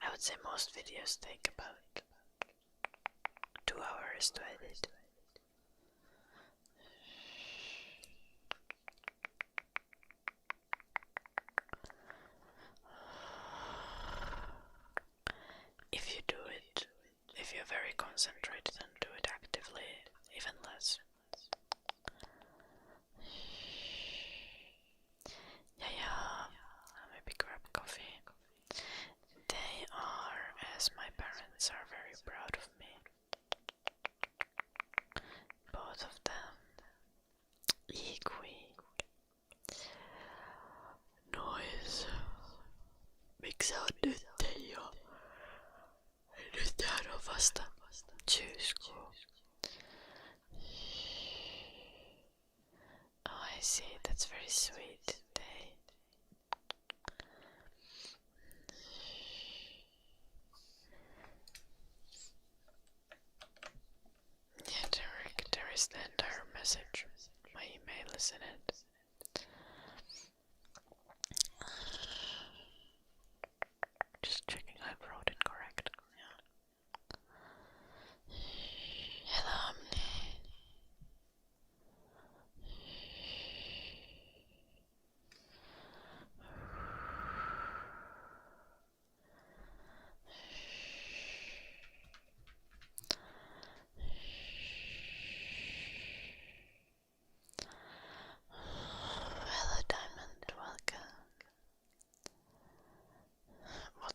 I would say most videos take about 2 hours to edit. If you do it, if you're very concentrated and do it actively, even less. Yeah, maybe grab coffee. They are, as my parents are very proud of me. Both of them. Equi. Noise. Mix out the Teo. And the dad of us. Tjusko. Oh, I see. That's very sweet. They. Yeah, there is the entire message. My email is in it. Just checking I wrote it correct. Yeah. Hello, Omni.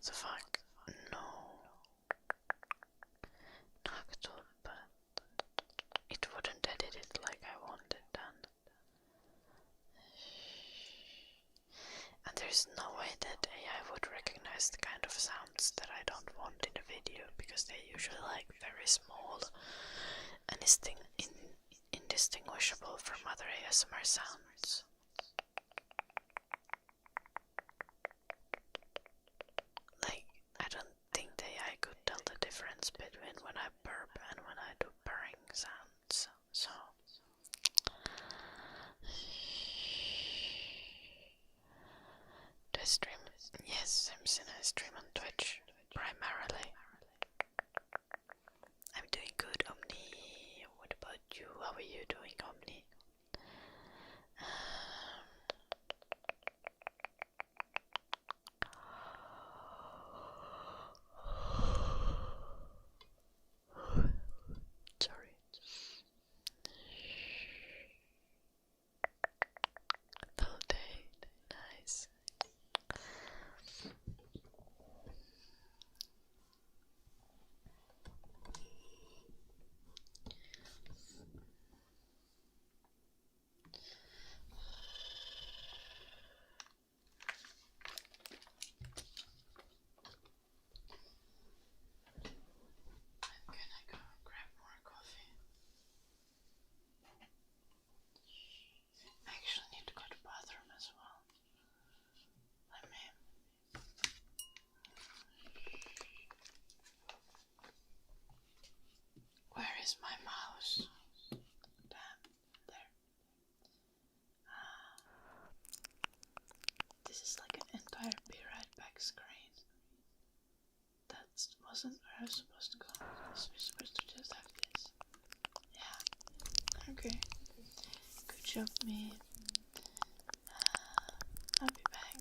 the fuck? No. Knocked up, but it wouldn't edit it like I wanted done. And there's no way that AI would recognize the kind of sounds that I don't want in a video, because they're usually like very small and indistinguishable from other ASMR sounds. Like, I don't think the AI could tell the difference between when I burp and when I do purring sounds. So do I stream? Yes, I stream on Twitch primarily. I'm doing good, Omni. What about you? How are you doing, Omni? Sorry. Full day. Nice. I'm gonna go grab more coffee. I actually need to go to the bathroom as well. Let me. Where is my mouse? Damn, there. This is like an entire Be Right Back screen. That wasn't where I was supposed to go. I was supposed to just have this. Yeah. Okay. Good job, me. I'll be back.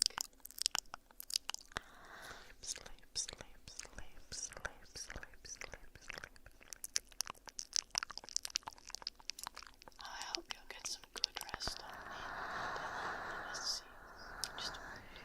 Sleep, sleep, sleep, sleep, sleep, sleep, sleep. Oh, I hope you'll get some good rest on me. Let's see. Just a moment.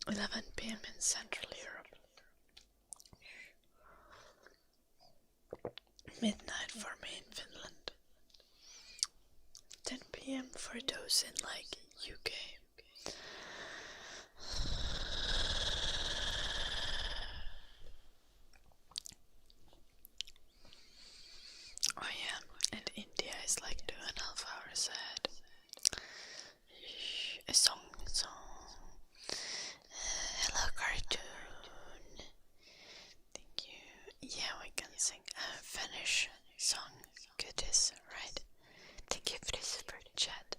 11 p.m. in Central Europe. Midnight for me in Finland. 10 p.m. for those in like UK. Oh yeah, and India is like 2.5 hours ahead. A song. Hello cartoon. Thank you. Yeah, we can sing a Finnish song. Goodies, right? Thank you for the super chat.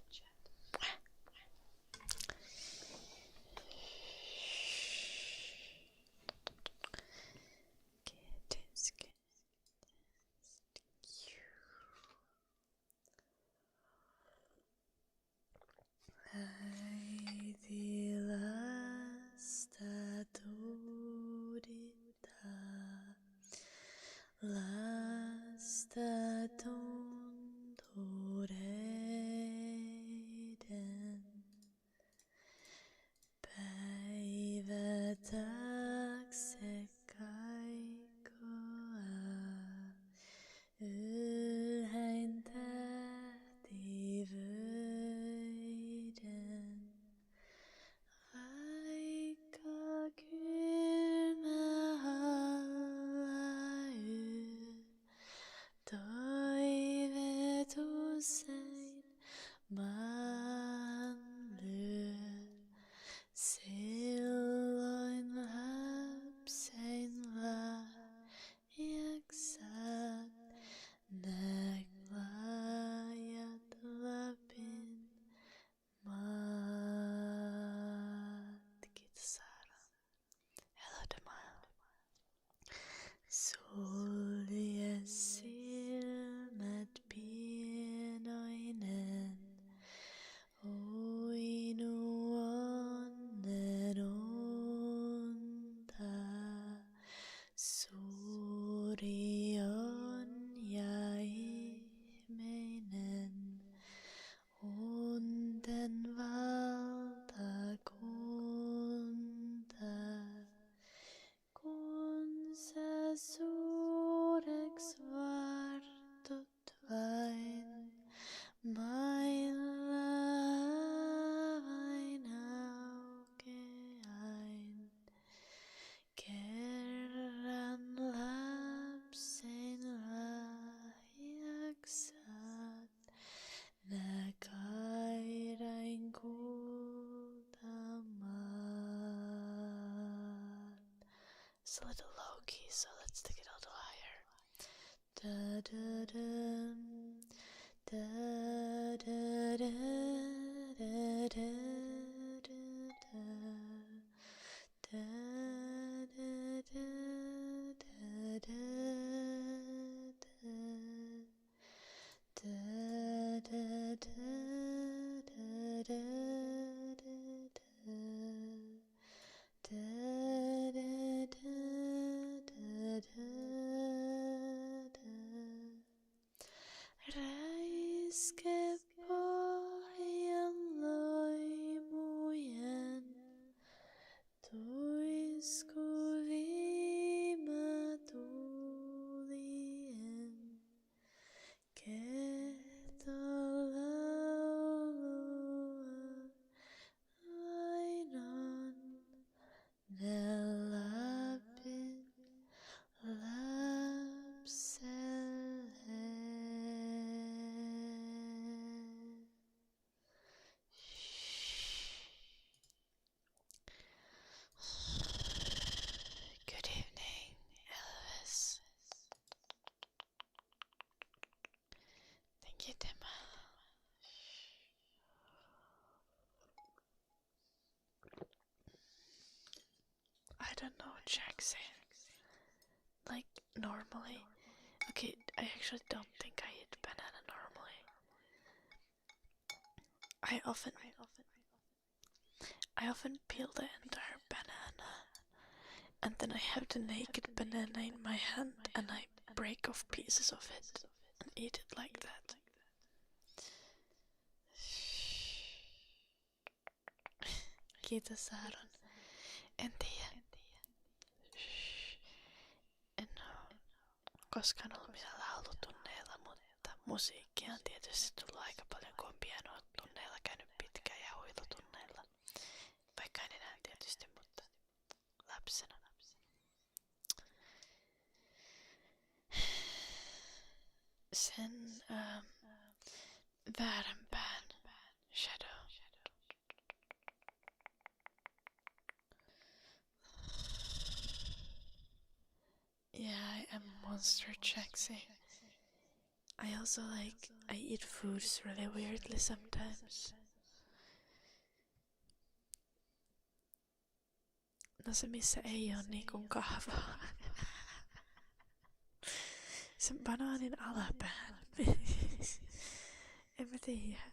It's a little low key, so let's take it a little higher. Da da dum, da da da da da da da da da da da da da I don't know what Jack said. Like, normally. Okay, I actually don't think I eat banana normally. I often peel the entire banana, and then I have the naked banana in my hand, and I break off pieces of it and eat it like that. Kiitos Aaron. En tiedä. En oo koskaan ollut missään laulutunneilla, mutta musiikkia on tietysti tullut aika paljon, kun on pianotunneilla käynyt pitkään ja huilutunneilla. Vaikka en enää tietysti, mutta lapsena. Sen vääränpään shadow. Yeah, I am monster Jaxie. I also I eat foods really weirdly sometimes. No se missä ei oo niinku kahvaa. Sen banaanin alapään. En mä tiedä.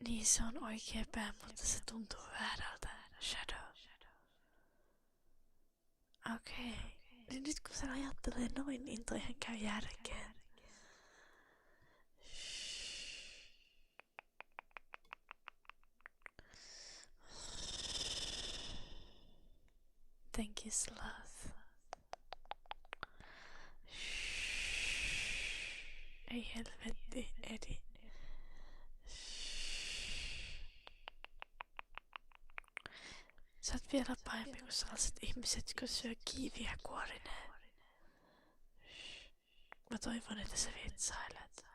Niin se on oikea pää, mutta se tuntuu väärältä. Shadow. Okei. Niin nyt kun sen ajattelee noin, niin toihan käy järkeen. Thank you, Sloth. Ei helvetti, Edi. Sä oot vielä pahempi kuin sellaiset ihmiset, jotka syö kiiviä kuorineen. Mä toivon, että sä vitsailet.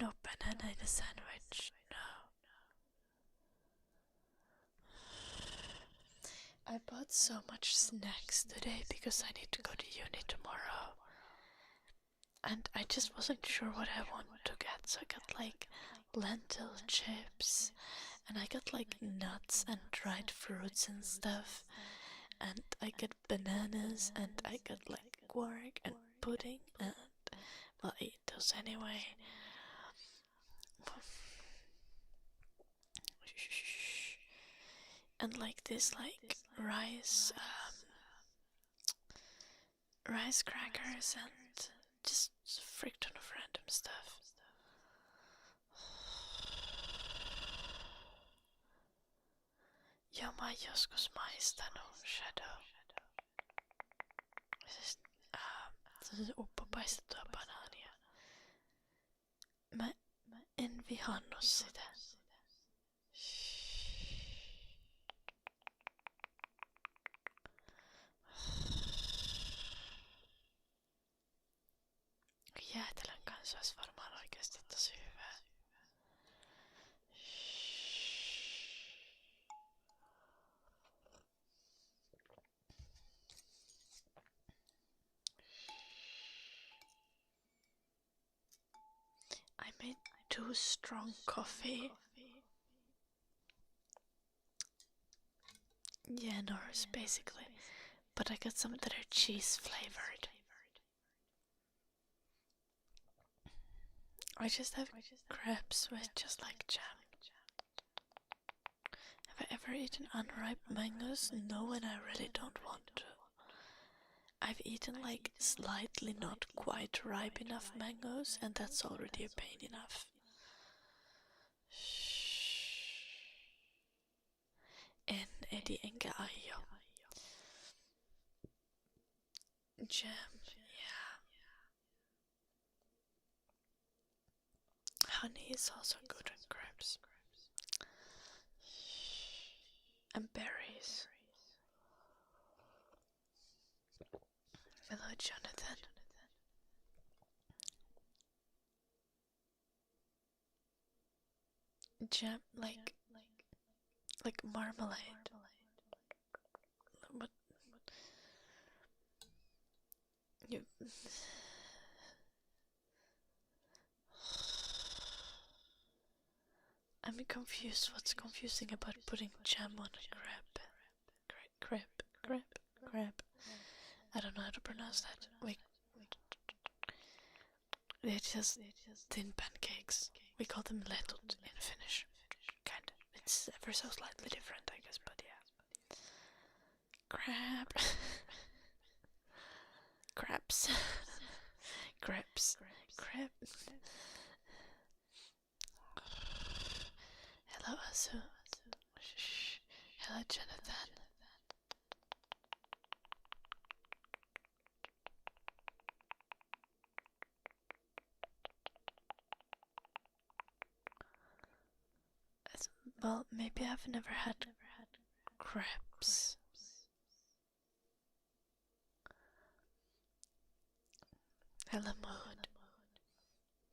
No banana in a sandwich, no. I bought so much snacks today because I need to go to uni tomorrow. And I just wasn't sure what I wanted to get, so I got lentil chips, and I got nuts and dried fruits and stuff, and I got bananas, and I got quark and pudding, and well, I eat those anyway. And this rice crackers and just a frick ton of random stuff. Joo, mä oon joskus maistanut Shadow. Siis, se on uppopaistettua banaania. Mä en vihannut sitä. Jäätelön kanssa olisi varmaan oikeasti tosi hyvää. I made 2 strong coffee. Yeah, Norse basically. But I got some that are cheese flavored. I just have crepes with just jam. Have I ever eaten unripe mangoes? No, and I really don't want to. I've eaten slightly not quite ripe enough mangoes, and that's already a pain enough. En edi enkä aio. Jam, yeah. Honey is also good in crepes. And berries. Hello, Jonathan. Jam, like marmalade. What? You. I'm confused. What's confusing about putting jam on a crepe? Crepe. I don't know how to pronounce that. They're just thin pancakes. We call them letut in Finnish. Kinda. It's ever so slightly different, I guess, but yeah. Crab. Crabs. Crabs. Crabs. Hello, Asu. Shh. Hello, Jonathan. Well, maybe I've never had crabs. Hello, mood.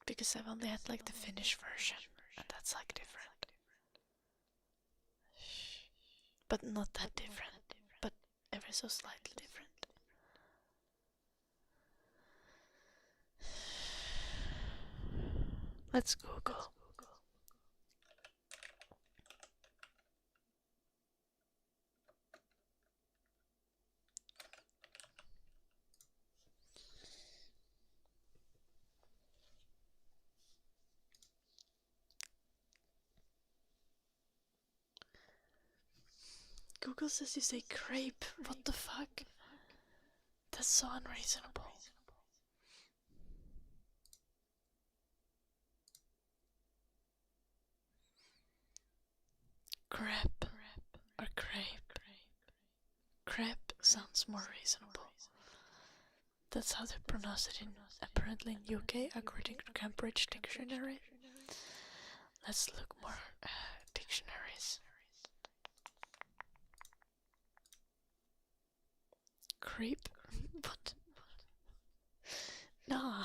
Because I've only had like the Finnish version, and that's like different. But not that different, but ever so slightly different. Let's Google. Google says you say crepe. What the fuck? That's so unreasonable. Crepe or crepe. Crepe sounds more reasonable. That's how they pronounce it apparently in UK according to Cambridge Dictionary. Let's look more dictionaries. Creep? What? Nah.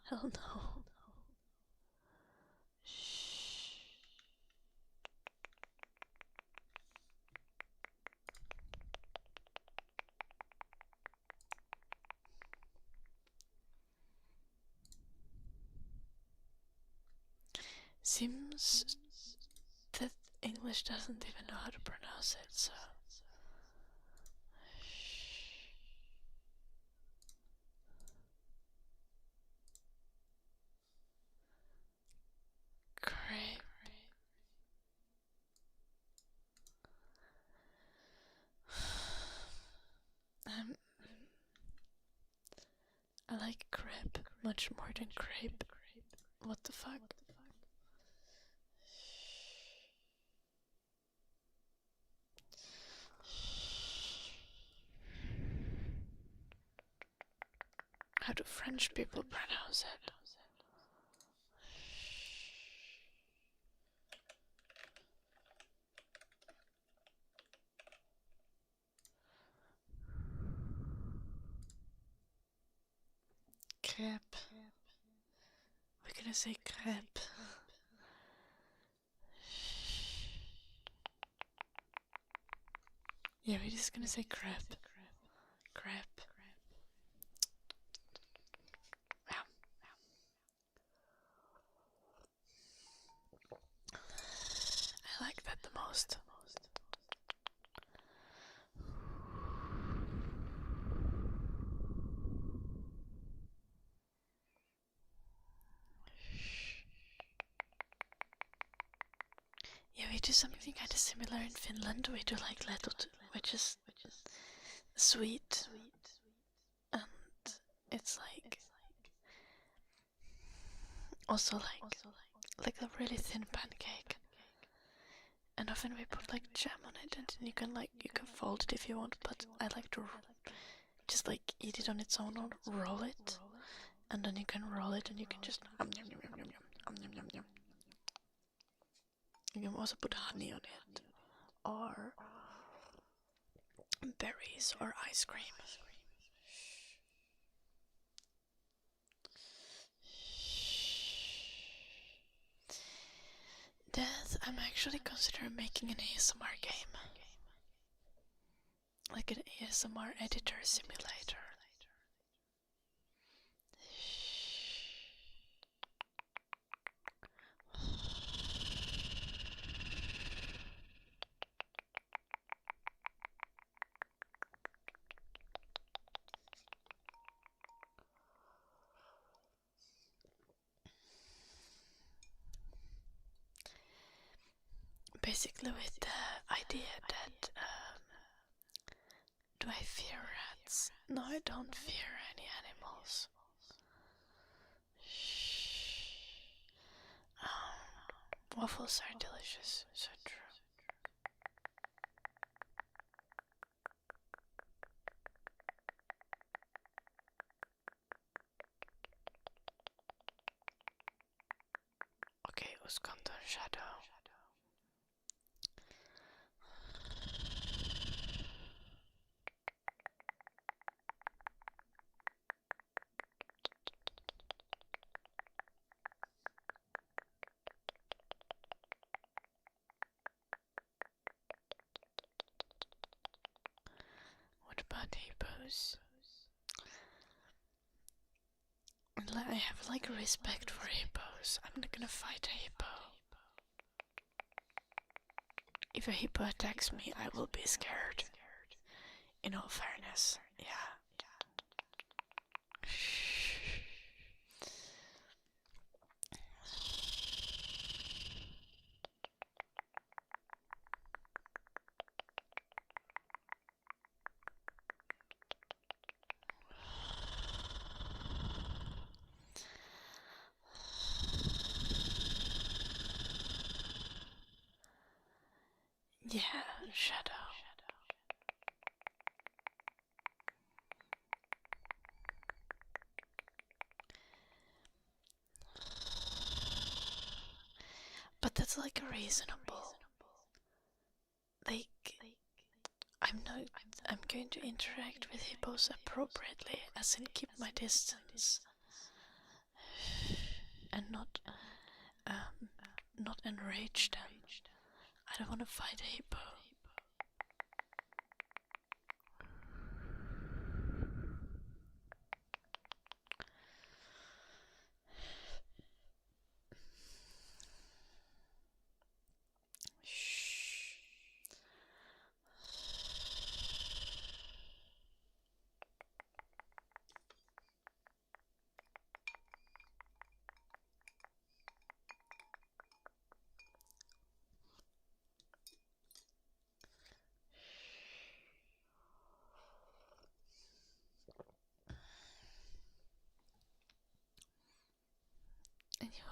Hell no. Shh. Seems that English doesn't even know how to pronounce it, so... Crepe. I like crepe much more than crepe. What the fuck? How do French people pronounce it? Crepe. We're gonna say crepe. Yeah, we're just gonna say crepe. Crepe. Yeah. I like that the most. Yeah, we do something kind of similar in Finland. We do like letut, which is sweet, and it's like also like a really thin pancake. And often we put like jam on it, and then you can fold it if you want. But I like to just like eat it on its own or roll it, and then you can roll it and you can just yum yum yum yum yum yum yum. You can also put honey on it, or berries, or ice cream. Death, I'm actually considering making an ASMR game. Like an ASMR editor simulator. basically with the idea that do I fear rats? No, I don't fear any animals. Waffles are delicious, so true. Okay, Uskonton Shadow. What about hippos? I have like respect for hippos. I'm not gonna fight a hippo. If a hippo attacks me, I will be scared. In all fairness, yeah. Yeah, shadow. But that's like reasonable. Like, I'm going to interact with hippos appropriately, as in keep my distance. And not enrage them. I don't want to fight a hippo.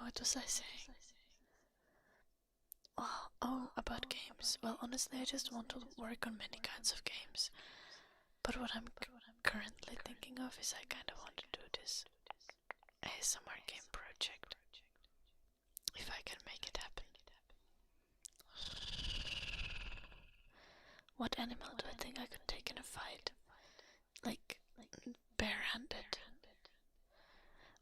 What was I saying? Oh, about games. Well, honestly, I just want to work on many kinds of games. But what I'm currently thinking of is I kind of want to do this ASMR game project. If I can make it happen. What animal do I think I could take in a fight? Like, barehanded.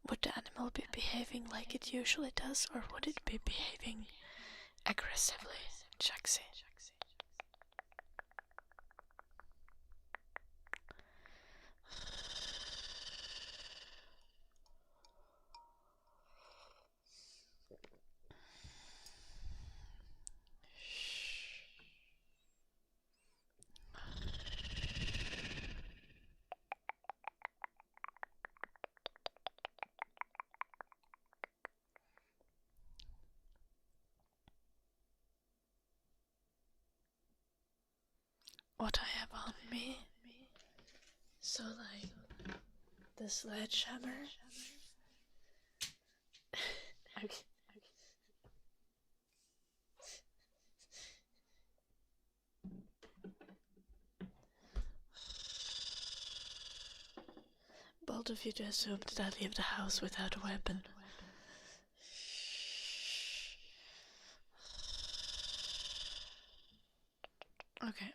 Would the animal be behaving like it usually does, or would it be behaving aggressively? Jaxie. What I have on me, so like the sledgehammer. Okay. Bold of you to assume that I leave the house without a weapon. Okay.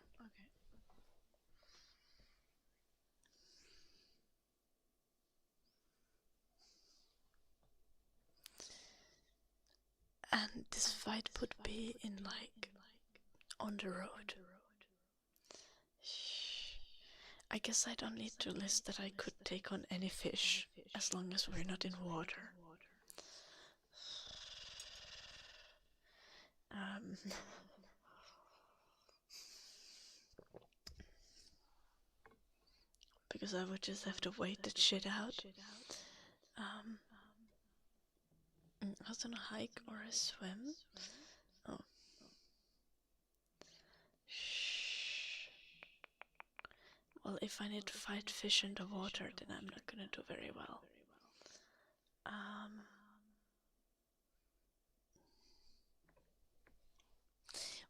And this fight would be in like on the road. I guess I don't need to list that I could take on any fish as long as we're not in water. Because I would just have to wait that shit out. I was on a hike or a swim. Oh. Well, if I need to fight fish in the water, then I'm not gonna do very well.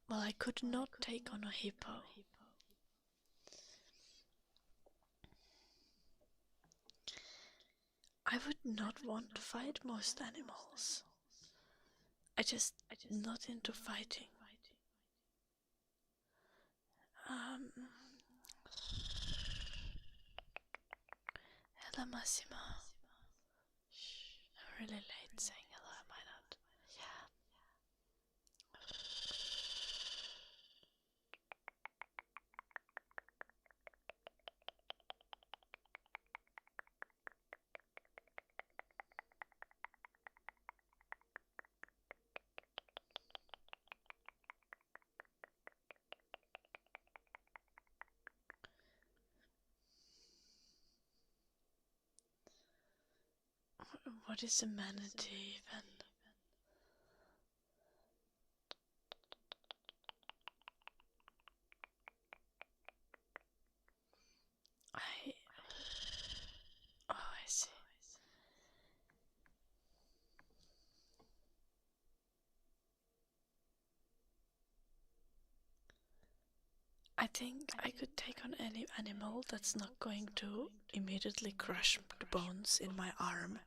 Well, I could not take on a hippo. I would not want to fight most animals. I just not into fighting. Hello, Massimo. I'm really late saying hello, am I not? Yeah. What is a manatee even? I see. I think I could take on any animal that's not going to immediately crush the bones in my arm.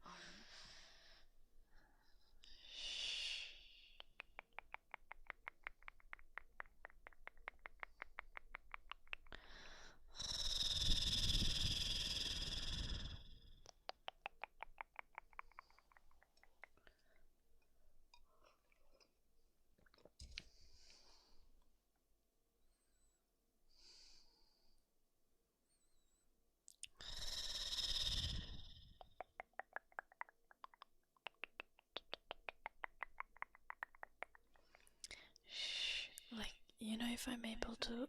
Like, you know, if I'm able to,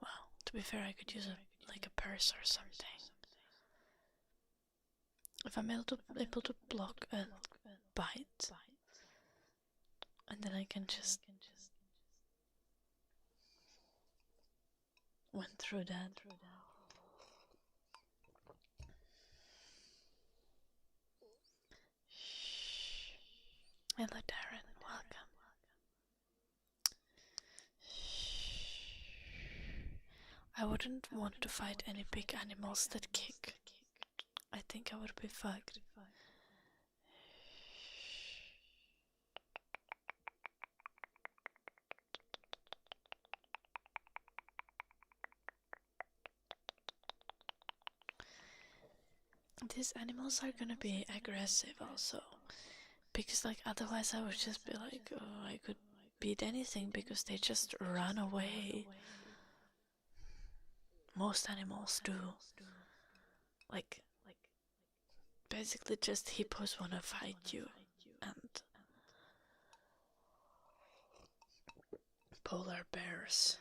well, to be fair, I could use a purse or something. If I'm able to block a bite, and then I can just went through that. Hello, Darren. Welcome. I wouldn't want to fight any big animals that kick. I think I would be fucked. These animals are gonna be aggressive also. Because like otherwise I would just be like, oh, I could beat anything because they just run away. Most animals do. Like basically just hippos wanna fight you, and polar bears.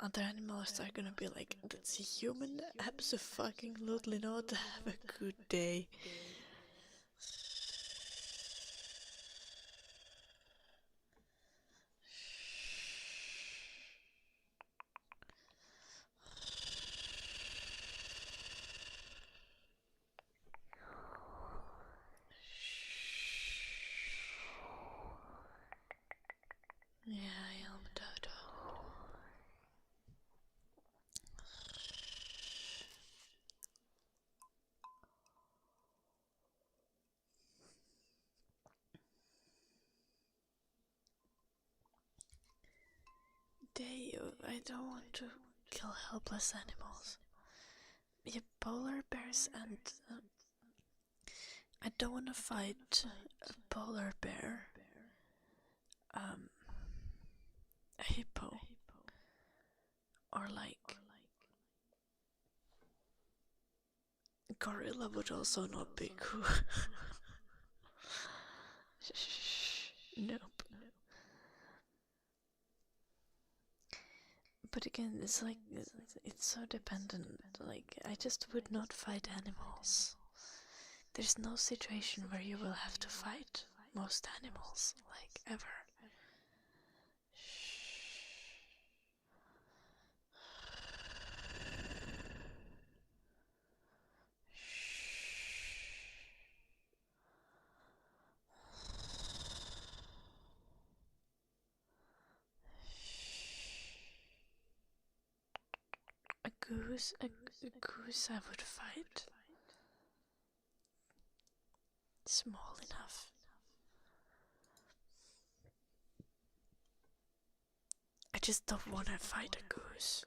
Other animals are gonna be like, that's a human, absolutely not, have a good day. Yeah, I am Dodo. I don't want to kill helpless animals. Yeah, polar bears and I don't want to fight a polar bear, a hippo, or like gorilla would also not be cool. Nope. But again, it's like, it's so dependent. Like, I just would not fight animals. There's no situation where you will have to fight most animals, like, ever. goose, a goose I would fight. Small enough. I just don't want to fight a goose.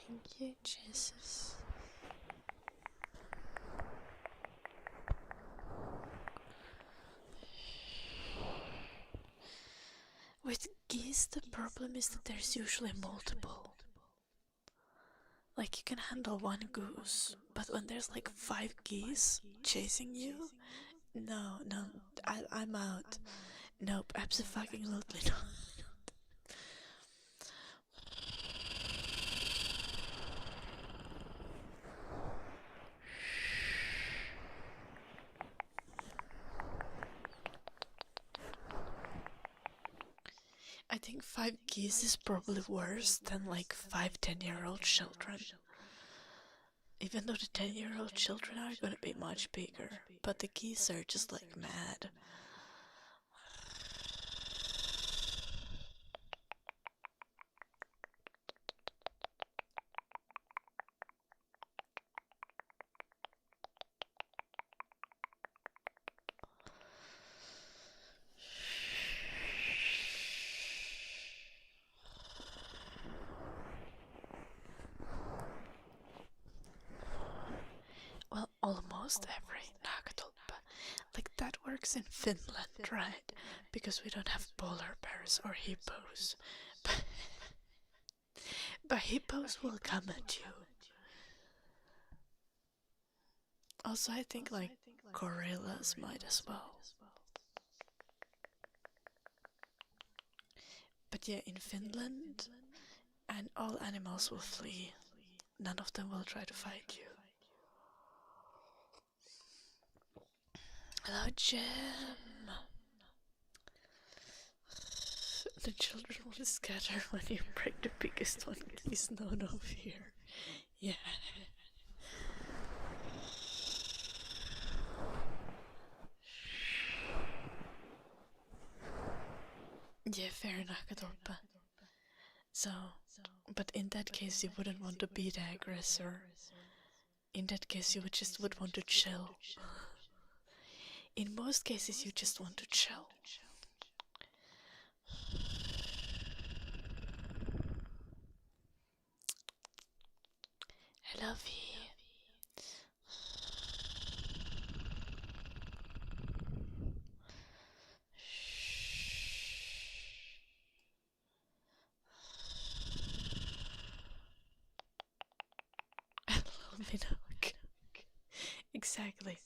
Thank you, Jesus. With geese, the problem is that there's usually multiple. Like, you can handle one goose, but when there's like 5 geese chasing you, no, I'm out. Nope, absolutely not. I think 5 geese is probably worse than like 5 10-year-old children. Even though the 10-year-old children are gonna be much bigger, but the geese are just like mad. Well, almost every nagatolpa. Like, that works in Finland, right? Because we don't have polar bears or hippos. But hippos will come at you. Also, I think like gorillas might as well. But yeah, in Finland, and all animals will flee. None of them will try to fight you. Hello, Jim. The children will scatter when you break the biggest one. Please, no fear. Yeah. Yeah, fair enough, Kadolpa. So, but in that case you wouldn't want to be the aggressor. In that case you would want to chill. In most cases you just want to chill. I love you. Exactly.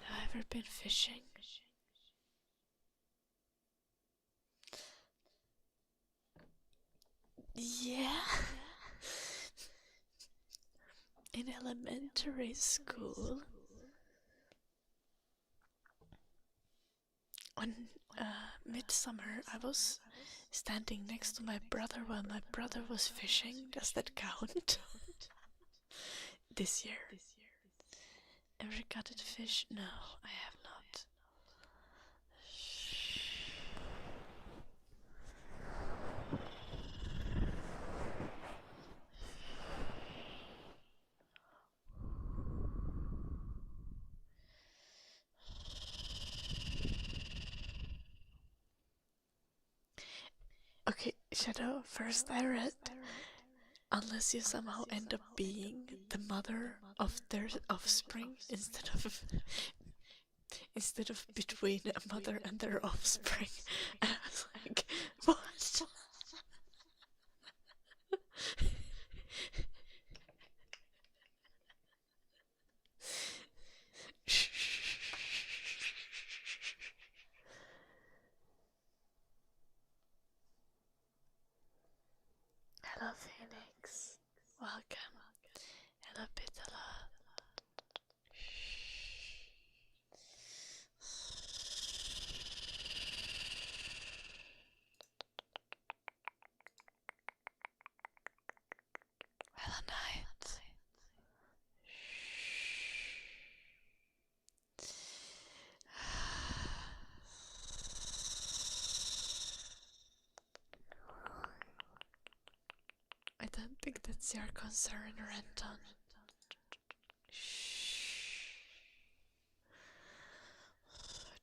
Have I ever been fishing? Yeah. In elementary school, on midsummer, I was standing next to my brother while my brother was fishing. Does that count? This year. Ever got a fish? No, I have not. Okay, Shadow, first I read, unless you somehow end up being the mother of their offspring instead of between a mother and their offspring. And I was like, what? What's your concern, Renton? Shh.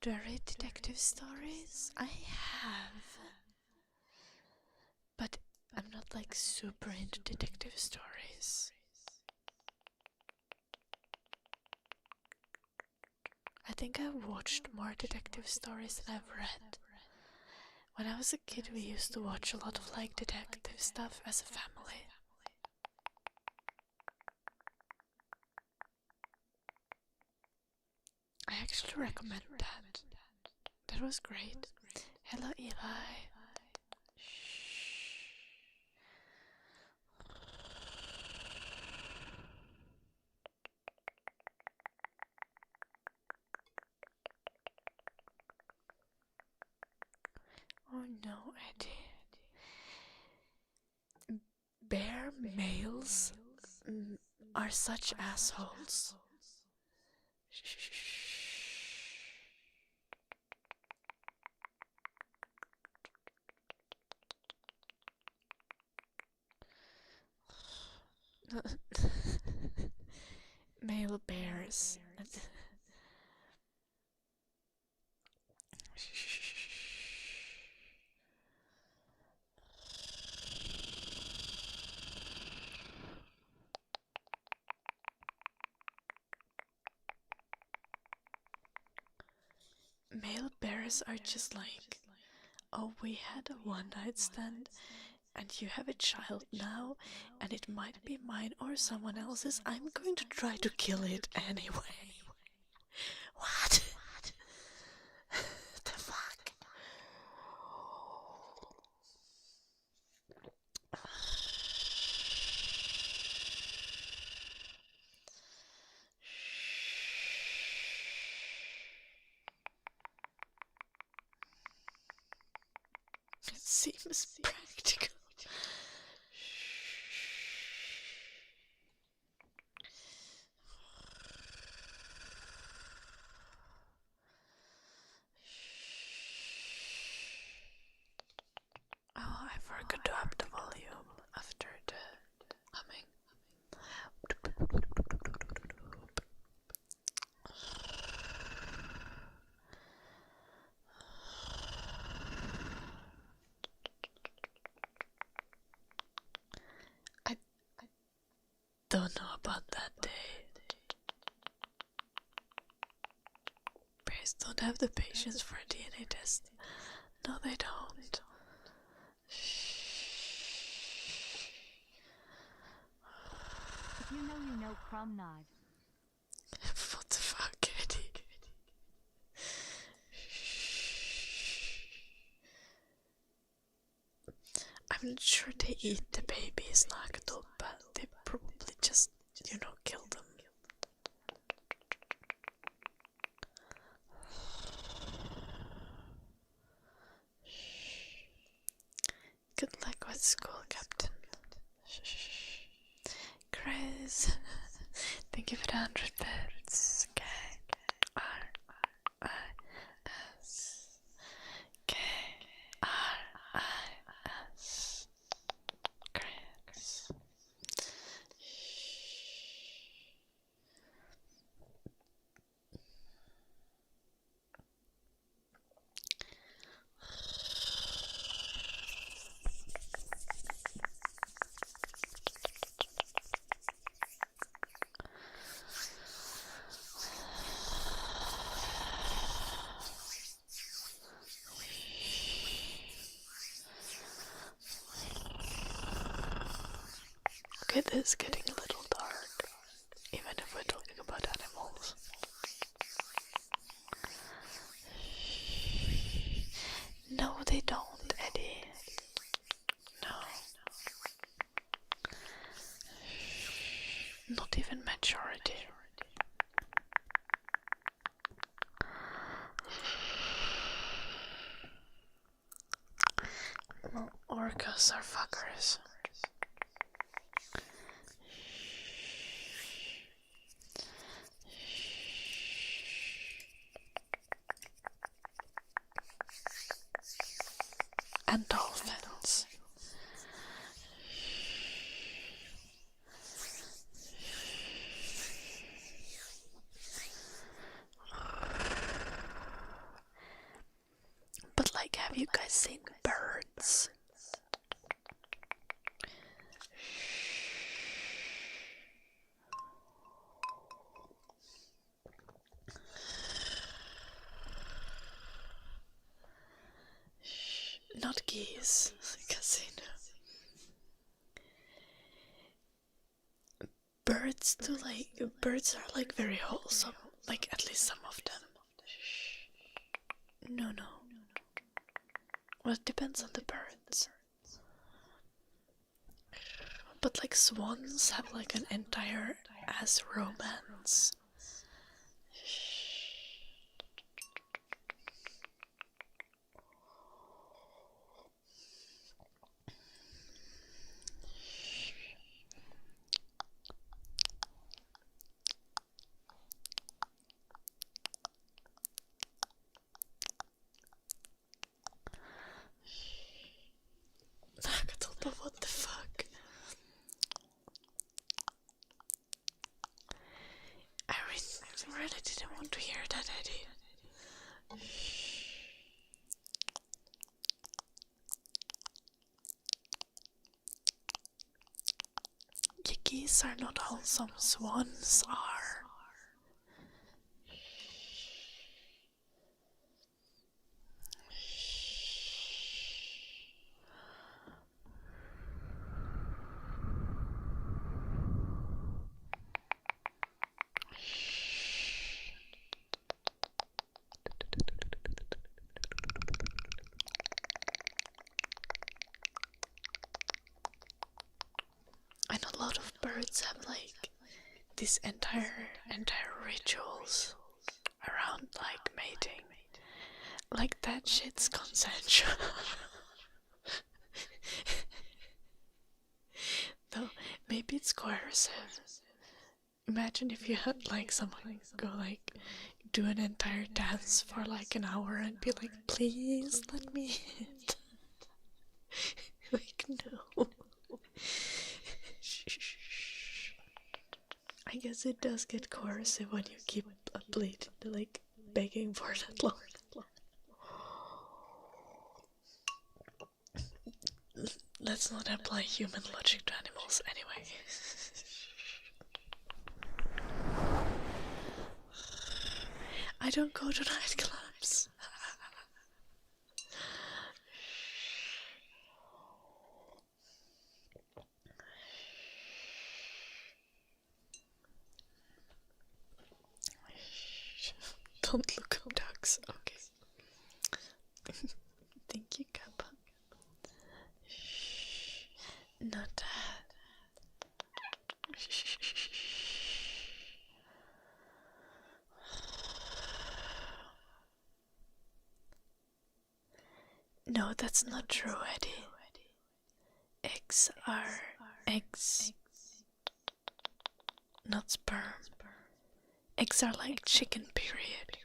Do I read detective stories? I have. But I'm not like super into detective stories. I think I've watched more detective stories than I've read. When I was a kid, we used to watch a lot of like detective stuff as a family. I actually recommend that. That was great. Hello, Eli. Shh. Oh no, Eddie. Bear males are such assholes. Male bears. Male bears are just like, oh, we had a one-night stand, and you have a child now, and it might be mine or someone else's. I'm going to try to kill it anyway. What? The fuck? It seems practical. Oh, I forgot to up the volume after the humming. I don't know about that day. Bears don't have the patience for a DNA test. No, they don't. If you know, Crumb Nod. What the fuck, Eddie? I'm not sure they eat the babies knocked up, but they probably just, kill them. Good luck with school, Captain. Chris, thank you for the 100 bits. K-R-I-S. K-R-I-S. Chris. Okay, this is getting a little dark, even if we're talking about animals. No, they don't, Eddie. No. Not even majority. Well, orcas are fuckers. And dolphins. you guys seen birds? Not geese, because birds are like very wholesome, like at least some of them. No. Well, it depends on the birds. But like swans have like an entire ass romance. What the fuck? I really didn't want to hear that, Eddie. The geese are not wholesome, swans are. And a lot of birds have like these entire rituals around like mating. Like that shit's consensual. Though maybe it's coercive. Imagine if you had like someone go like do an entire dance for like an hour and be like, please let me hit. Like no. I guess it does get coercive when you keep like begging for that long. Let's not apply human logic to animals anyway. I don't go to nightclubs. Don't look up ducks. Okay. Thank you, Kappa. Not that. No, that's not true, Eddie. Eggs are eggs, not sperm. Eggs are like chicken, period.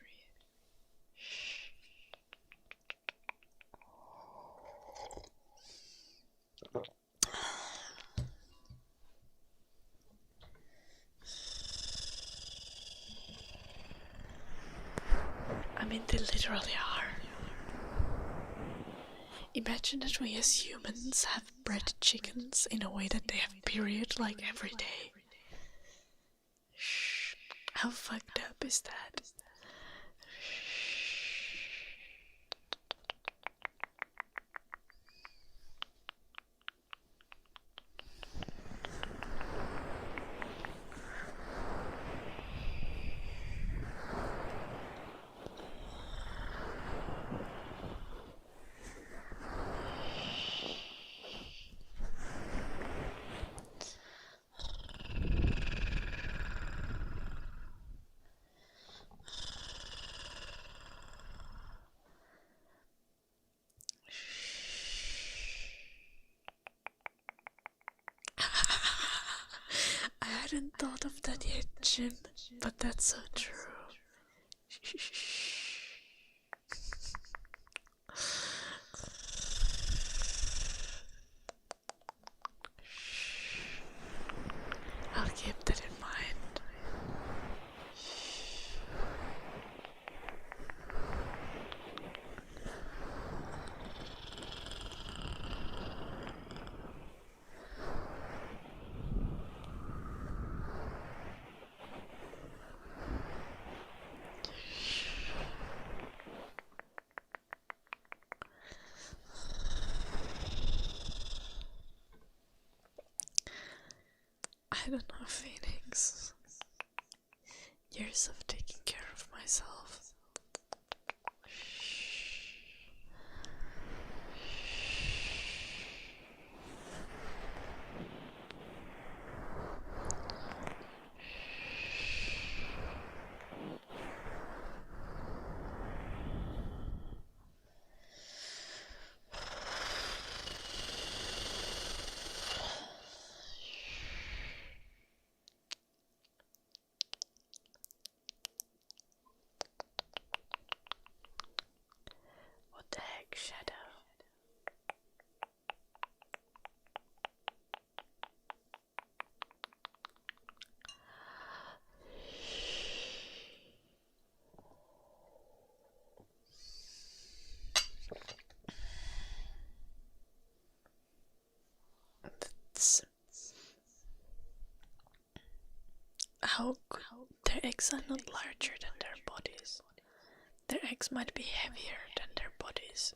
I mean, they literally are. Imagine that we as humans have bred chickens in a way that they have period like every day. How fucked up is that? I hadn't thought of that yet, Jim, but that's so true. I'll keep that in mind. I don't know, Phoenix. Years of taking care of myself. What the heck, Shadow? How could their eggs are not larger than their bodies? Their eggs might be heavier than their bodies.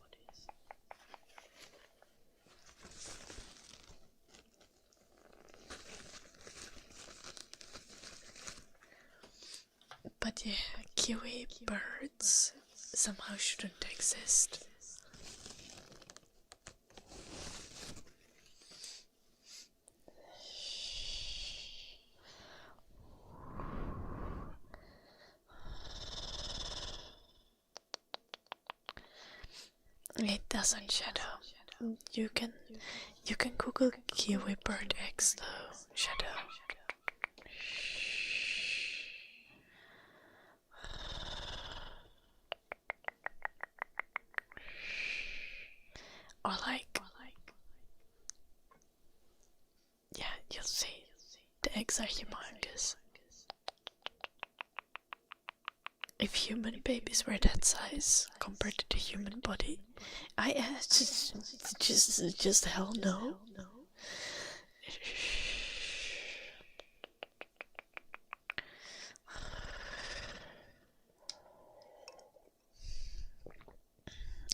But yeah, kiwi birds somehow shouldn't exist. It doesn't, Shadow. You can Google kiwi bird eggs though, Shadow. Or like, yeah, you'll see. The eggs are humongous. If human babies were that size compared to the human body, just hell no.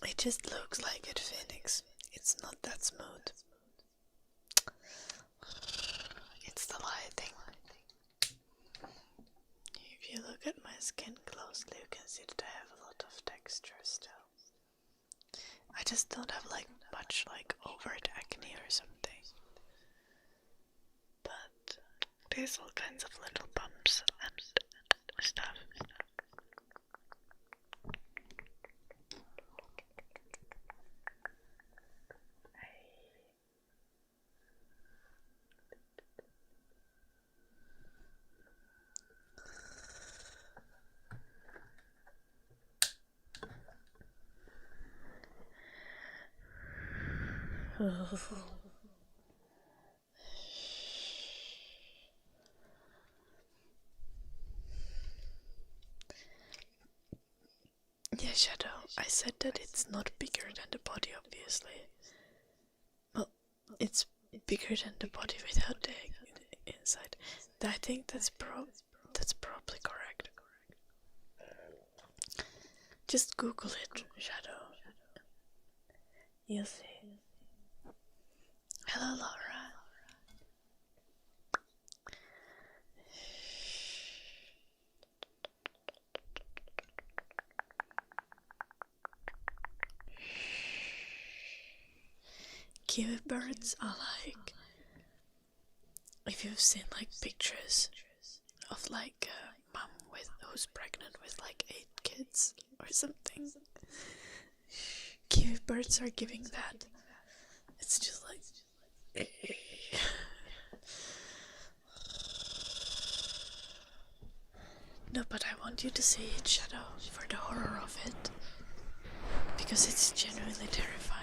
It just looks like it, Phoenix. It's not that smooth. It's the lighting. If you look at my skin closely, you can see that I have a lot of texture still. I just don't have like much like overt acne or something. But there's all kinds of little bumps and stuff. Yeah, Shadow, I said that it's not bigger than the body, obviously. Well, it's bigger than the body without the egg inside. I think that's probably correct. Just Google it, Shadow. You'll see. Hello, Laura. Kiwi birds are like, if you've seen like pictures of like a mom who's pregnant with like 8 kids or something, kiwi birds are giving that. It's just like no, but I want you to see it, Shadow, for the horror of it, because it's genuinely terrifying.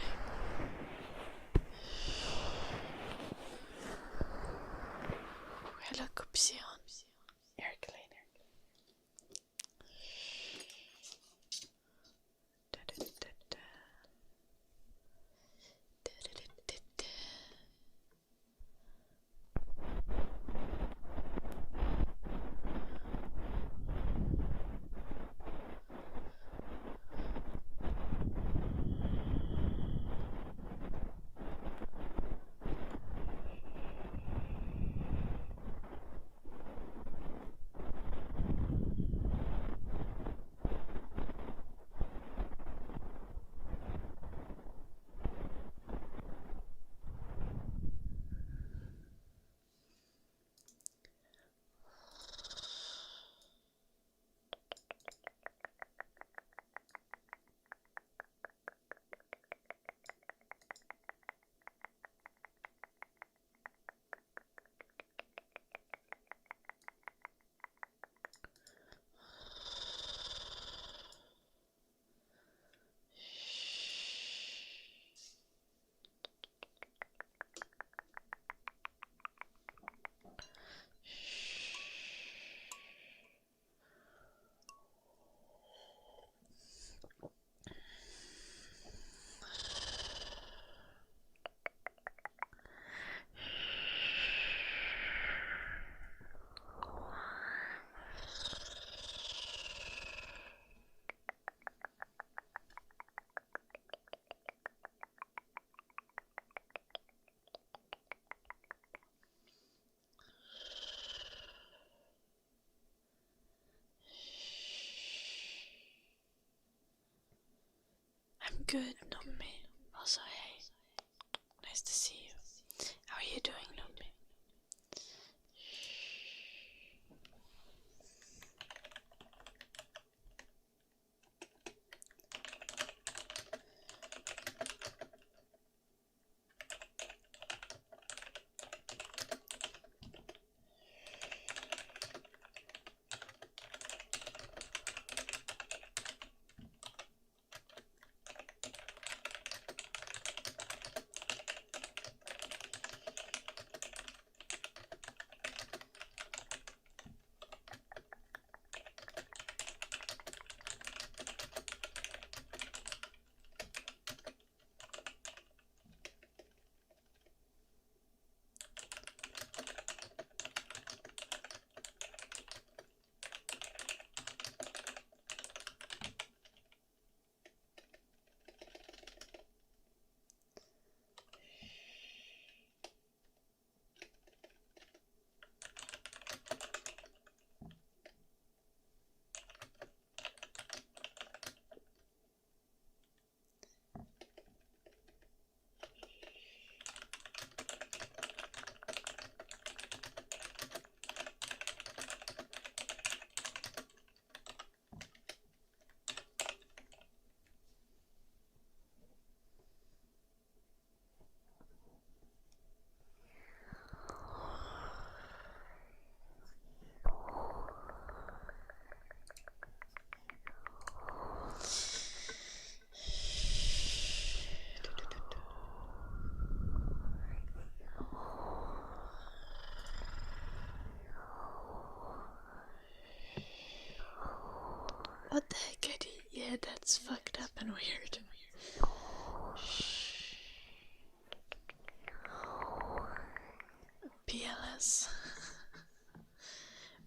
Hello, Cupsion. Air cleaner. good, Nomi. Also, hey, nice to see you. How are you doing, Nomi? What the heck, Eddie? Yeah, that's fucked up and weird. PLS.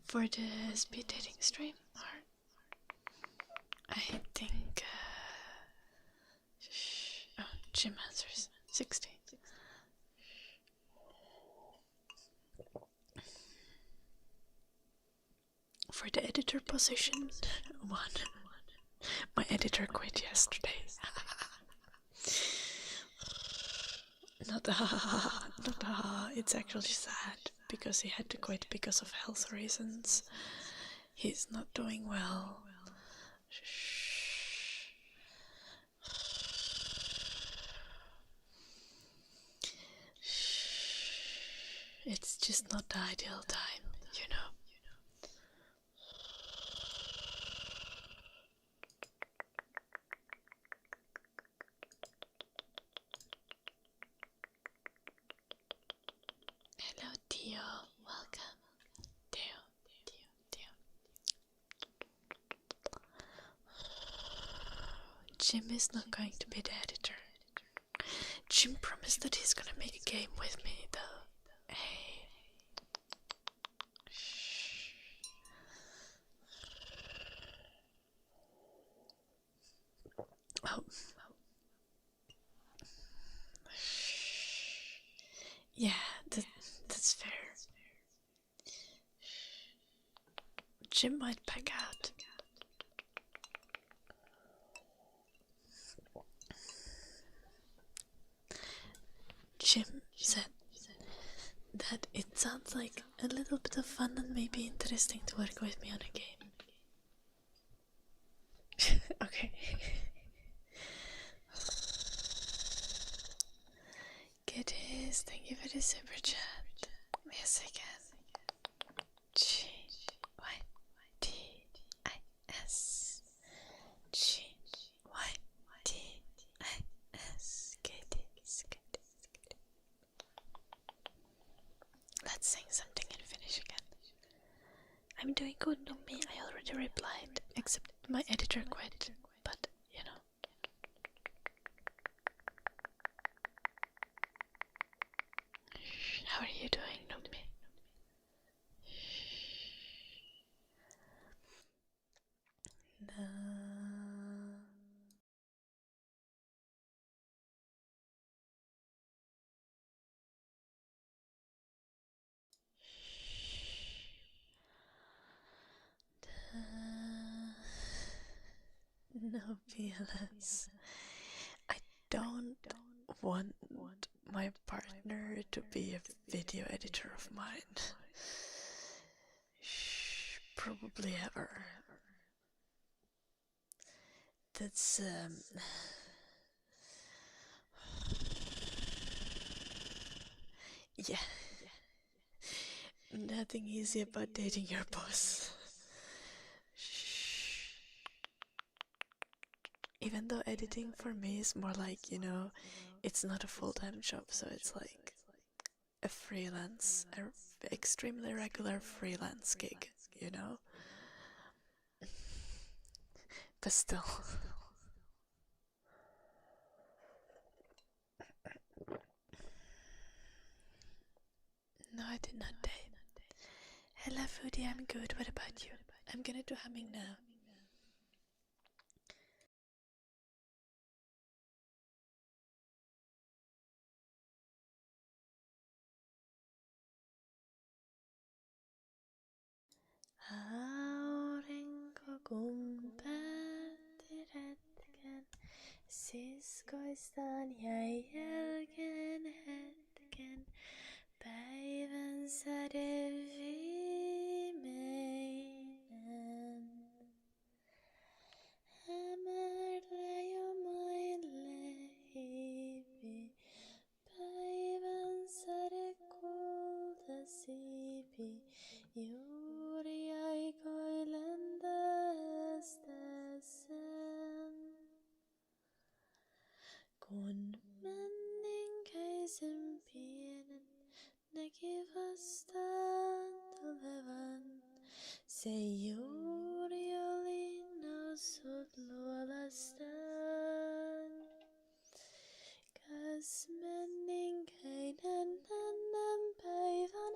For the speed dating stream? Or I think... oh, Gym answers. 60. For the editor position, 1. My editor quit yesterday. Not it's actually sad because he had to quit because of health reasons. He's not doing well. It's just not the ideal time, you know. Hello, Theo. Welcome. Theo. Jim is not going to be the editor. Jim promised that he's gonna make a game with me, though. Hey. Oh. Yeah, that's fair. Jim might back out. Jim said that it sounds like a little bit of fun and maybe interesting to work with me on a game. Okay. Goodies, thank you for the super chat. Yes, again. G-Y-T-I-S. G-Y-T-I-S. Goodies. Let's sing something and finish again. I'm doing good, not me. I already replied, except my editor quit, but you know. How are you doing, Nomi? No PLS. don't want my partner to be a video editor of mine. Probably ever. That's yeah. Nothing easy about dating your boss. Even though editing for me is more like, you know, it's not a full-time job, so it's like a freelance, extremely regular freelance gig, you know? But still. No, I did not date. Hello, Foodie, I'm good. What about you? I'm gonna do humming now. Aurinko kumpäätti retken, siskoistaan jäi jälkeen hetken, päivän säde viimeinen. Hämärä jo maille hiipi, päivän säde kultasiipi, juuri aikoi lentäessä sen. Kun menninkäisen pienen näki vastaan tulevan, se juuri oli noussut luolastaan. Kas menninkäinen ennen päivän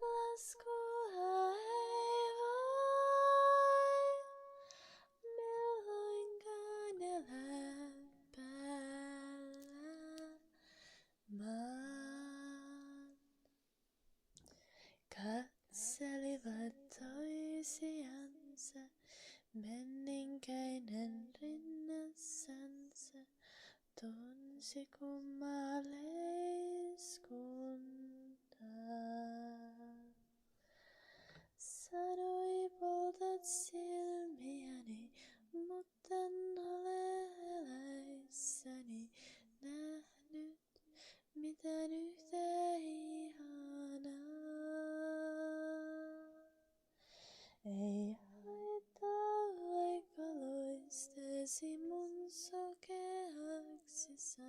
laskua ei voi, milloinkaan elää päällä maan. Katselivat toisiansa, menninkäinen rinnassansa, tunsi kummaleiskuntaa. Sanoi poltat silmiäni, mutten ole eläissäni nähnyt mitään yhtä ihanaa. Ei haittaa vaikka loistesi mun sokeaksi saa.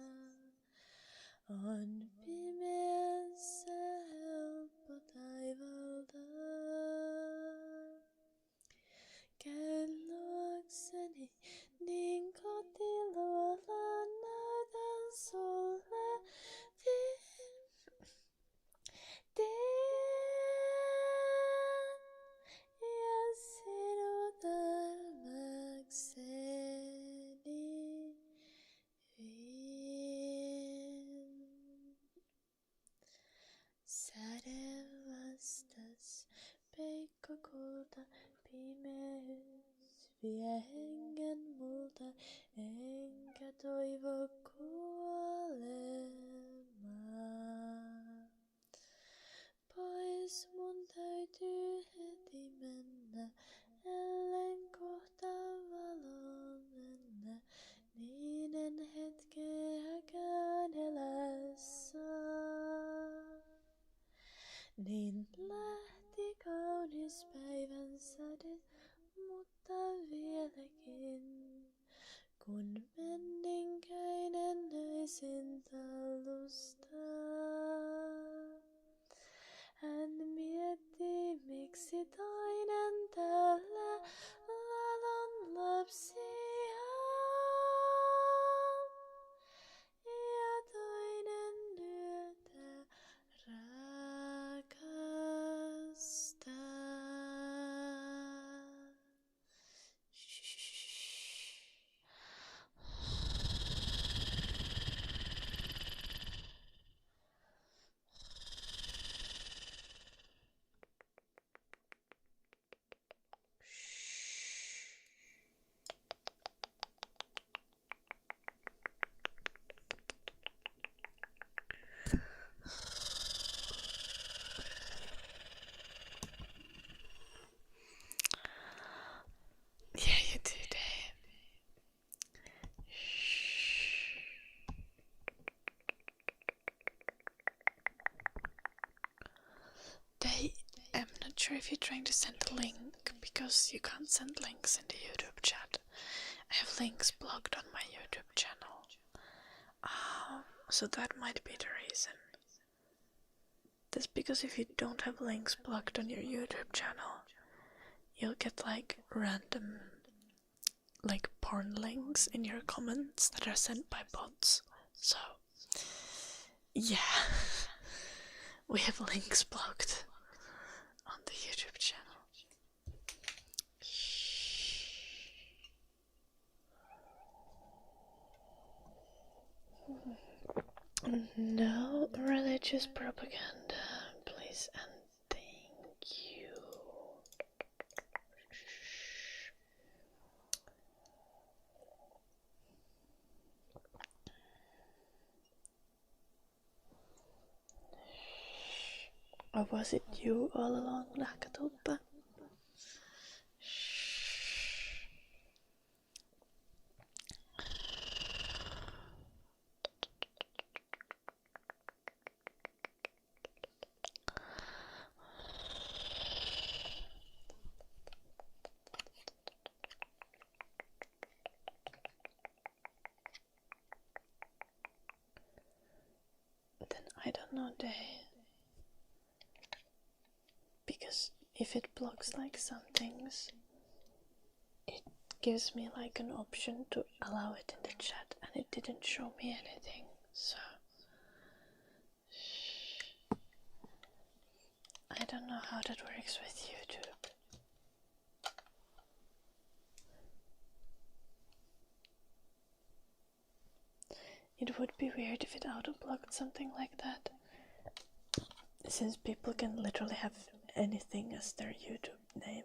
On pimeässä helppo taivaltaa. Käy luokseni, niin kotiluolaan näytän sulle tien. Ja sinut armakseni vien. Säde vastas, peikko kulta, pimeys vie hengen multa, enkä toivo kuolemaa. Pois mun täytyy heti mennä, ellen kohta valoon mennä, niin en hetkeäkään elää saa. Niin lähti kaunis päivän säde, mutta vieläkin sure if you're trying to send a link, because you can't send links in the YouTube chat. I have links blocked on my YouTube channel. So that might be the reason. That's because if you don't have links blocked on your YouTube channel, you'll get like random like porn links in your comments that are sent by bots. So yeah, we have links blocked on the YouTube channel. No religious propaganda, please and thank you. Or was it you all along, Nakatopa? Then I don't know, because if it blocks like some things, it gives me like an option to allow it in the chat, and it didn't show me anything, so I don't know how that works with YouTube. It would be weird if it auto-blocked something like that, since people can literally have anything as their YouTube name.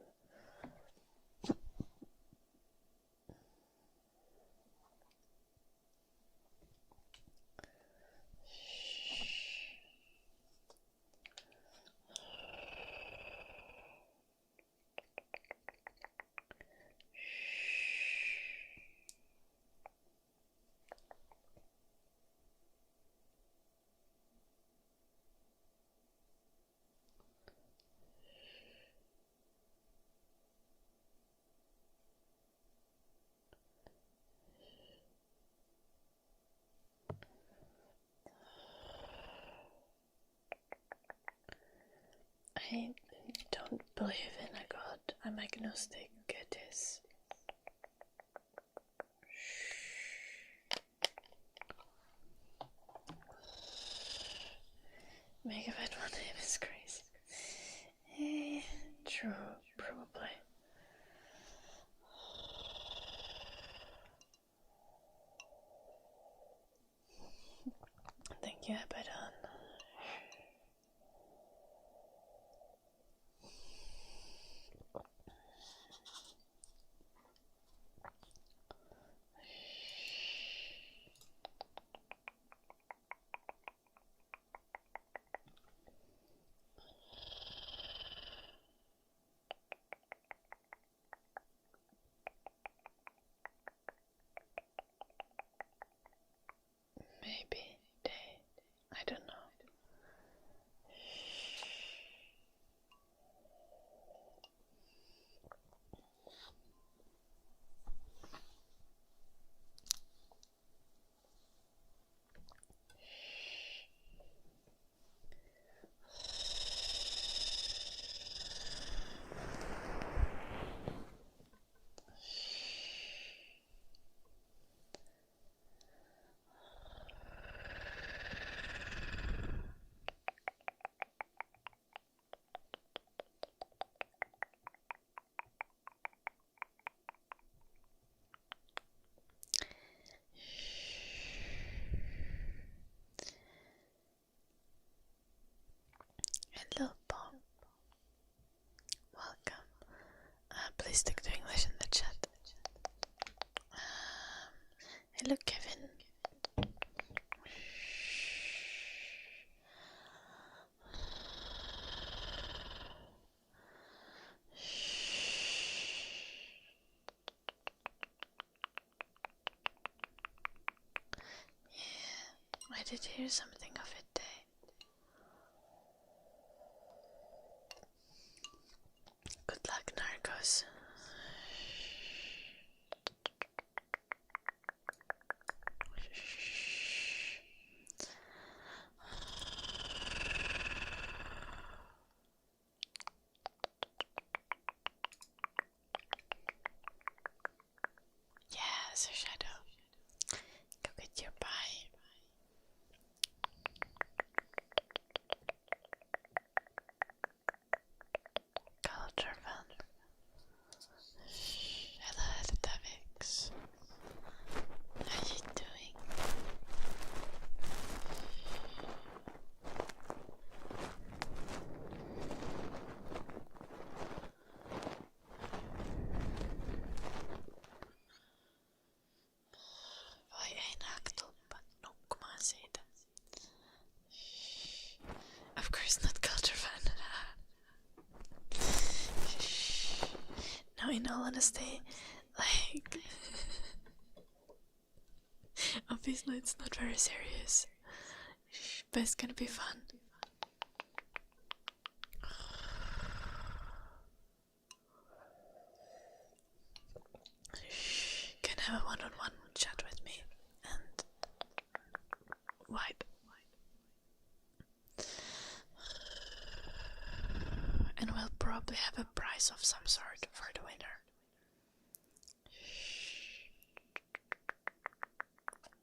I don't believe in a god. I'm agnostic. It is. Megabyte one name is crazy. True, probably. Thank you, Abaddon. Maybe I don't know. Hello, Bob. Welcome. Please stick to English in the chat. Hello, Kevin. Yeah, I did hear something of it, all honesty, like, obviously it's not very serious, but it's gonna be fun. You can have a one-on-one chat with me and wipe. And we'll probably have a prize of some sort for the winner.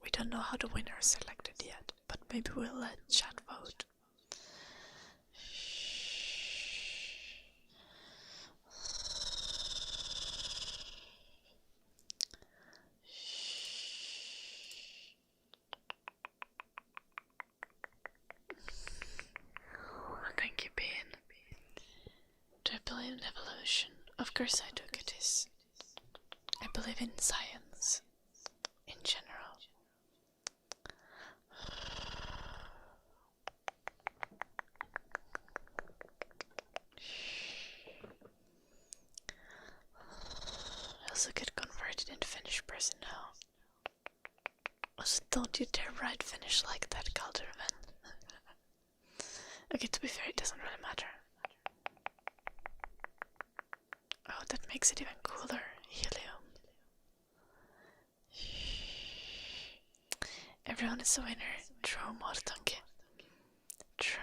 We don't know how the winner is selected yet, but maybe we'll let chat vote. Thank you, Bean. Do I believe in evolution? Of course I do, Kitties. I believe in science, in general. I also get converted into Finnish person now. Also, don't you dare write Finnish like that, Calderman. Okay, to be fair, it doesn't really matter. Oh, that makes it even cooler. Helium. Everyone is a winner. True, Mortanke. True.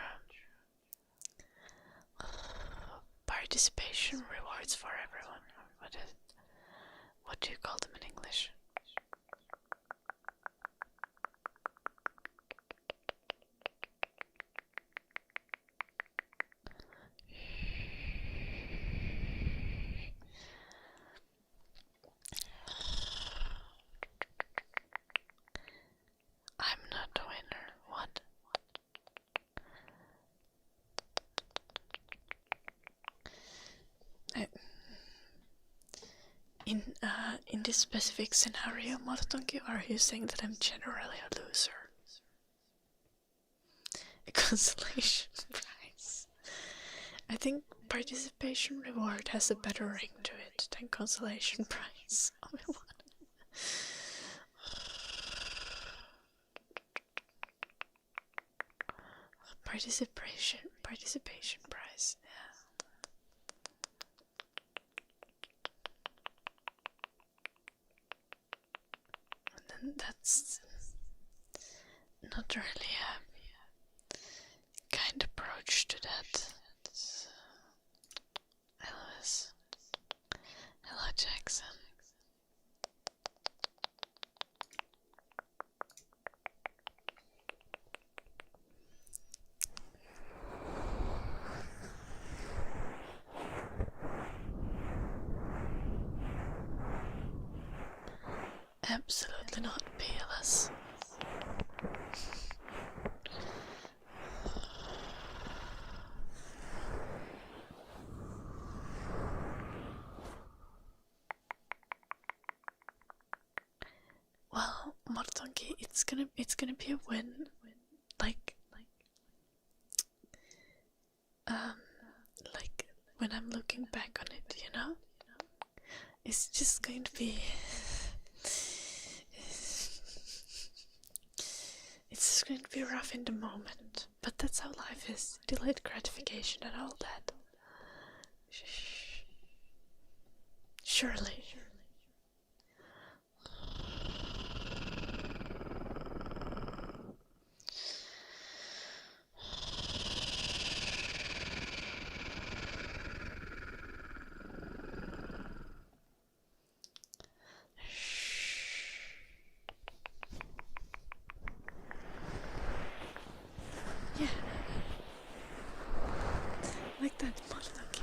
Participation rewards for everyone. What do you call them in English? I'm not a winner. What? In this specific scenario, Mortonki, are you saying that I'm generally a loser? A consolation prize. I think participation reward has a better ring to it than consolation prize. Oh my god. Participation prize, yeah. And then that's not really a kind approach to that. Elvis. Hello, Jackson. Absolutely not peerless. Well, Mortonki, it's gonna be a win. Like when I'm looking back on it, you know? It's just going to be it's just going to be rough in the moment, but that's how life is. Delayed gratification and all that. Surely. Yeah. Like that, Mononoke.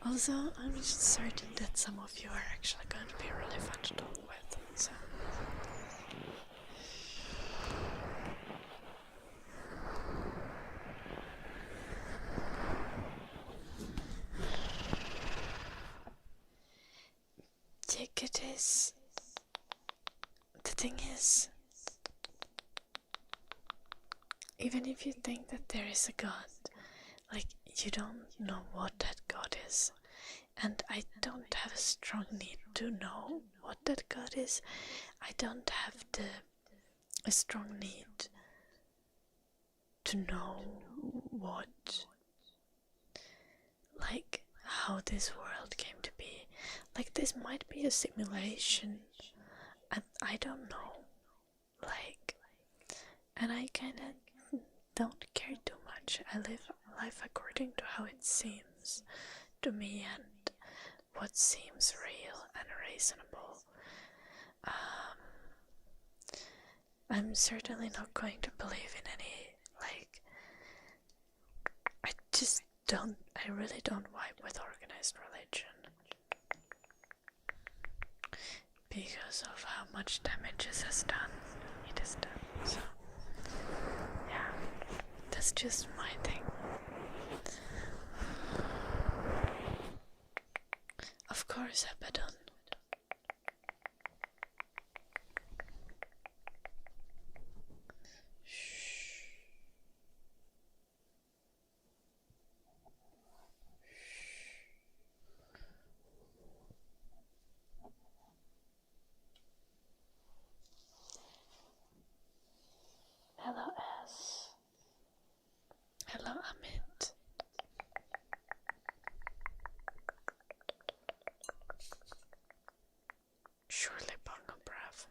Also, I'm just certain that some of you are actually going to be really fun to talk with, so... It is. The thing is, even if you think that there is a god, like, you don't know what that god is, And I don't have a strong need to know what that god is. I don't have a strong need to know what, like, how this world came to be. Like, this might be a simulation, and I don't know. Like, and I kinda don't care too much. I live life according to how it seems to me and what seems real and reasonable. I'm certainly not going to believe in any, like, I really don't vibe with organized religion because of how much damage it has done. So, yeah, that's just my thing. Of course, Abaddon. Hello, S. Hello, Amit. Surely, Bongo Brav.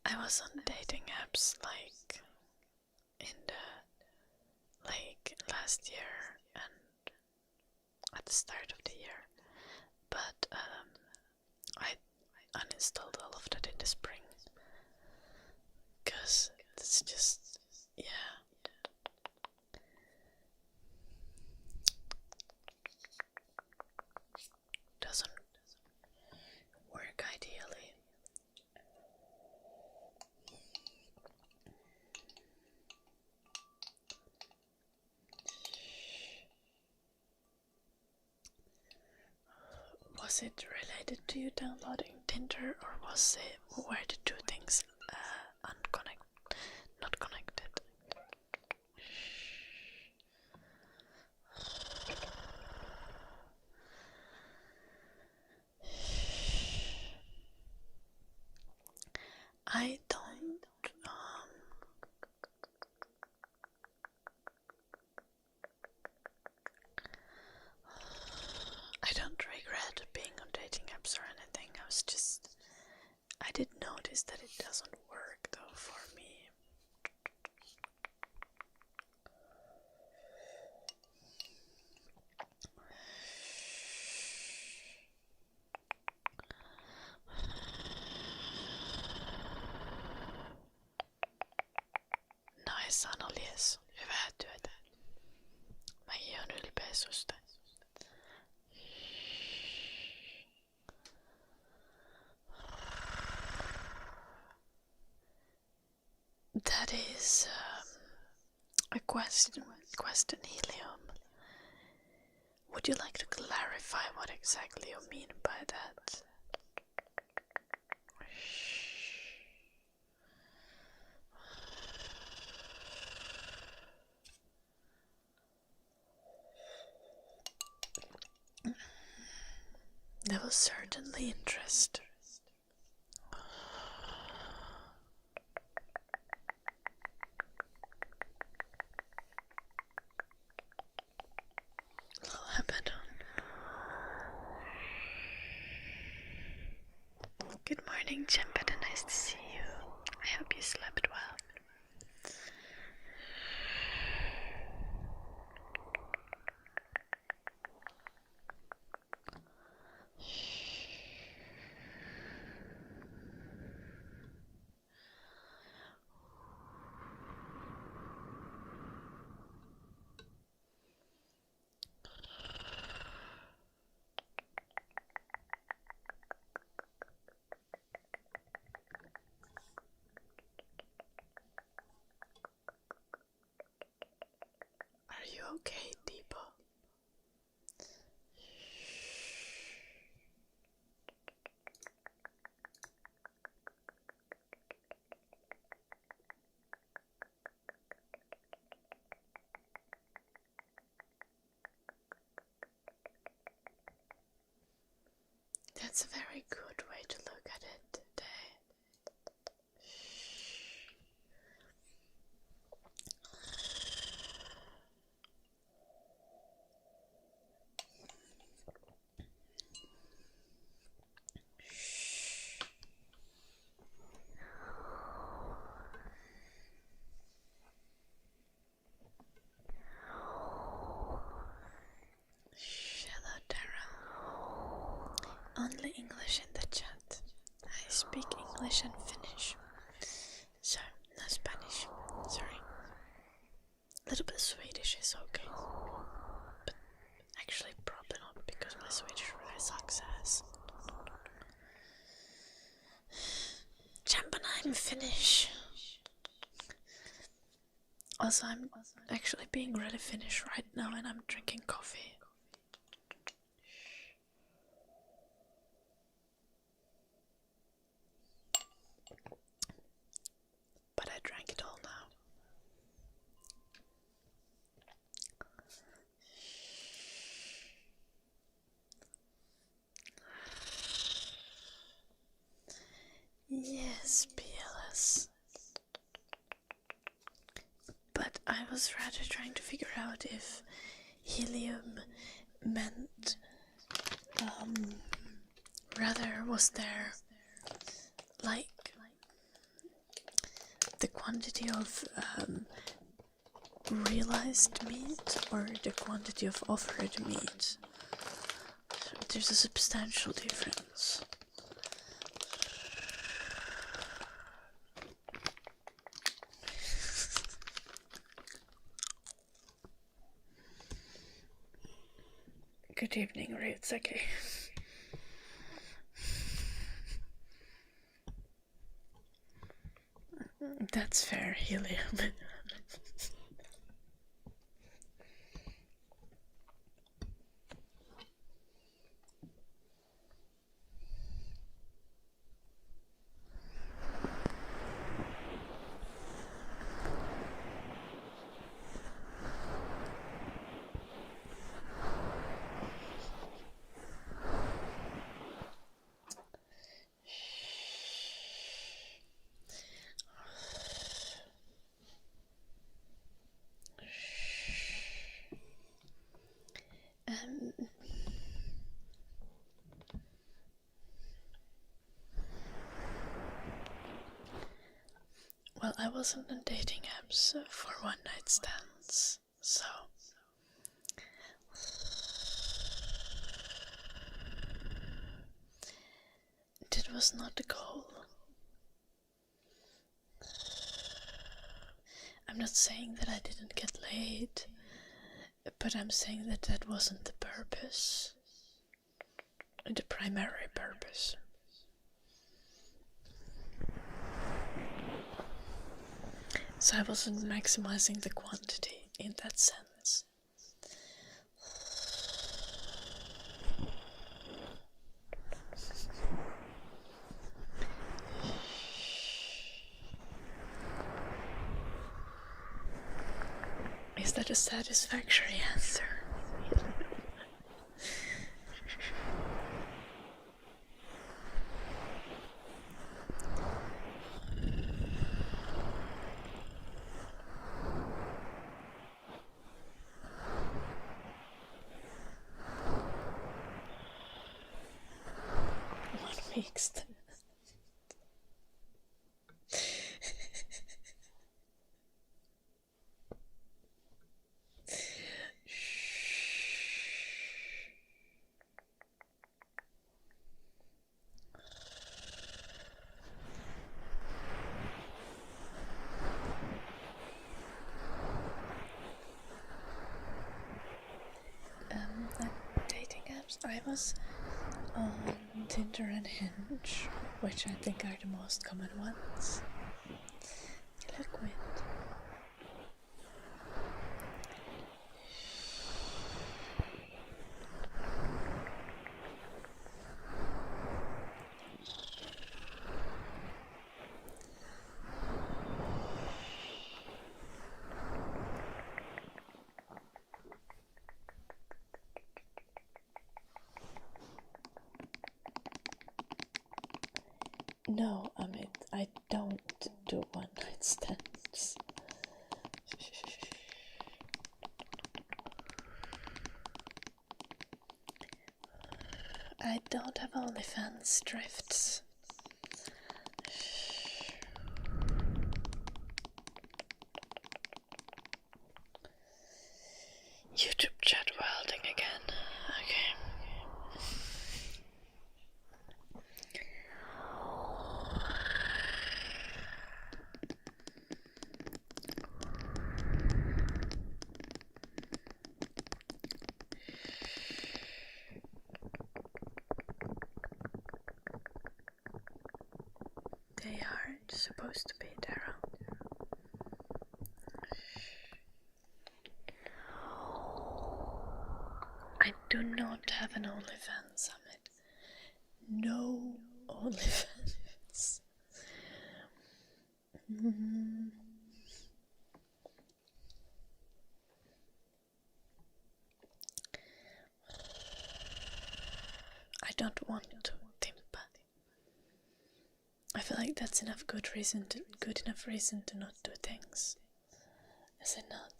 I was on dating apps like in the last year and at the start of the year, but I uninstalled all of that in the spring because it's just, yeah, doesn't work ideally. Was it related to you downloading Tinder, or were the two things not connected? I don't regret being on dating apps or anything. I did notice that it doesn't work though for me. Nice, Annelies. Hyvää työtä. Mäkin on ylpeä susta. That is a question in helium. Would you like to clarify what exactly you mean by that? That was certainly interest. Good morning, Chempeta. Nice to see you. I hope you slept well. okay, Deepa? That's a very good way to look at it today. Hello, Daryl. Only English in the chat. I speak English and Finnish. So, no Spanish. Sorry. A little bit of Swedish is okay. But actually, probably not because my Swedish really sucks ass. I'm Finnish. Also, I'm actually being really Finnish right now and I'm drinking coffee. But I drank it all now. Yes, PLS. But I was rather trying to figure out if helium meant rather was there like the quantity of realized meat or the quantity of offered meat. There's a substantial difference. Good evening, Ryutsaki. That's fair, helium. Well, I wasn't on dating apps for one night stands, so that was not the goal. I'm not saying that I didn't get laid, but I'm saying that that wasn't the purpose, the primary purpose. So I wasn't maximizing the quantity in that sense. Is that a satisfactory answer? Mixed. Dating apps. I was on Tinder and Hinge, which I think are the most common ones. Liquid. No, I mean, I don't do one night stands. I don't have OnlyFans drifts. YouTube chat welding again. Okay. They are supposed to be there. I do not have an OnlyFans, Summit. No OnlyFans. I don't want to, Timpa. I feel like that's good enough reason to not do things. Is it not?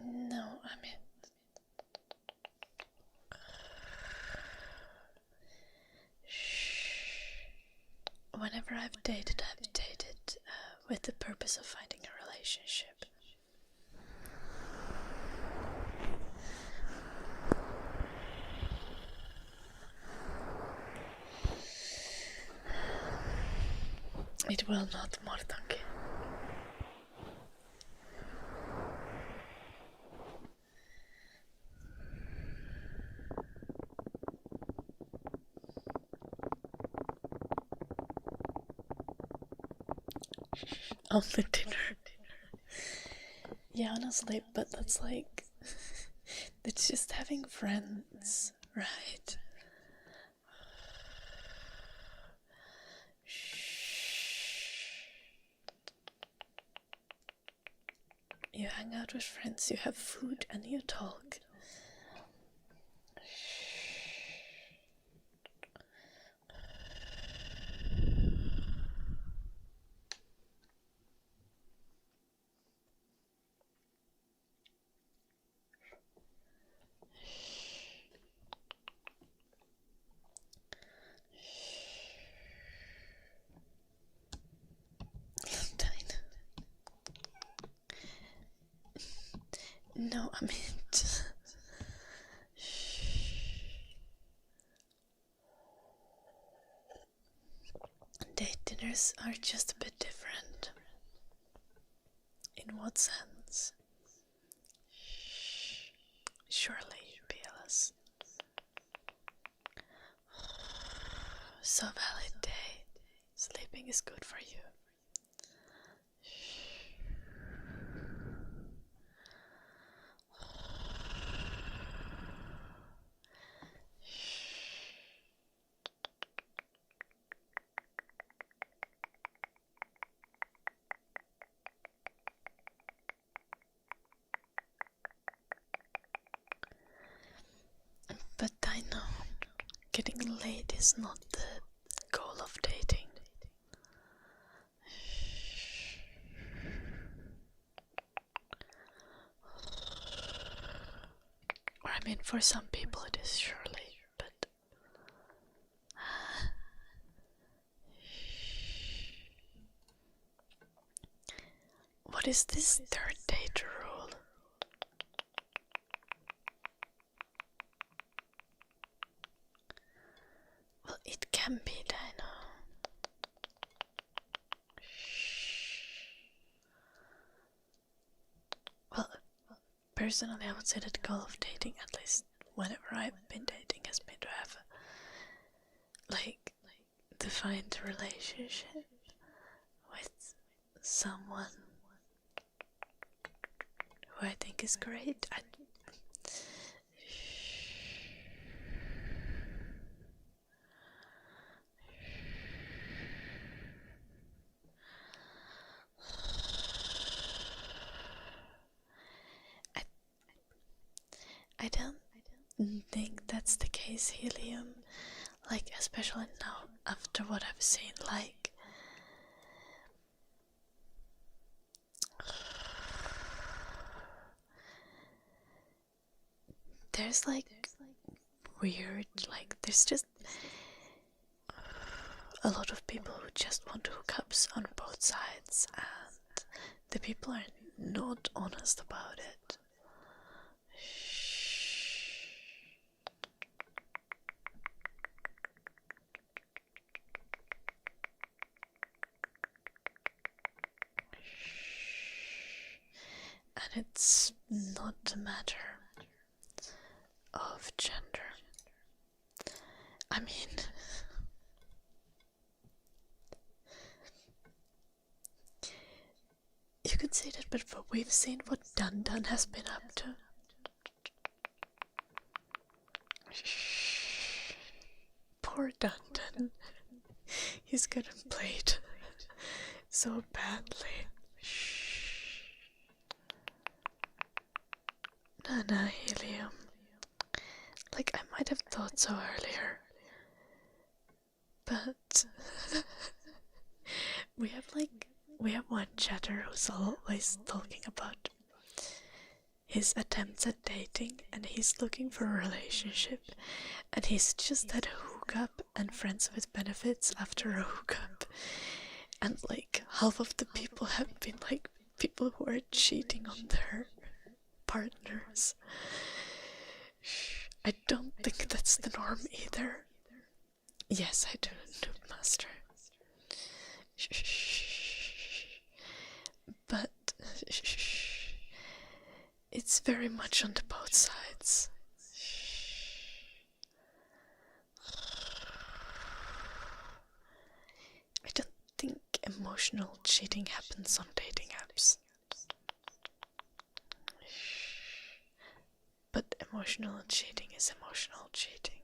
No, I mean, whenever I've dated with the purpose of finding a relationship. It will not, Mortanke. On the dinner. Yeah, honestly, but that's like... it's just having friends, right? You hang out with friends, you have food, and you talk. No, I mean... date dinners are just a bit different. In what sense? Surely, PLS. So valid day. Sleeping is good for you. But I know getting laid is not the goal of dating. Or I mean, for some people it is surely, but... what is this third date rule? Well, it can be, I know. Well, personally I would say that the goal of dating, at least whenever I've been dating, has been to have defined a relationship with someone who I think is great. think that's the case, Helium. Like, especially now, after what I've seen, like... There's like weird, like, there's just a lot of people who just want hookups on both sides, and the people are not honest about it. And it's not a matter of gender. I mean, you could say that, but we've seen what Dun Dun has been up to. Poor Dun Dun. He's getting played so badly. Nah, Helium. Like, I might have thought so earlier. But we have one chatter who's always talking about his attempts at dating, and he's looking for a relationship, and he's just had a hookup and friends with benefits after a hookup, and like half of the people have been like people who are cheating on their partners. I don't think that's the norm either. Yes, I do, Noob Master. But it's very much on the both sides. I don't think emotional cheating happens on dating apps. But emotional cheating is emotional cheating.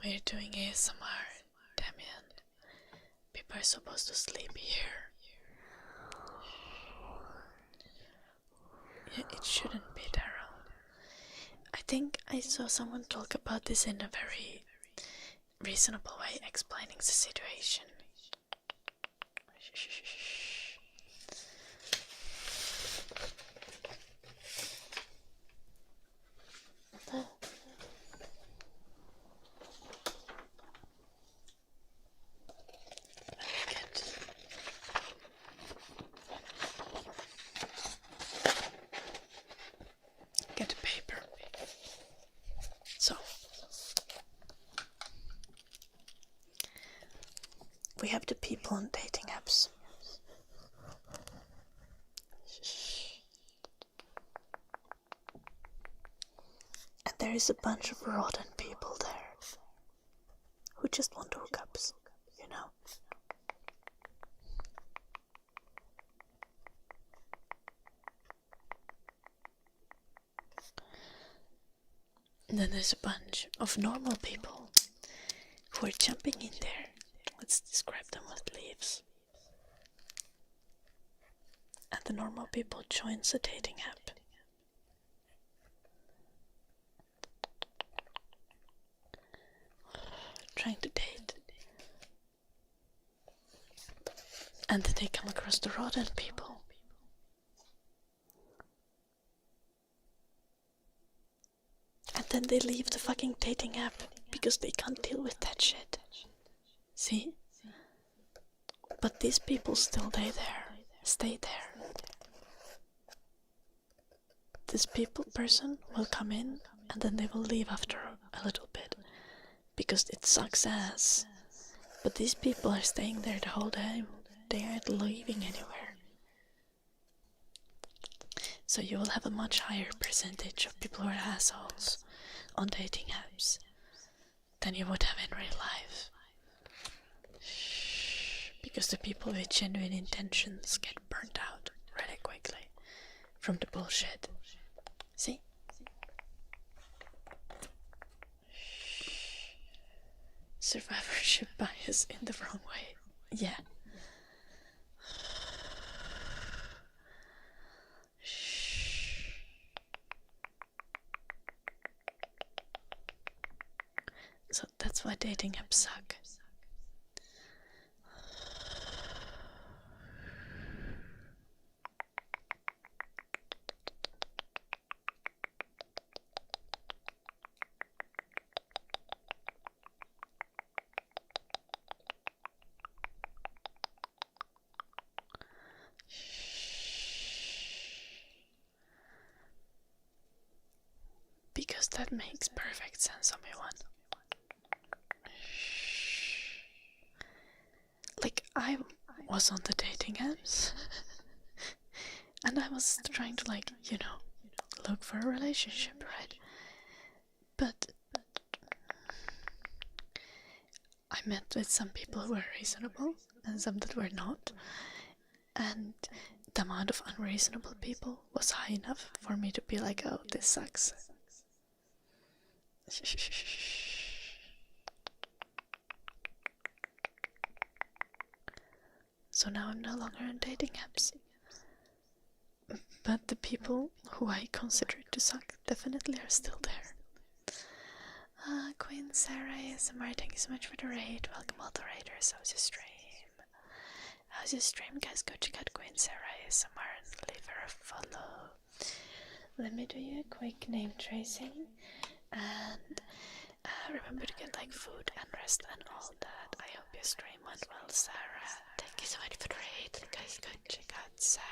We're doing ASMR, Damien. People are supposed to sleep here. Yeah, it shouldn't be Daryl. I think I saw someone talk about this in a very reasonable way, explaining the situation. Get a paper. So, we have the people on dating apps. And there is a bunch of rotten people there who just want hookups, you know. And then there's a bunch of normal people who are jumping in there. Let's describe them with leaves. And the normal people joins a dating app. Trying to date. And then they come across the rotten people. And then they leave the fucking dating app because they can't deal with that shit. See? But these people still stay there. This person will come in and then they will leave after a little bit because it sucks ass. But these people are staying there the whole time. They aren't leaving anywhere. So you will have a much higher percentage of people who are assholes on dating apps than you would have in real life. Because the people with genuine intentions get burnt out really quickly from the bullshit. See? Survivorship bias in the wrong way. Yeah. So that's why dating apps suck. Because that makes perfect sense on me one. Like, I was on the dating apps and I was trying to, like, you know, look for a relationship, right? But I met with some people who were reasonable and some that were not, and the amount of unreasonable people was high enough for me to be like, oh, this sucks. So now I'm no longer on dating apps. But the people who I considered to suck definitely are still there. Queen Sarah ASMR, thank you so much for the raid. Welcome moderators, how's your stream? How's your stream, guys? Go check out Queen Sarah ASMR and leave her a follow. Let me do you a quick name tracing. And remember to get like food and rest and all that. I hope your stream went well, Sarah. Thank you so much for the raid. Guys, go check out Sarah.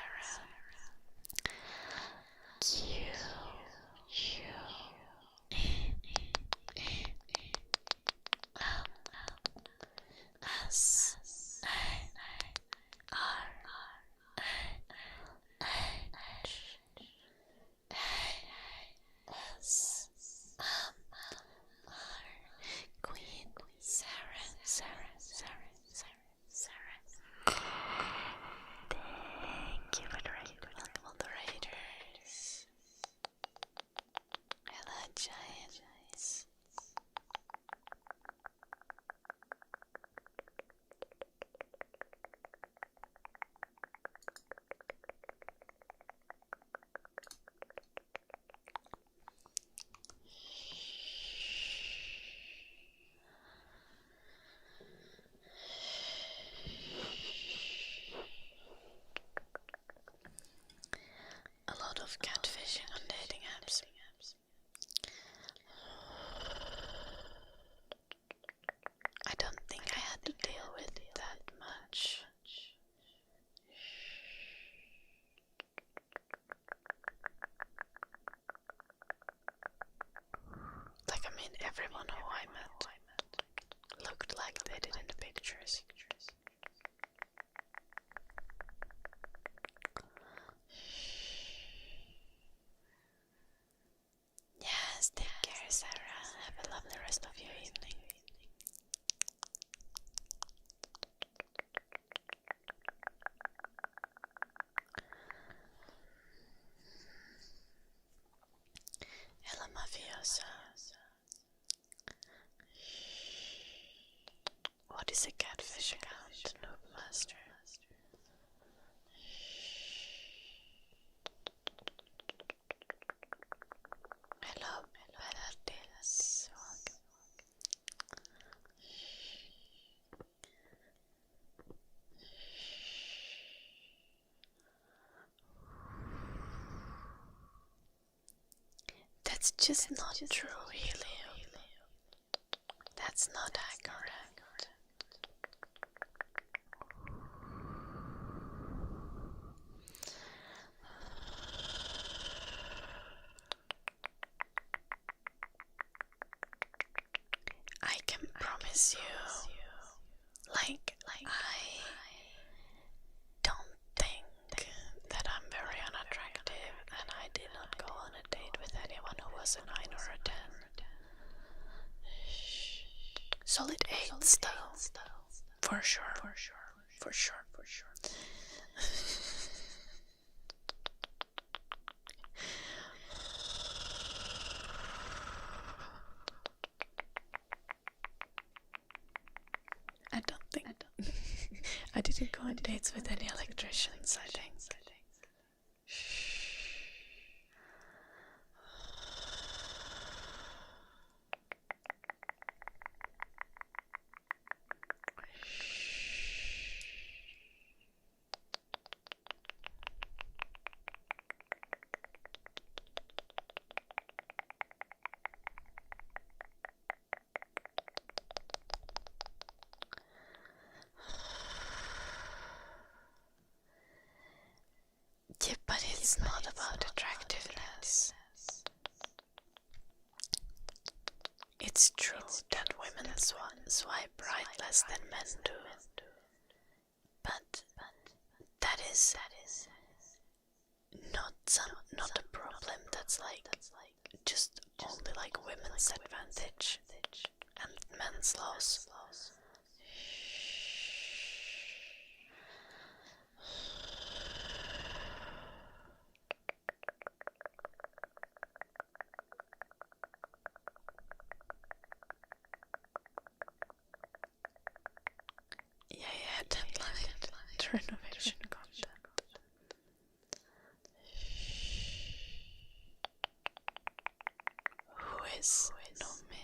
A lot of catfishing on dating apps. I don't think I had to deal with that much. Like, I mean, everyone who I met looked like they did in the pictures. Yes, take care, Sarah. Have a lovely rest of your evening. Hello, Mafioso. What is a catfish account, Noob Master? Hello, Benedictus. Welcome. That's just not true, really. That's not accurate. I can promise you, like I don't think that I'm very unattractive, and I did not go on a date with anyone who was a 9 or a 10. Solid 8s though. For sure. I don't think I didn't go on dates with any electricians, I think. it's not about attractiveness. It's true that women swipe right less than men do, but that is not a problem. That's like just only like women's advantage and men's loss. Yeah, deadline. Renovation content. Who is no me?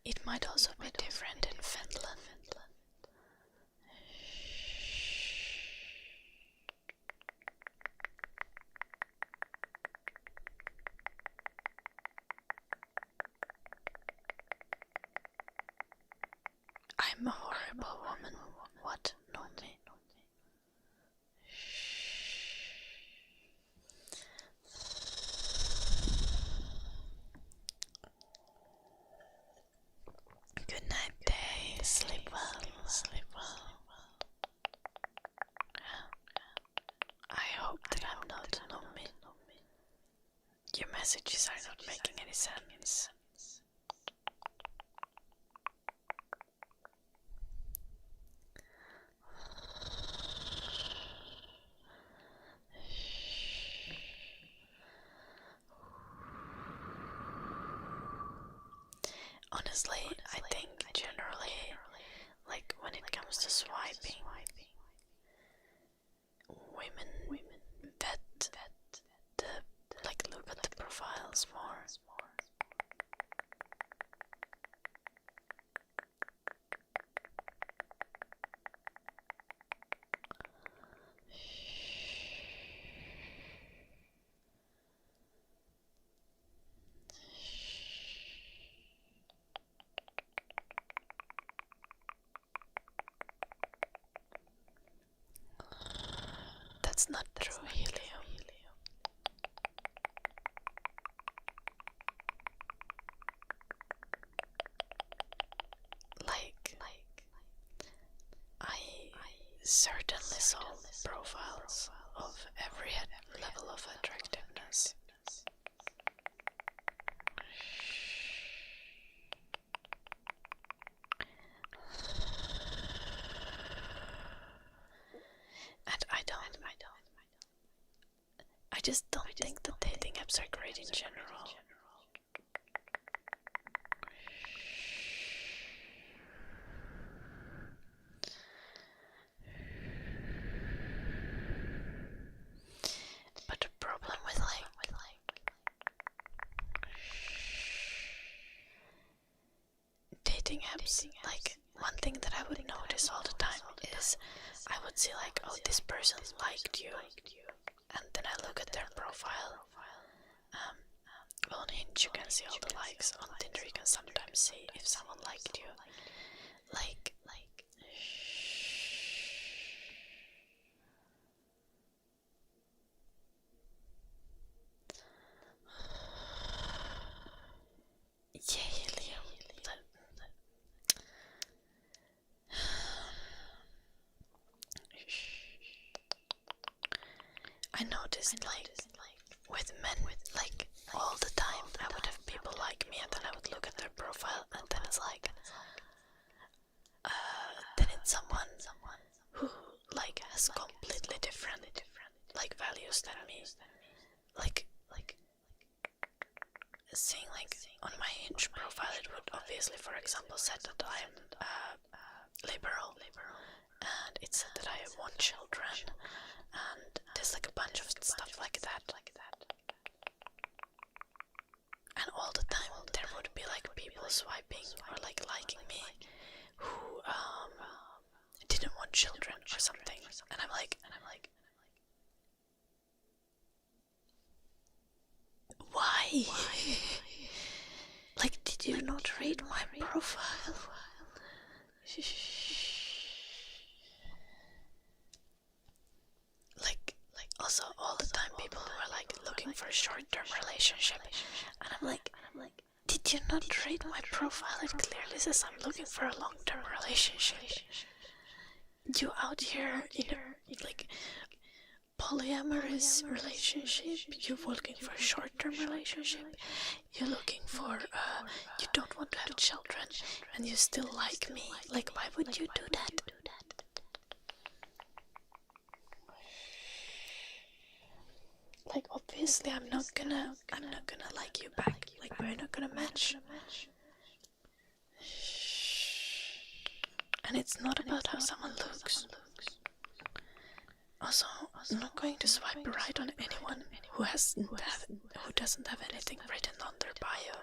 It might also be different in Finland. I'm a horrible woman. What? No me. Good night, day. Sleep well. Sleep well. I hope that I'm not me. Your messages are not making any sense. Honestly, I think generally, like when it comes to swiping, women vet the look at the profiles more. That's not true, helium. I certainly saw profiles of every level of attractiveness. And I just don't think that dating apps are great in general. But the problem with dating apps, one thing that I would notice all the time is I would see oh, this person liked you, and then I look at their profile. Well, on Hinge you can see all the likes. On Tinder you can sometimes see if someone liked you. Yeah, helium. I noticed with men all the time I would have people like me, and then I would look at their profile, and then it's then it's someone who has completely different values than me. Seeing on my Hinge profile, it would obviously, for example, said that I'm liberal, and it said that I have 1 child, and there's like a bunch of stuff like that. And all the time there would be like people swiping or like liking me who didn't want children or something. And I'm like, why? Like, did you not read my profile? Like also all the time people were like looking for a short-term relationship, and I'm like, did you not read my profile? It clearly says I'm looking for a long-term relationship. You out here in a like polyamorous relationship, you're looking for a short-term relationship, you're looking for you don't want to have children, and you still like me. Like, why would you do that? Like, obviously I'm not gonna like you back. Like, we're not gonna match. And it's not about how someone looks. Also, I'm not going to swipe right on anyone who doesn't have anything written on their bio.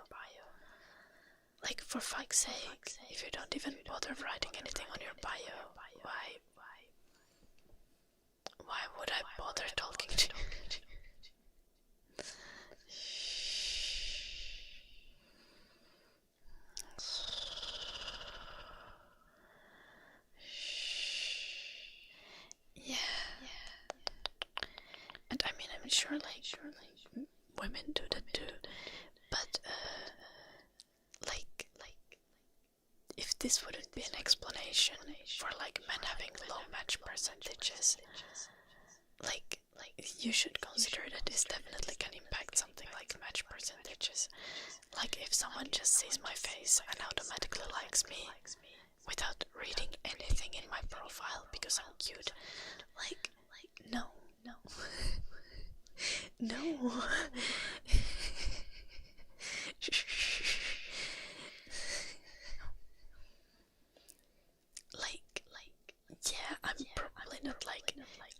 Like, for fuck's sake, if you don't even bother writing anything on your bio, why would I bother talking to you? And I mean, I'm sure like women do that too, but like if this wouldn't be an explanation for like men having low match percentages, like you should consider that this definitely can impact something like match percentages. Like, if someone just sees my face and automatically likes me without reading anything in my profile because I'm cute, like no. No. Yeah, I'm probably not like,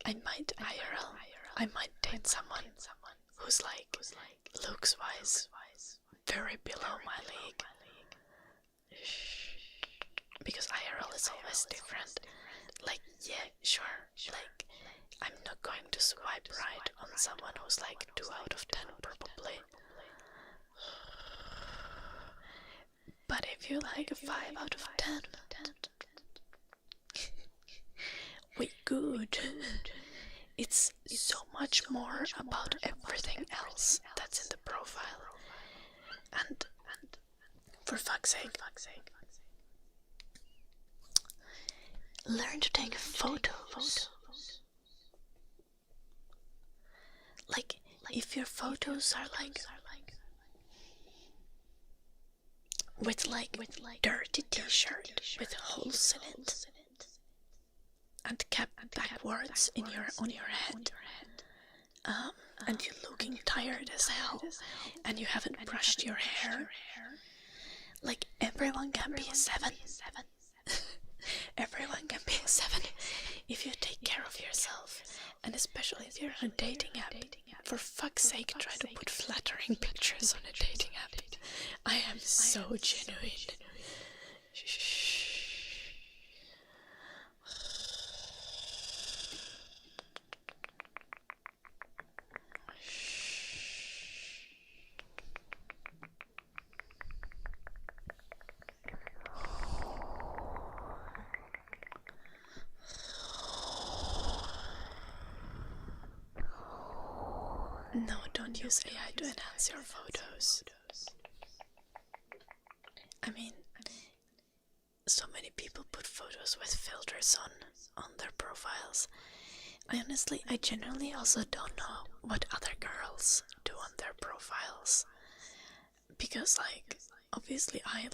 I might IRL, I might date someone who's like looks wise very below my league, because IRL is always different. Like, yeah, sure, like I'm not going to swipe right on someone who's like 2 out of 10 probably. But if you like a 5 out of 10, we good. It's so much more about everything else that's in the profile. And for fuck's sake, learn to take photos. Like, if your photos are like with dirty t-shirt with holes in it and kept backwards on your head, and you're looking tired as hell, and you haven't brushed your hair, like, everyone can be a 7. Everyone can be a 7 if you take care of yourself, and especially if you're on a dating app. For fuck's sake, try to put flattering pictures on a dating app. I am so genuine. No, don't use AI to enhance your photos. I mean, so many people put photos with filters on their profiles. I genuinely also don't know what other girls do on their profiles. Because, like, obviously I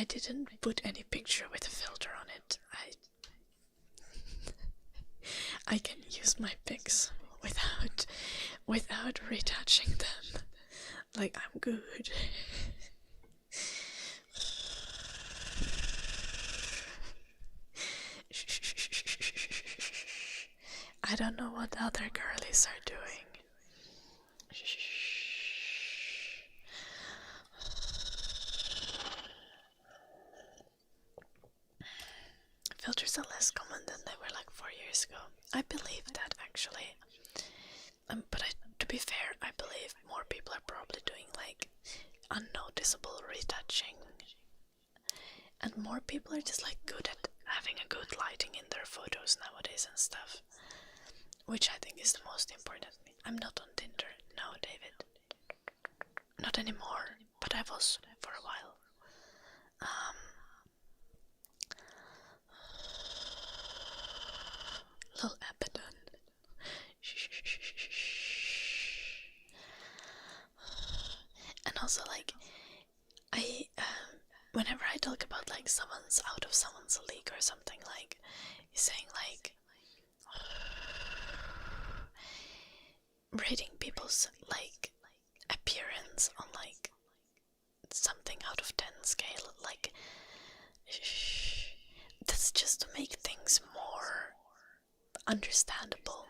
didn't put any picture with a filter on it. I can use my pics without retouching them. Like, I'm good. I don't know what other girlies are doing. Filters are less common than they were like 4 years ago. I believe that actually. But to be fair, I believe more people are probably doing like unnoticeable retouching. And more people are just like good at having a good lighting in their photos nowadays and stuff. Which I think is the most important. I'm not on Tinder, no, David. Not anymore, but I was for a while. Little Abaddon. And also, like, whenever I talk about like someone's out of someone's league or something, like, he's saying like rating people's like appearance on like something out of 10 scale, like that's just to make things more understandable.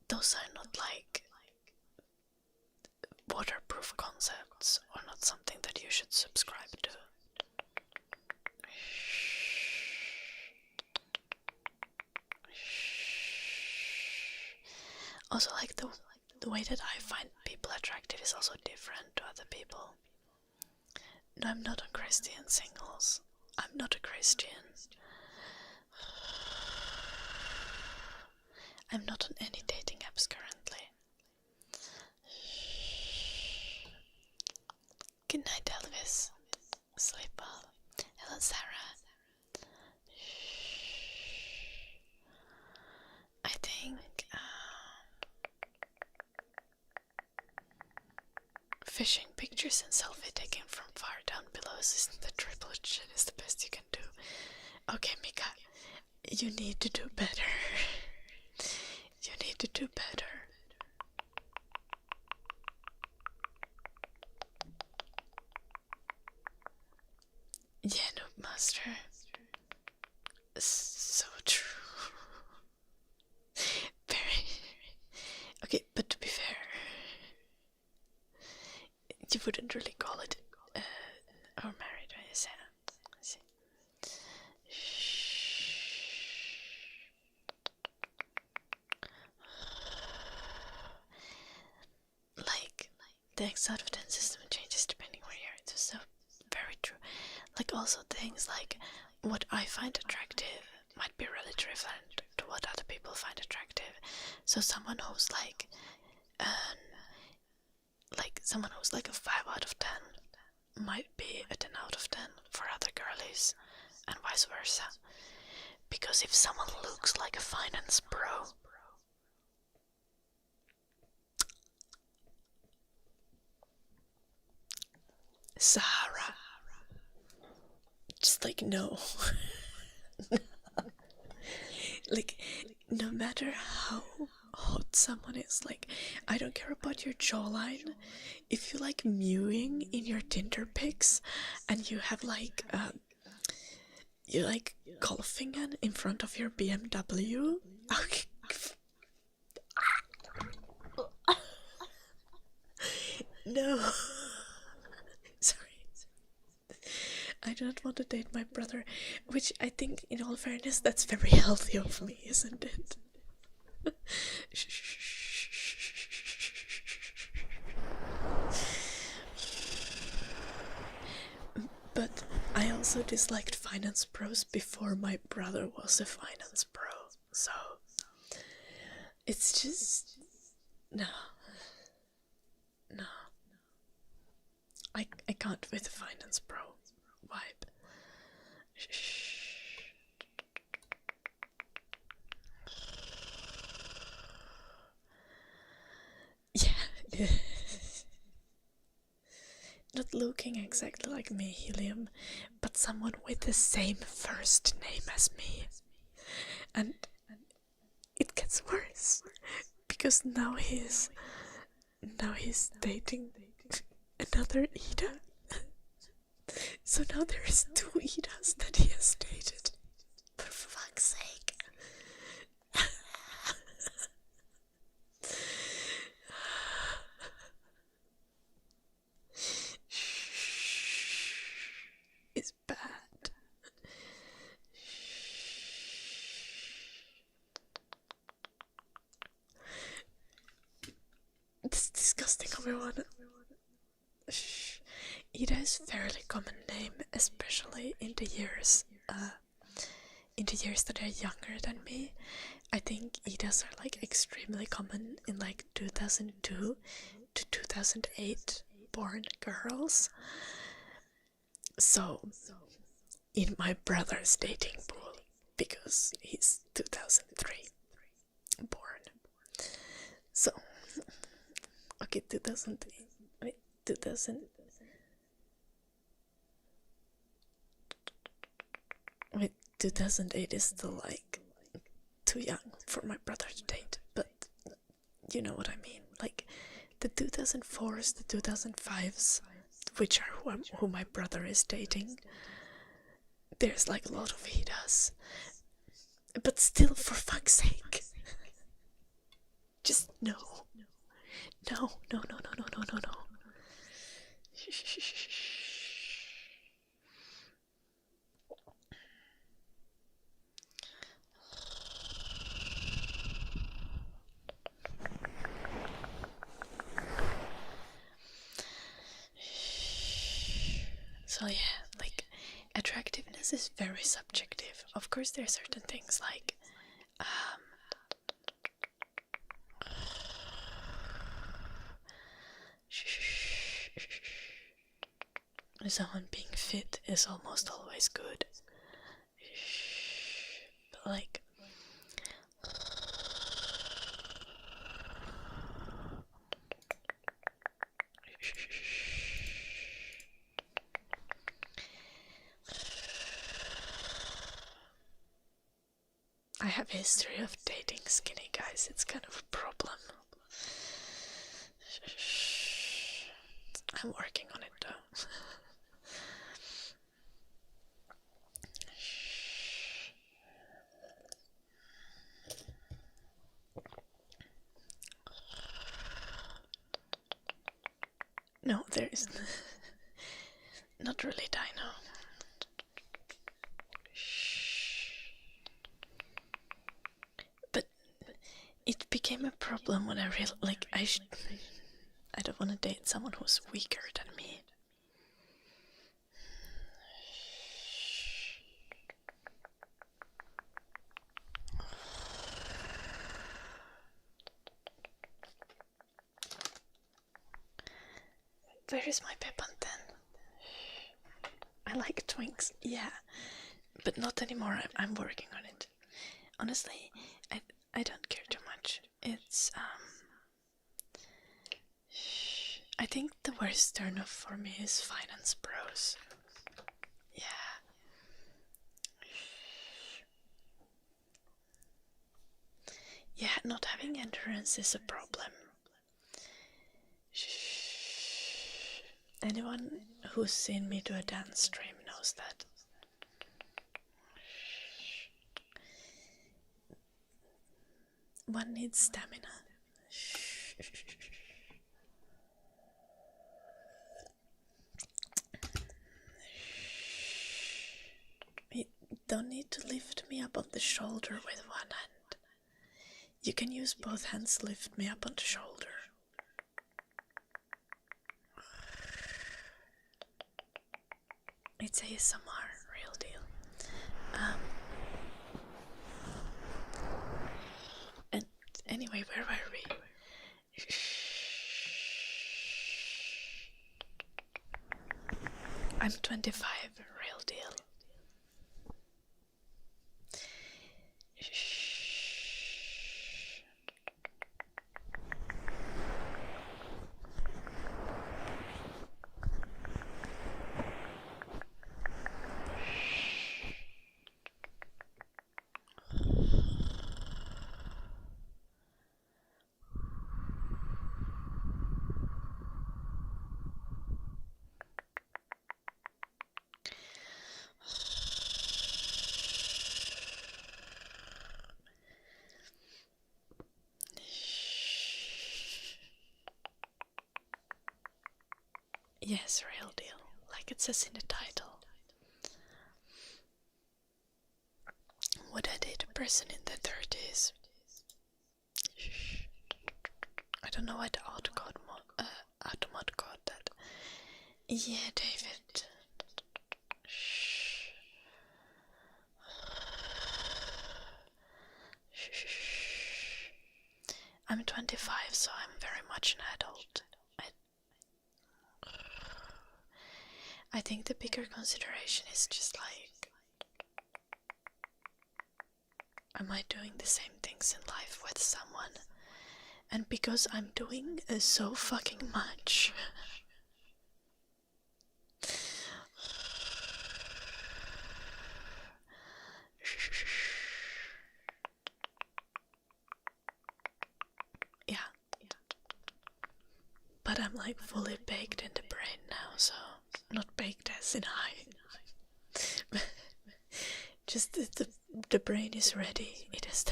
Those are not like waterproof concepts, or not something that you should subscribe to. Also, like the way that I find people attractive is also different to other people. No, I'm not on Christian singles. I'm not a Christian. I'm not on any dating apps currently. Good night, Elvis. Sleep well. Hello, Sarah. I think fishing pictures and selfie taken from far down below isn't the triple shit is the best you can do. Okay, Mika, you need to do better. You need to do better. Yeah, Noob Master. So true. Very. Okay, but to be fair, you wouldn't really call it or married, right? So, let's see. Like, the X out of 10 system changes depending where you are. It's so very true. Like, also things like what I find attractive might be really different to what other people find attractive. So someone who's like someone who's like a 5 out of 10 might be a 10 out of 10 for other girlies, and vice versa. Because if someone looks like a finance bro, Sahara, just like no. Like, no matter how hot someone is, like, I don't care about your jawline. If you like mewing in your Tinder pics and you have like you like golfing in front of your BMW, okay. No. Sorry. I do not want to date my brother, which I think, in all fairness, that's very healthy of me, isn't it? But I also disliked finance pros before my brother was a finance pro, so it's just no. I can't with the finance pro vibe. Yeah. Not looking exactly like me, Helium, but someone with the same first name as me. And it gets worse, because now he's dating another Ida. So now there's 2 Idas that he has dated. For fuck's sake. just think of one. Ida is a fairly common name, especially in the years that are younger than me. I think Idas are like extremely common in like 2002 to 2008 born girls. So, in my brother's dating pool, because he's 2003 born. So, okay, 2008. Wait, 2000. Wait, 2008 is still like too young for my brother to date, but you know what I mean. Like the 2004s, the 2005s, which are who my brother is dating. There's like a lot of Idas, but still, for fuck's sake, just no. So yeah, like attractiveness is very subjective. Of course, there are certain things like someone being fit is almost always good. But like I have a history of dating skinny guys. It's kind of a problem. I'm working on it though. No, there is not really dino. But it became a problem when I realized, like, I don't want to date someone who's weaker than me. Where is my Peppanten? I like Twinks, yeah, but not anymore. I'm working on it. Honestly, I don't care too much. It's I think the worst turn off for me is finance bros. Yeah. Yeah, not having endurance is a problem. Anyone who's seen me do a dance stream knows that. One needs stamina. You don't need to lift me up on the shoulder with one hand. You can use both hands to lift me up on the shoulder. It's ASMR, real deal. And anyway, where were we? I'm 25, real deal. Yes, real deal, like it says in the title. Would I date a person in their 30s? I don't know why the odd god Automat got that. Yeah, David. Shh. Shh. I'm 25, so I'm very much an adult. I think the bigger consideration is just like, am I doing the same things in life with someone? And because I'm doing so fucking much, yeah. But I'm like fully baked in the brain now, so not baked as in high. Just the brain is ready. It is.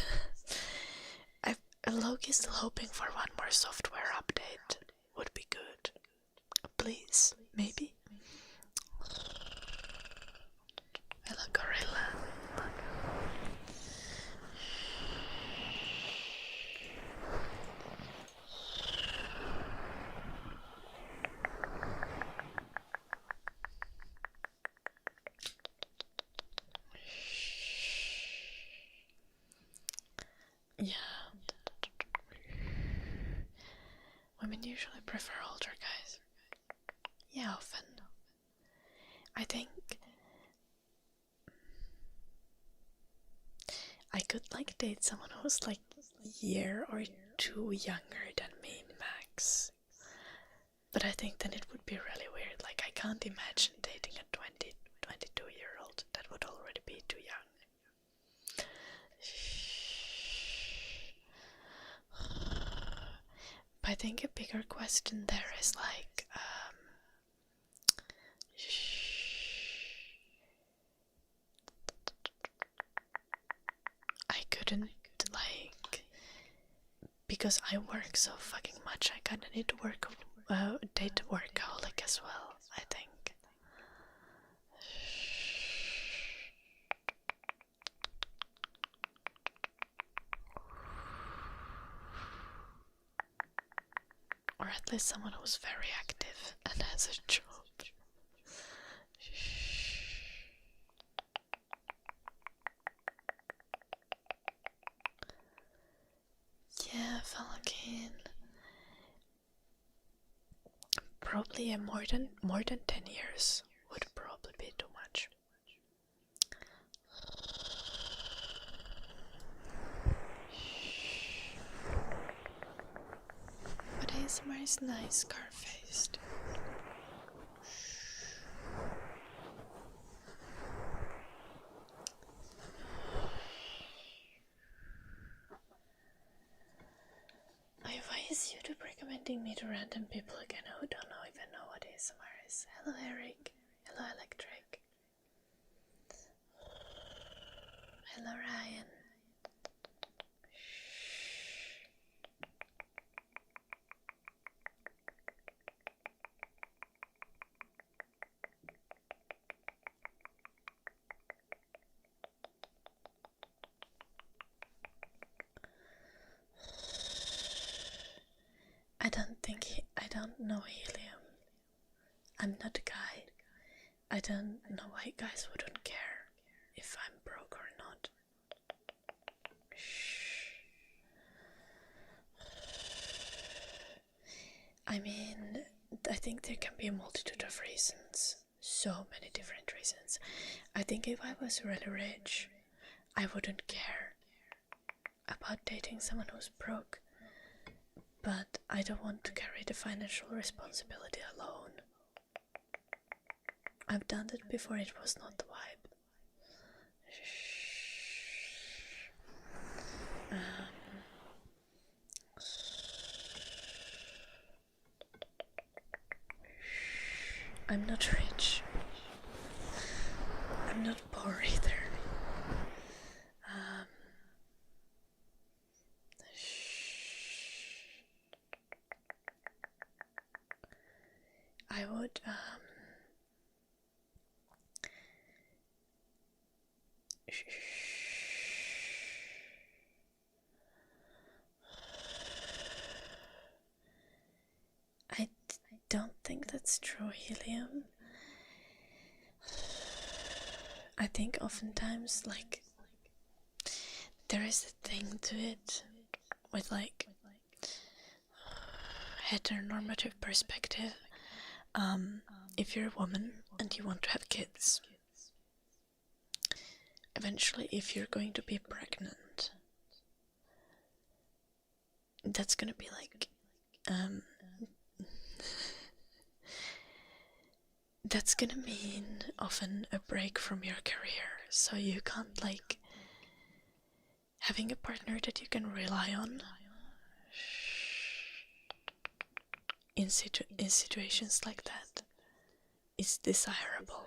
Loki is still hoping for one more software update. Would be good. Please, maybe. Hello, gorilla. Yeah. Women usually prefer older guys. Yeah, often. I think I could like date someone who's like a year or two younger than me max. But I think then it would be really weird. Like, I can't imagine dating a 22-year-old. That would already be too young. But I think a bigger question there is like, I couldn't, like, because I work so fucking much, I kinda need to date a workaholic as well, I think. Or at least someone who's very active and has a job. Yeah, Falcon. Probably more than 10 years would probably be too much. But ASMR is nice, scar-faced. Why is YouTube recommending me to random people again who don't even know what ASMR is? Hello Eric. Hello Electric. Hello Ryan. I don't know helium. I'm not a guy. I don't know why guys wouldn't care if I'm broke or not. I mean, I think there can be a multitude of reasons. So many different reasons. I think if I was really rich, I wouldn't care about dating someone who's broke. But I don't want to carry the financial responsibility alone. I've done that before, it was not the vibe. I'm not rich. I'm not poor either. I would that's true, Helium. I think oftentimes, like, there is a thing to it with, like, heteronormative perspective. If you're a woman and you want to have kids, eventually, if you're going to be pregnant, that's gonna be like, that's gonna mean often a break from your career. So you can't, like, having a partner that you can rely on in situations like that is desirable.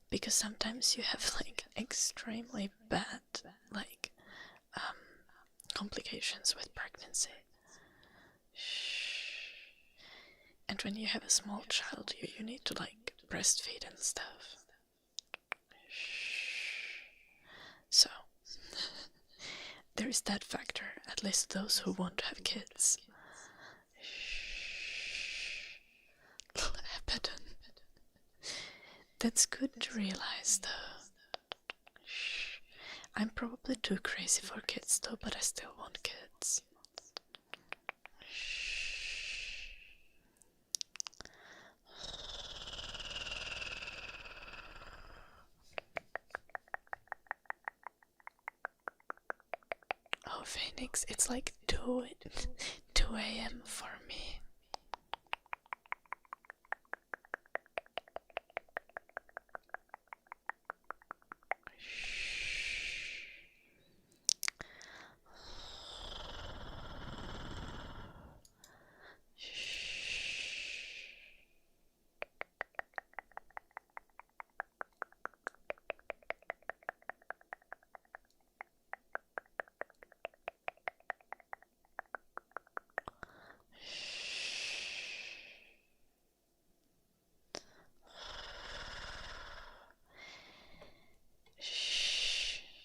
Because sometimes you have, like, extremely bad, like, complications with pregnancy. And when you have a small child, you need to, like, breastfeed and stuff. So, there is that factor, at least those who want to have kids. Abaddon. That's good to realize, though. I'm probably too crazy for kids, though, but I still want kids. Oh, Phoenix, it's like 2 a.m. for me.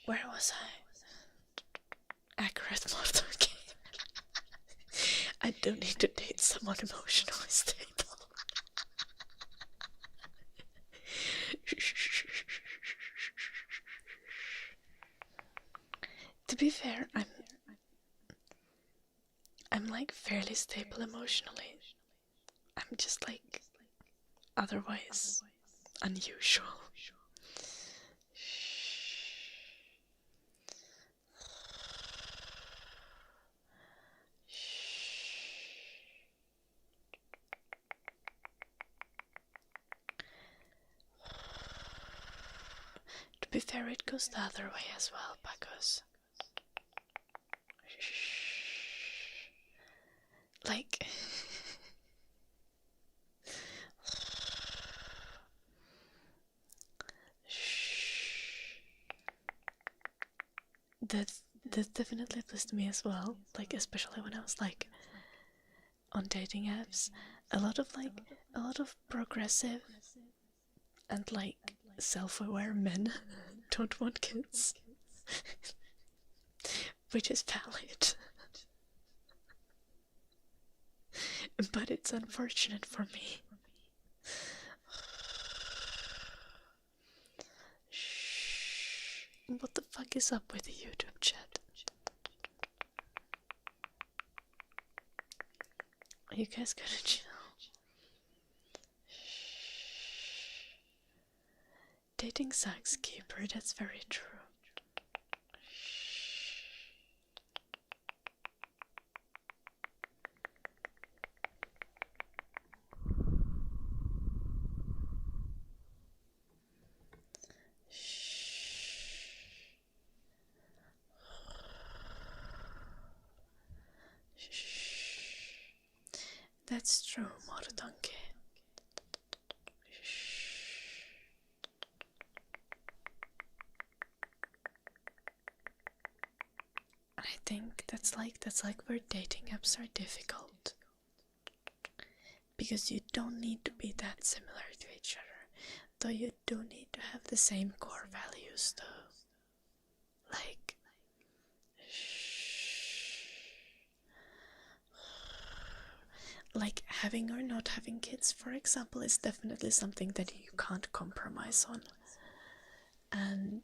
Where was I? Accurate model game. I don't need to date someone emotionally stable. To be fair, I'm like fairly stable emotionally. I'm just like otherwise unusual. To be fair, it goes the other way as well, because like that definitely pissed me as well, like especially when I was like on dating apps. A lot of progressive and like self-aware men don't want kids. Which is valid. But it's unfortunate for me. What the fuck is up with the YouTube chat? You guys gotta chill. Dating sucks, Keeper, that's very true. That's true, Motodonkey. I think that's like where dating apps are difficult. Because you don't need to be that similar to each other. Though you do need to have the same core values, though. Like, like having or not having kids, for example, is definitely something that you can't compromise on. And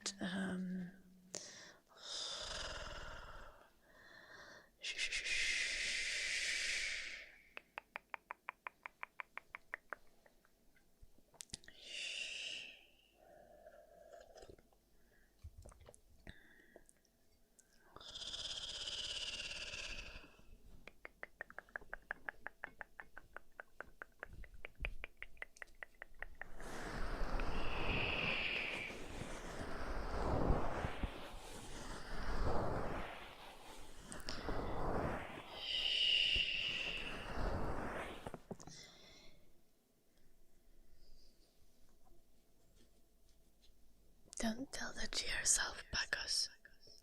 don't tell that to yourself, Bacchus.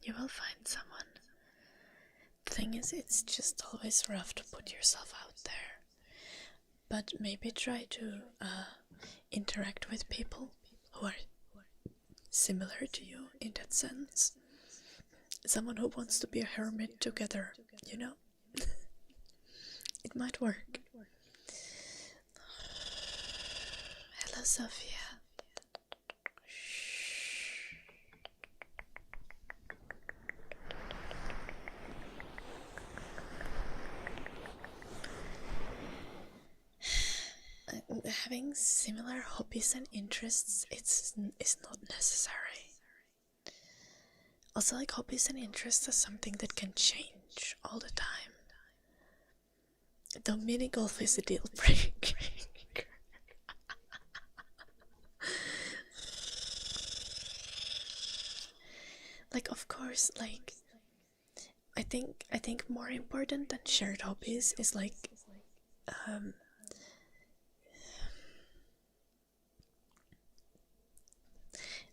You will find someone. The thing is, it's just always rough to put yourself out there. But maybe try to interact with people who are similar to you in that sense. Someone who wants to be a hermit together, you know? It might work. Hello, Sophia. Having similar hobbies and interests is not necessary. Also, like, hobbies and interests are something that can change all the time. Though mini golf is a deal breaker. Like, of course, like, I think more important than shared hobbies is like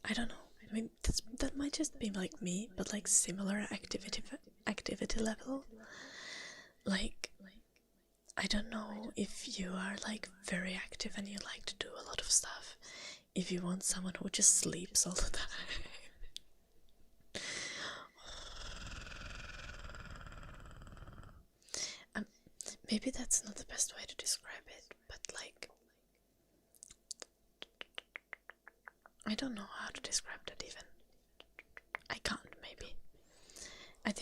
I don't know. I mean, that might just be like me, but like similar activity level. Like, I don't know if you are like very active and you like to do a lot of stuff. If you want someone who just sleeps all the time. Maybe that's not the best way to describe it, but like, I don't know how to describe that even. I can't, maybe. I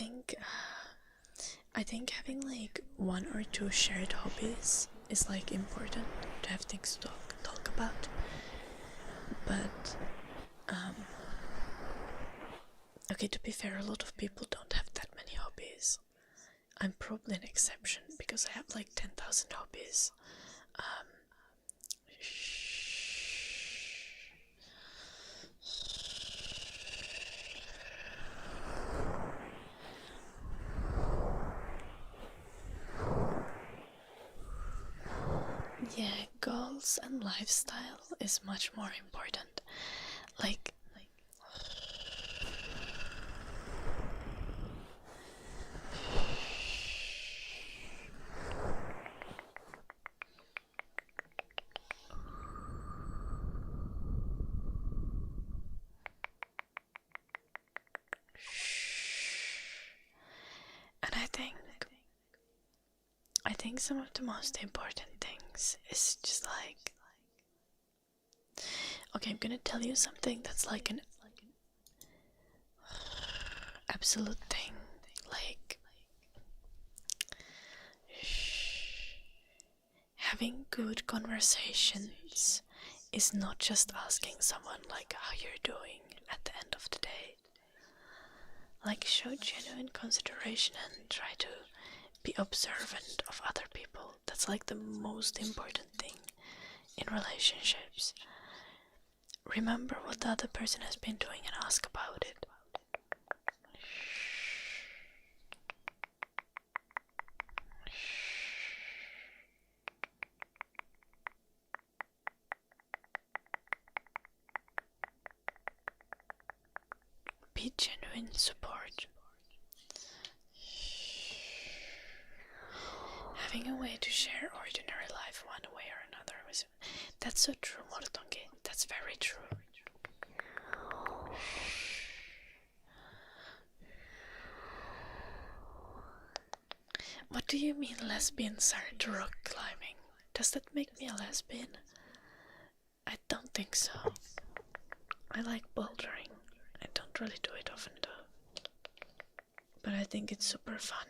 think having like one or two shared hobbies is like important to have things to talk about. But okay, to be fair, a lot of people don't have that many hobbies. I'm probably an exception because I have like 10,000 hobbies. Yeah, goals and lifestyle is much more important. Like and I think some of the most important things is just like, okay, I'm gonna tell you something that's like an absolute thing. Like, having good conversations is not just asking someone like how you're doing at the end of the day. Like, show genuine consideration and try to be observant of other people. That's like the most important thing in relationships. Remember what the other person has been doing and ask about it. Be genuine support. Having a way to share ordinary life one way or another. That's so true, Morotongi. That's very true. What do you mean lesbians are into rock climbing? Does that make me a lesbian? I don't think so. I like bouldering. I don't really do it often though. But I think it's super fun.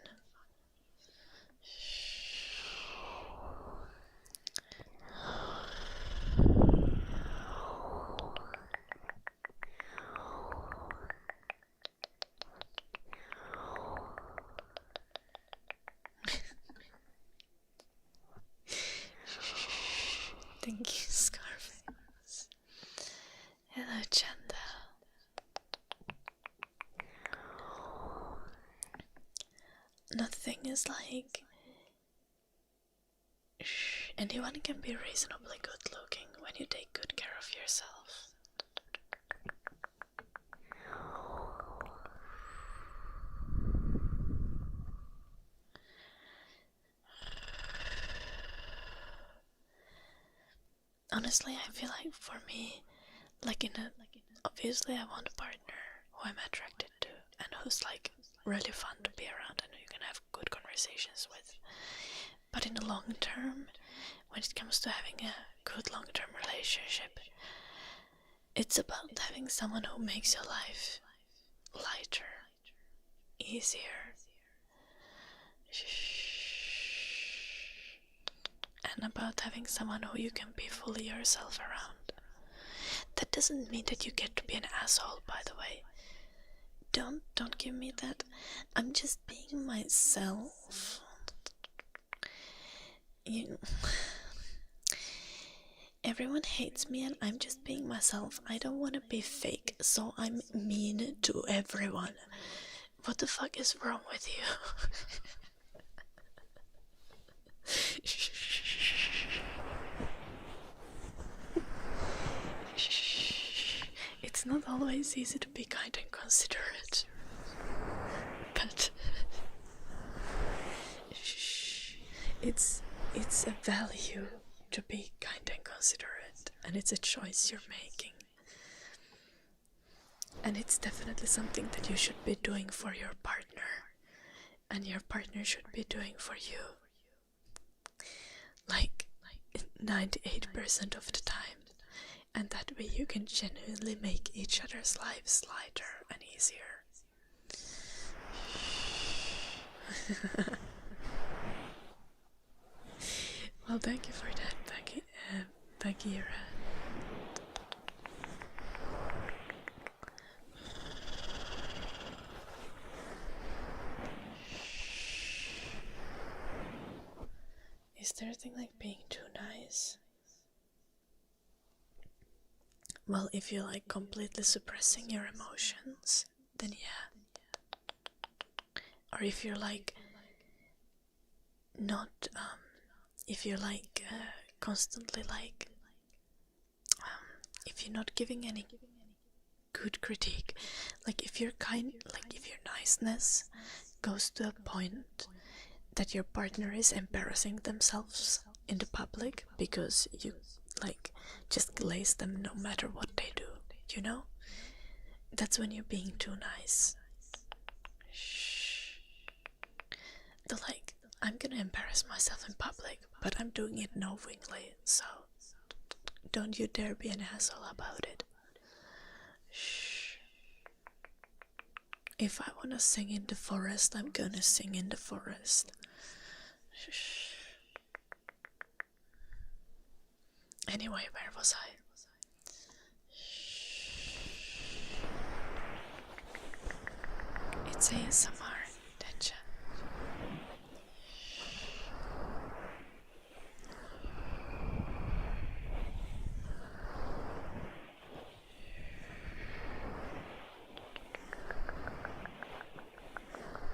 Thank you, Scarface. Hello, Chanda. Nothing is like... anyone can be reasonably good looking when you take good care of yourself. Honestly, I feel like for me, obviously I want a partner who I'm attracted to and who's like really fun to be around and who you can have good conversations with. But in the long term, when it comes to having a good long-term relationship, it's about having someone who makes your life lighter, easier, and about having someone who you can be fully yourself around. That doesn't mean that you get to be an asshole, by the way. Don't give me that. I'm just being myself. Everyone hates me and I'm just being myself. I don't want to be fake, so I'm mean to everyone. What the fuck is wrong with you? It's not always easy to be kind and considerate, but it's a value to be kind and considerate, and it's a choice you're making. And it's definitely something that you should be doing for your partner, and your partner should be doing for you. Like 98% of the time. And that way you can genuinely make each other's lives lighter and easier. Well, thank you for that, Bagheera. Is there a thing like being too nice? Well, if you're like completely suppressing your emotions, then yeah. Or if you're like not, if you're like constantly like, if you're not giving any good critique, like if you're kind, like if your niceness goes to a point that your partner is embarrassing themselves in the public because you like just glaze them no matter what they do, you know? That's when you're being too nice. Shh. Like, I'm gonna embarrass myself in public, but I'm doing it knowingly, so don't you dare be an asshole about it. Shh. If I wanna sing in the forest, I'm gonna sing in the forest. Shh. Anyway, where was I? It's ASMR, attention.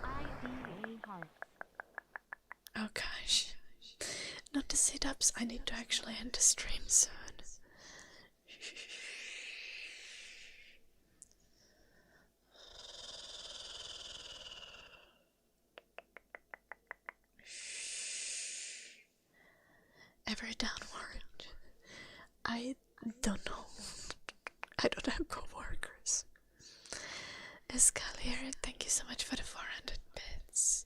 IDA hearts. Oh gosh. Not the sit-ups, I need to actually end the stream soon. Ever downward? I don't know. I don't have co-workers. Escalier, thank you so much for the 400 bits.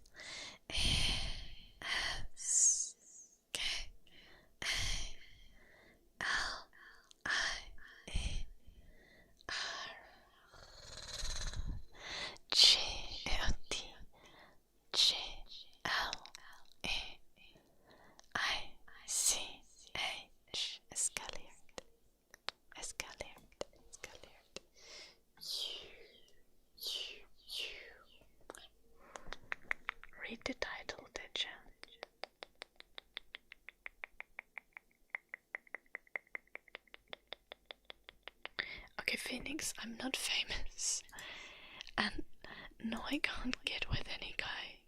Escalate. Read the title, did you? Okay, Phoenix, I'm not famous. And no, I can't get with any guy.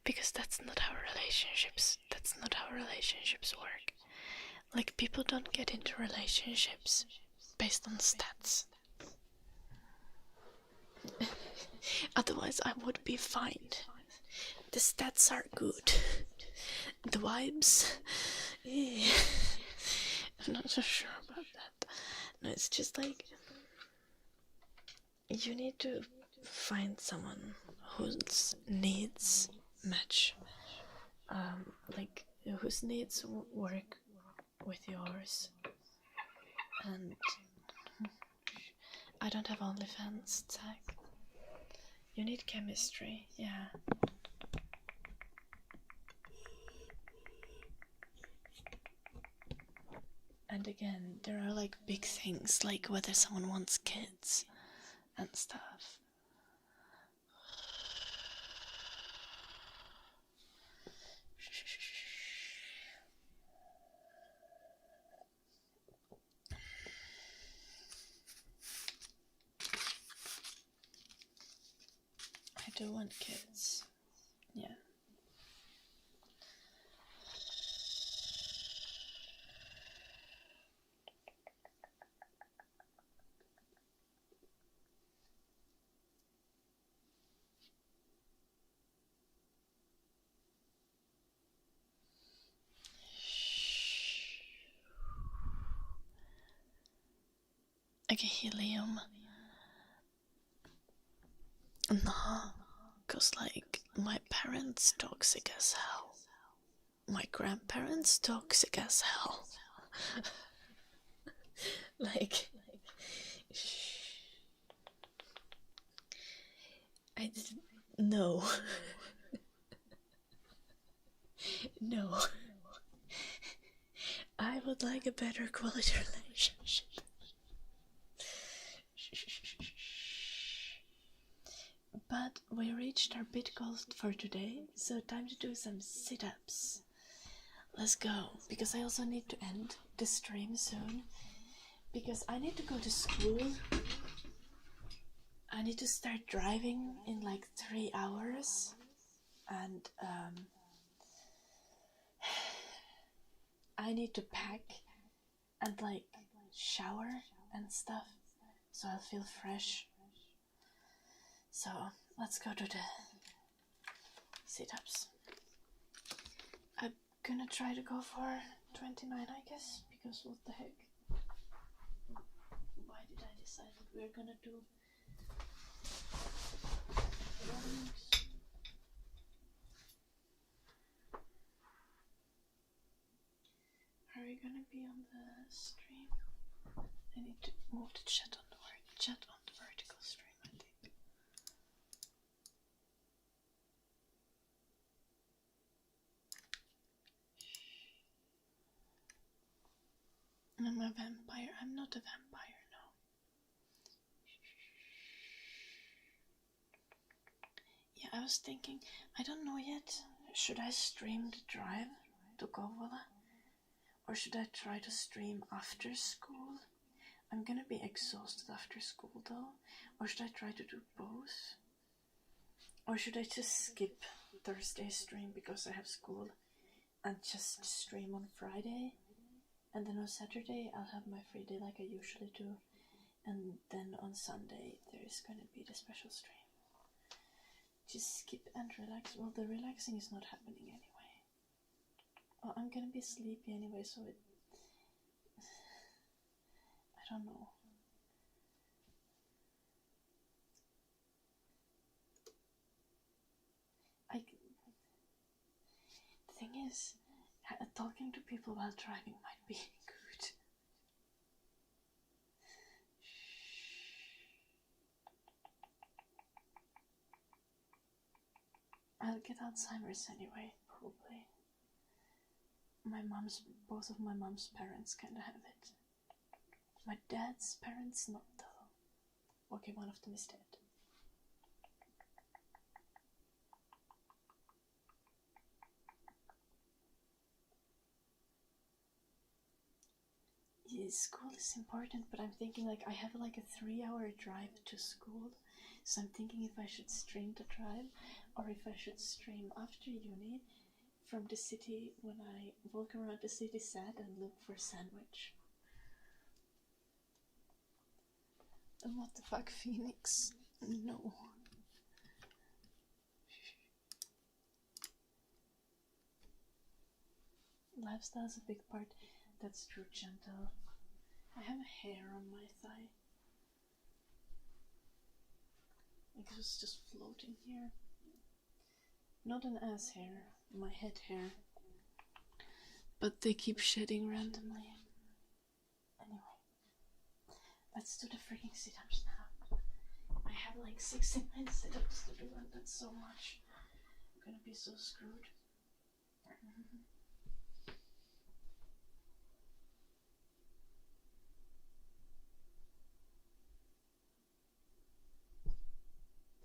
Because that's not how relationships work. Like, people don't get into relationships based on stats. Otherwise I would be fine. The stats are good. The vibes, I'm not so sure about that. No, it's just like, you need to find someone whose needs match. Like, whose needs work with yours. And I don't have OnlyFans, Zach. You need chemistry, yeah. And again, there are like big things, like whether someone wants kids and stuff. I do want kids, yeah. Okay, helium. No, cause like, my parents toxic as hell. My grandparents toxic as hell. like, I didn't. No. No. I would like a better quality relationship. But we reached our bit goal for today, so time to do some sit-ups. Let's go, because I also need to end the stream soon, because I need to go to school. I need to start driving in like 3 hours, and I need to pack and like shower and stuff, so I'll feel fresh. So let's go to the sit-ups. I'm gonna try to go for 29, I guess, because what the heck? Why did I decide that we're gonna do runnings? Are we gonna be on the stream? I need to move the chat on the vertical stream, I think. I'm a vampire. I'm not a vampire, no. Yeah, I was thinking, I don't know yet. Should I stream the drive to Govola? Or should I try to stream after school? I'm gonna be exhausted after school though. Or should I try to do both? Or should I just skip Thursday stream because I have school and just stream on Friday? And then on Saturday I'll have my free day like I usually do. And then on Sunday there is gonna be the special stream. Just skip and relax. Well, the relaxing is not happening anyway. Well, I'm gonna be sleepy anyway, so it... I don't know. The thing is, talking to people while driving might be good. I'll get Alzheimer's anyway. probably. Both of my mom's parents kind of have it. My dad's parents, not though. Okay, one of them is dead. Yeah, school is important, but I'm thinking like I have like a 3-hour drive to school, so I'm thinking if I should stream the drive or if I should stream after uni from the city when I walk around the city sad and look for a sandwich. And what the fuck, Phoenix? No. Lifestyle's a big part. That's true, Gentle. I have a hair on my thigh. Like it was just floating here. Not an ass hair, my head hair. But they keep shedding randomly. Anyway, let's do the freaking sit-ups now. I have like 69 sit-ups to do, and that's so much. I'm gonna be so screwed.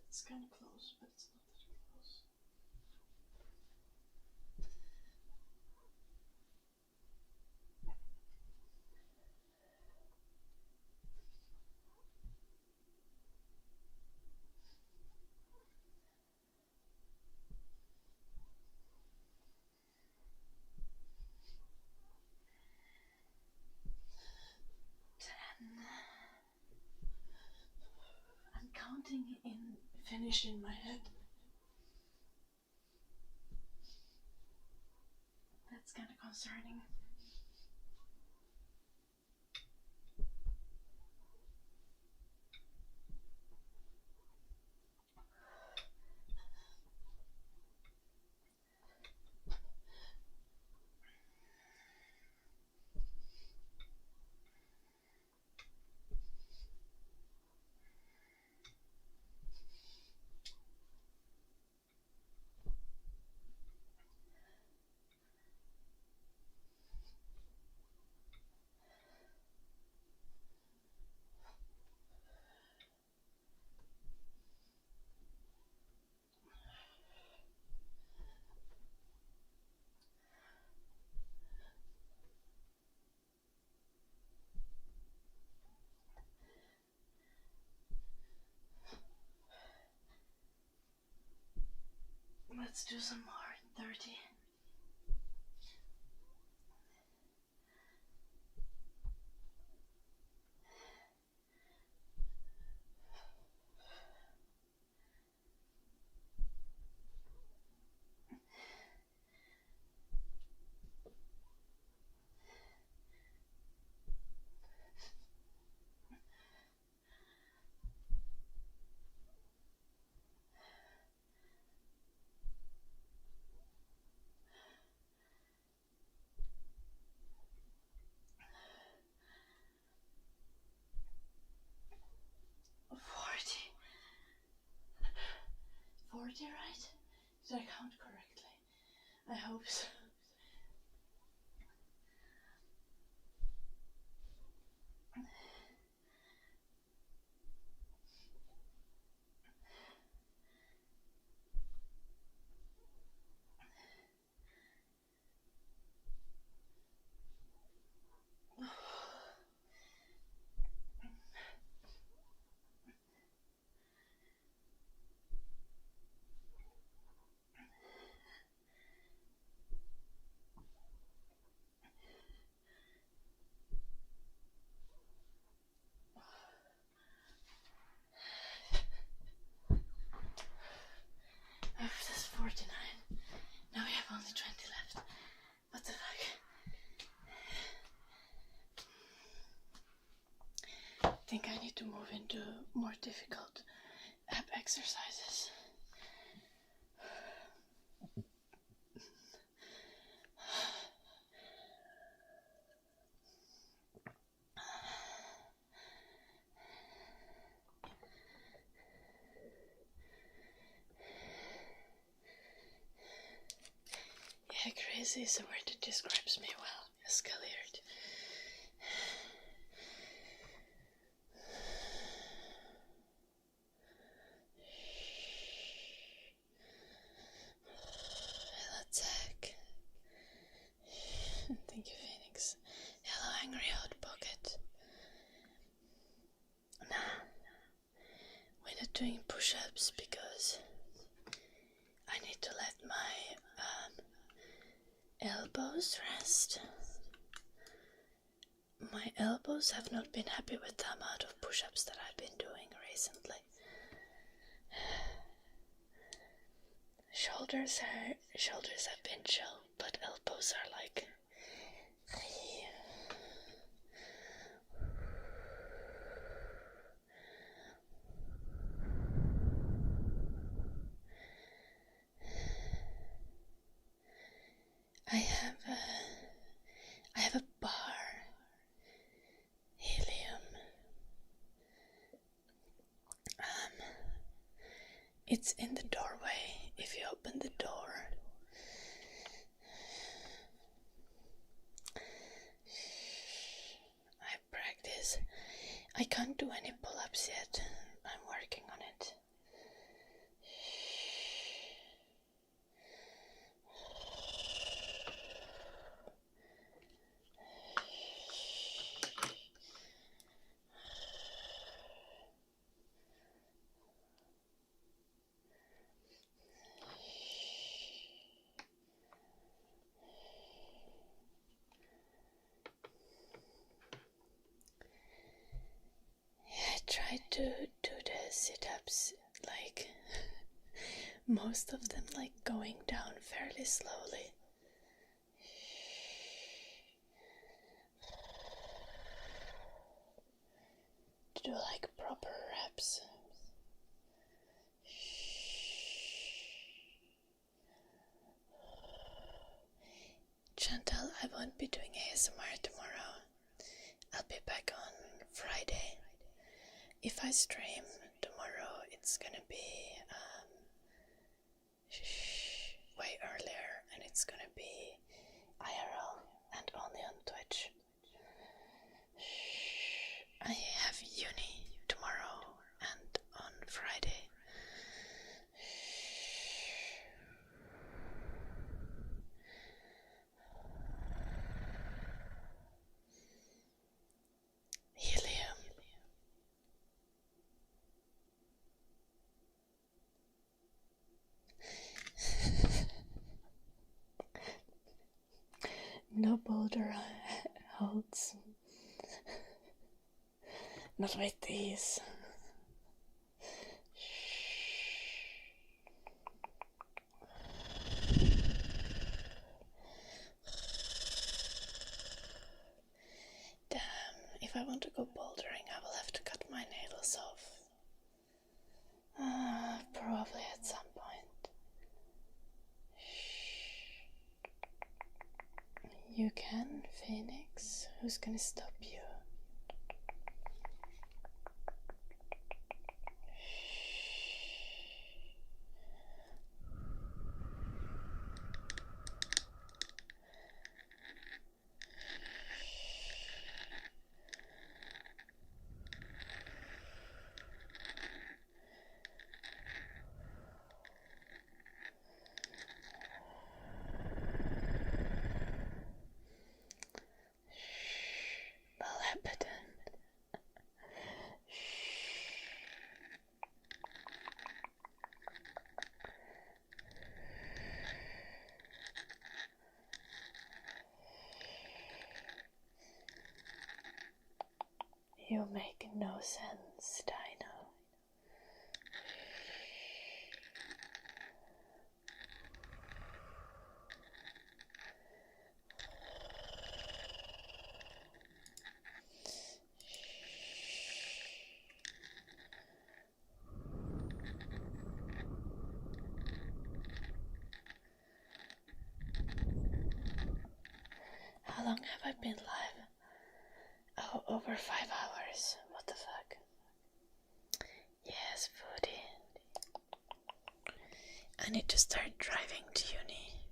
It's kind of close, but it's not that close. I'm counting in finish in my head. That's kind of concerning. Let's do some more. 30. Forty, right? Did I count correctly? I hope so. That's 49. Now we have only 20 left. What the fuck? I think I need to move into more difficult ab exercises. Yeah, crazy is a word that describes me well. Escalated. Hello, Tech. Thank you, Phoenix. Hello, Angry Hot Pocket. Nah, we're not doing push-ups because I need to let my elbows rest. My elbows have not been happy with the amount of push-ups that I've been doing recently. Shoulders have been chill, but elbows are like... I have a bar. Helium. It's in the doorway. If you open the door, I practice. I can't do any pull-ups yet. I'm working on it. I tried to do the sit-ups, like most of them like going down fairly slowly. To do like proper reps. Chantal, I won't be doing ASMR tomorrow. I'll be back on Friday. If I stream tomorrow, it's gonna be way earlier, and it's gonna be IRL and only on Twitch. I have uni tomorrow and on Friday. Helium. No boulder holds. Not with these. Damn, if I want to go bouldering, I will have to cut my nails off. Probably at some point. You can, Phoenix. Who's gonna stop you? You make no sense, Dino. How long have I been live? Oh, over 5 hours. What the fuck? Yes, foodie. I need to start driving to uni.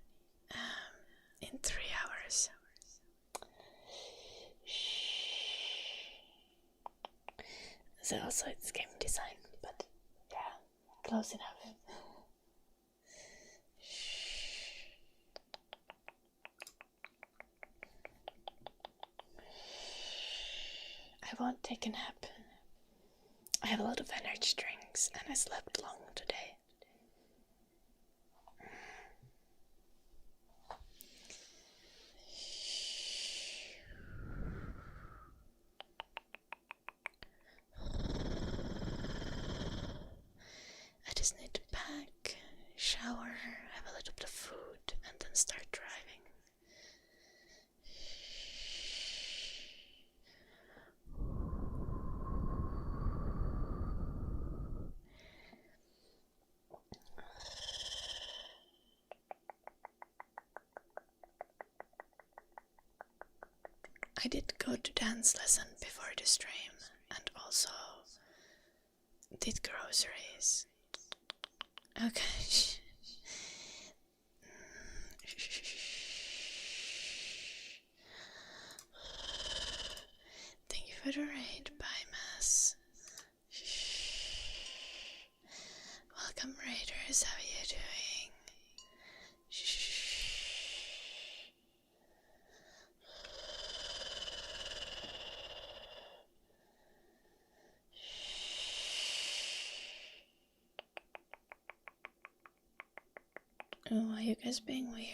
So also it's game design, but yeah, close enough. I won't take a nap. I have a lot of energy drinks and I slept long today. I just need to pack, shower, have a little bit of food, and then start driving. I did go to dance lesson before the stream and also did groceries. Okay. Thank you for the raid, bye Mass. Welcome raiders, how are you doing? Oh, are you guys being weird?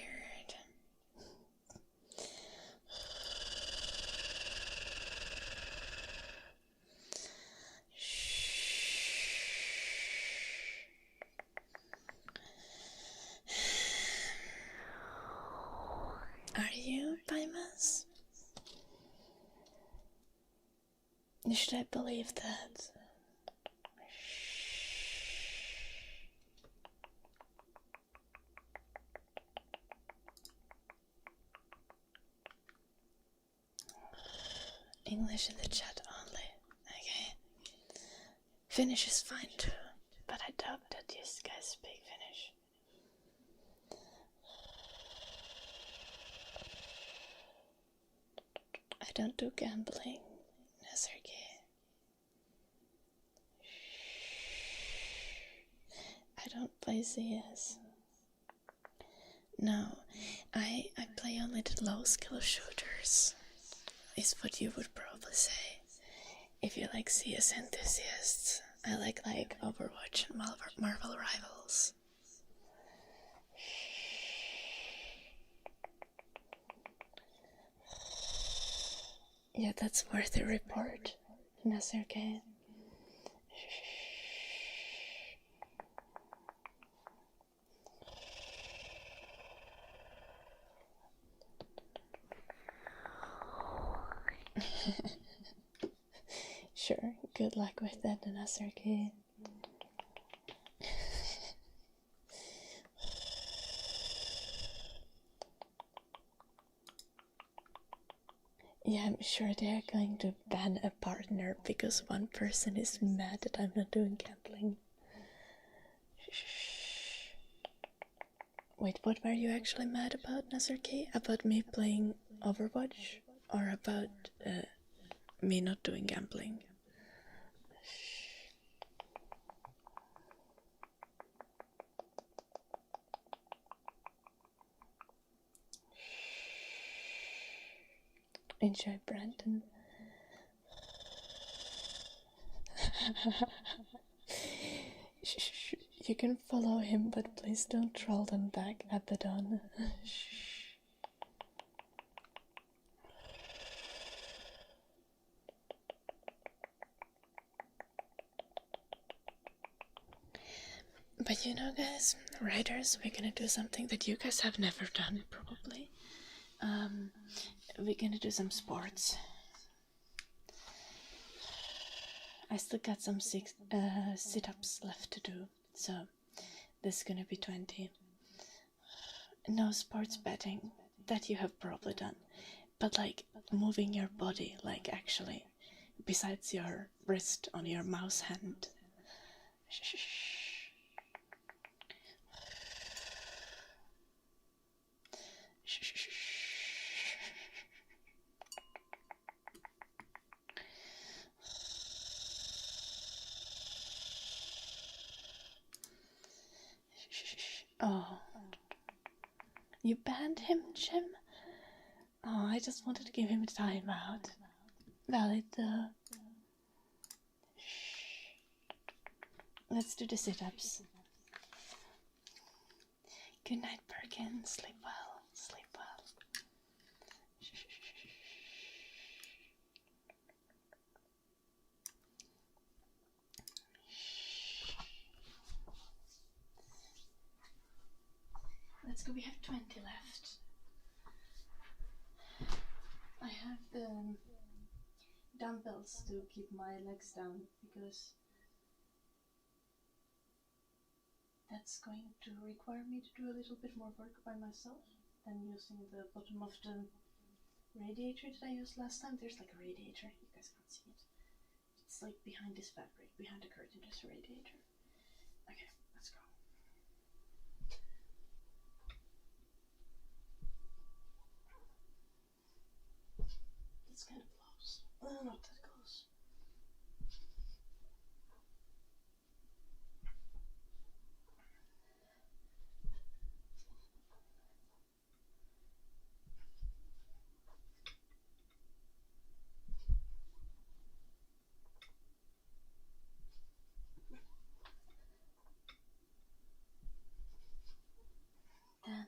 Are you, Bimus? Should I believe that? English in the chat only. Okay. Finnish is fine too, but I doubt that you guys speak Finnish. I don't do gambling, Nazarki. I don't play CS. No, I play only the low skill shooters, is what you would probably say. If you like CS enthusiasts, I like Overwatch and Marvel Rivals. Yeah, that's worth a report, Nazarki. Sure, good luck with that, Nazarki. Yeah, I'm sure they're going to ban a partner because one person is mad that I'm not doing gambling. Wait, what were you actually mad about, Nazarki? About me playing Overwatch? Or about me not doing gambling? Enjoy Brandon. You can follow him, but please don't troll them back, Abaddon. But you know, guys, writers, we're gonna do something that you guys have never done, probably. We're gonna do some sports. I still got some sit-ups left to do, so this is gonna be 20. No sports betting, that you have probably done, but like moving your body, like actually, besides your wrist on your mouse hand. You banned him, Jim? Oh, I just wanted to give him a timeout. Valid though. Let's do the sit-ups. Good night, Perkins. Sleep well. Sleep well. Let's go. We have 20 left. I have the dumbbells to keep my legs down because that's going to require me to do a little bit more work by myself than using the bottom of the radiator that I used last time. There's like a radiator, you guys can't see it. It's like behind this fabric, behind the curtain there's a radiator. Okay, let's go. That's kind of close. Not that close. Then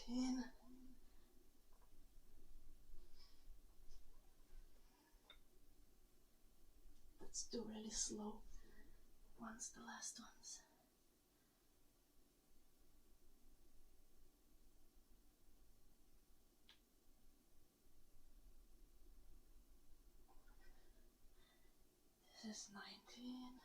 15. Let's do really slow ones, the last ones. This is 19.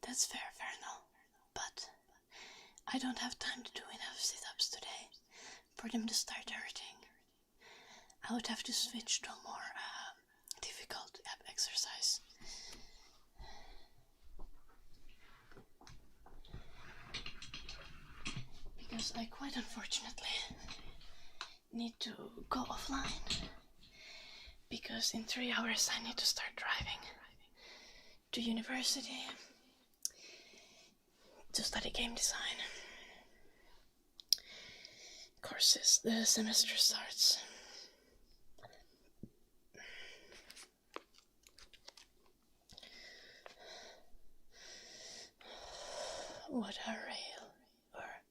That's fair, Vernal, but I don't have time to do enough sit-ups today for them to start hurting. I would have to switch to a more difficult ab exercise. Because I quite unfortunately need to go offline. Because in 3 hours I need to start driving to university to study game design. Courses, the semester starts. What a rail, or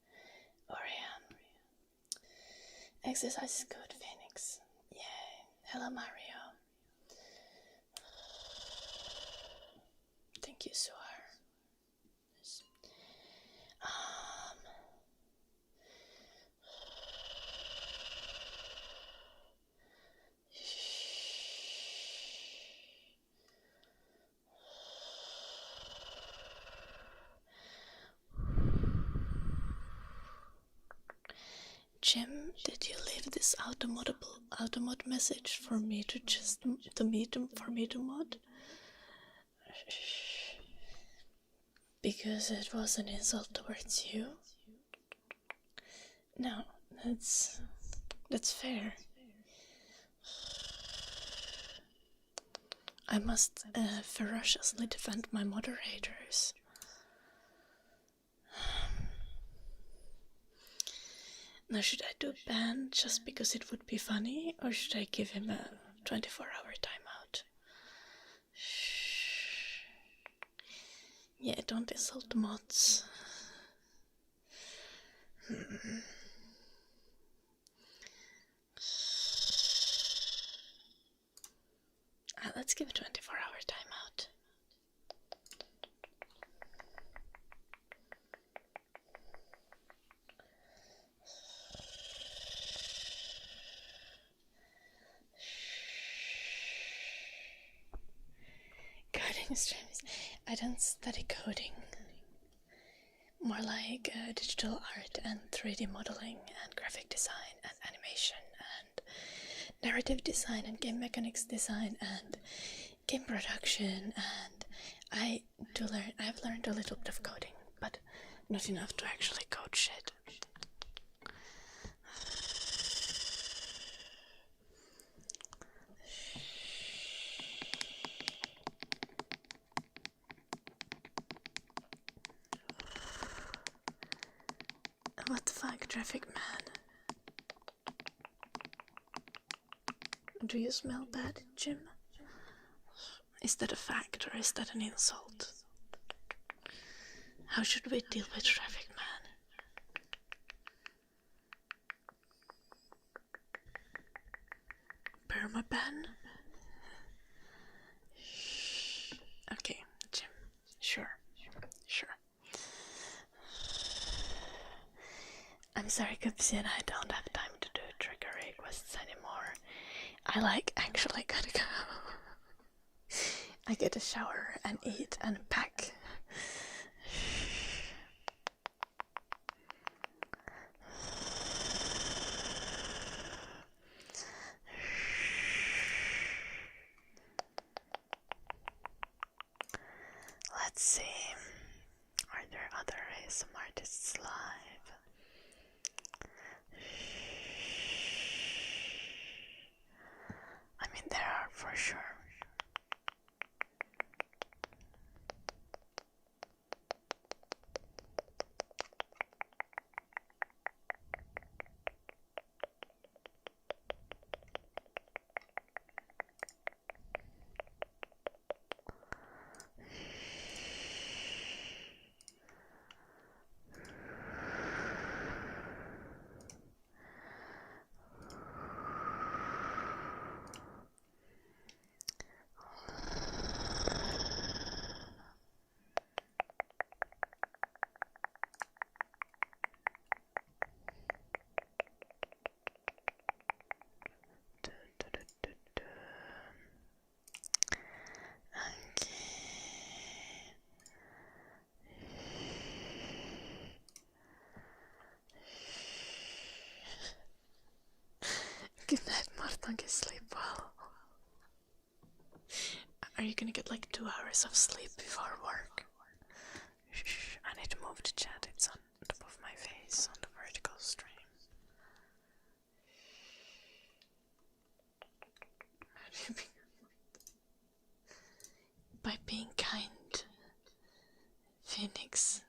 Orion. Exercise is good, Phoenix. Yay. Hello, Mario. Thank you, Suar. Jim, did you leave this automod message for me to just for me to mod? Because it was an insult towards you? No, that's fair. I must ferociously defend my moderators. Now, should I do ban just because it would be funny, or should I give him a 24-hour timeout? Shh. Yeah, don't insult the mods. let's give a 24-hour timeout. Coding streams. I don't study coding. More like digital art and 3D modeling and graphic design and animation and narrative design and game mechanics design and game production, and I've learned a little bit of coding, but not enough to actually code shit. What the fuck, traffic man? Do you smell bad, Jim? Is that a fact or is that an insult? How should we deal with traffic man? Permaban? Okay, Jim. Sure. I'm sorry, Cupsian, I don't have time to do trigger requests anymore. I actually gotta go. I get a shower and eat and pack. Let's see. Are there other ASM artists live? I mean, there are for sure. Good night, Martin. Sleep well. Are you gonna get like 2 hours of sleep before work? Shh, I need to move the chat. It's on top of my face on the vertical stream. By being kind, Phoenix.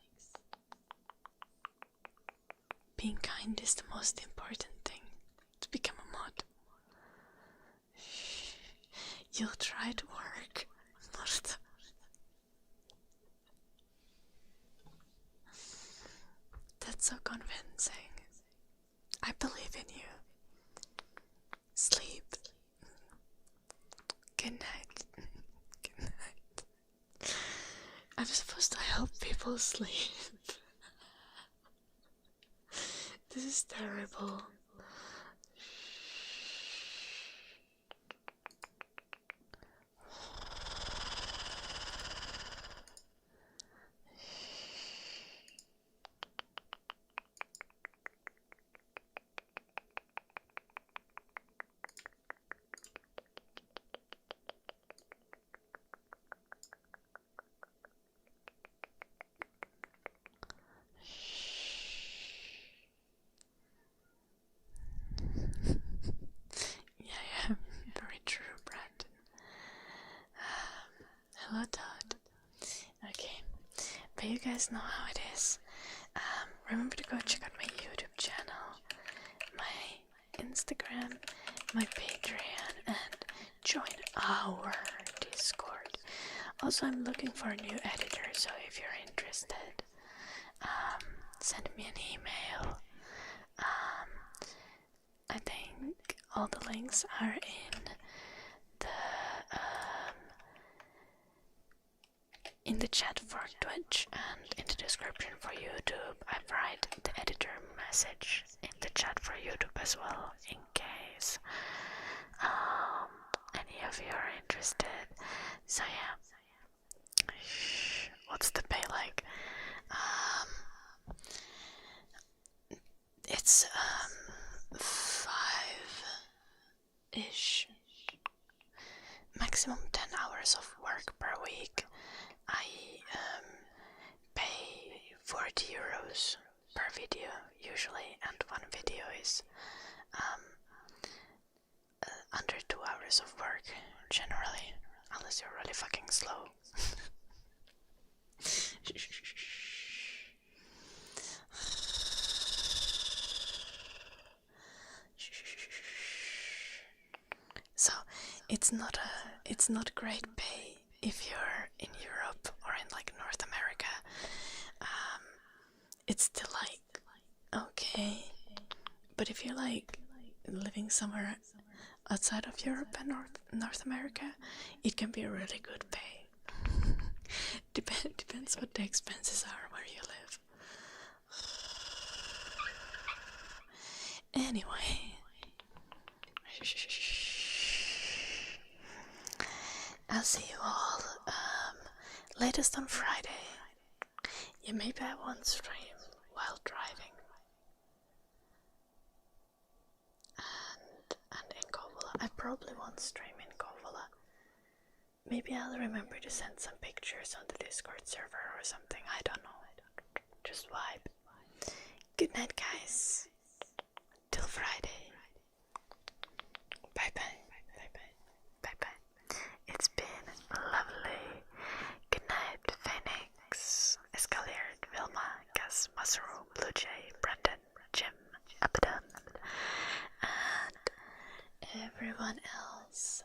Being kind is the most important thing to become a mod. You'll try to work, Marta. That's so convincing. I believe in you. Sleep. Good night. Good night. I'm supposed to help people sleep. This is terrible. Yeah, very true, Brandon. Hello, Todd. Okay, but you guys know how it is. Remember to go check out my YouTube channel, my Instagram, my Patreon, and join our Discord. Also, I'm looking for a new editor, so if you're interested, send me an email. I think all the links are in the in the chat for Twitch and in the description for YouTube. I write the editor message in the chat for YouTube as well, in case any of you are interested. So yeah, what's the pay like? It's 5-ish, maximum 10 hours of work per week. I pay 40 euros per video usually, and one video is under 2 hours of work generally, unless you're really fucking slow. So it's not great pay if you're in Europe or in like North America. It's still like okay, but if you're like living somewhere outside of Europe and North America, it can be a really good pay. Depends what the expenses are where you live. Anyway, I'll see you all latest on Friday. Yeah, maybe I won't stream while driving. And in Kouvola. I probably won't stream in Kouvola. Maybe I'll remember to send some pictures on the Discord server or something. I don't know. Just vibe. Good night, guys. Till Friday. Bye bye. Bye bye. Bye bye. It's been lovely. Good night, Phoenix, Escalier, Vilma, Gus, Masaru, Blue Jay, Brendan, Jim, Abaddon, and everyone else.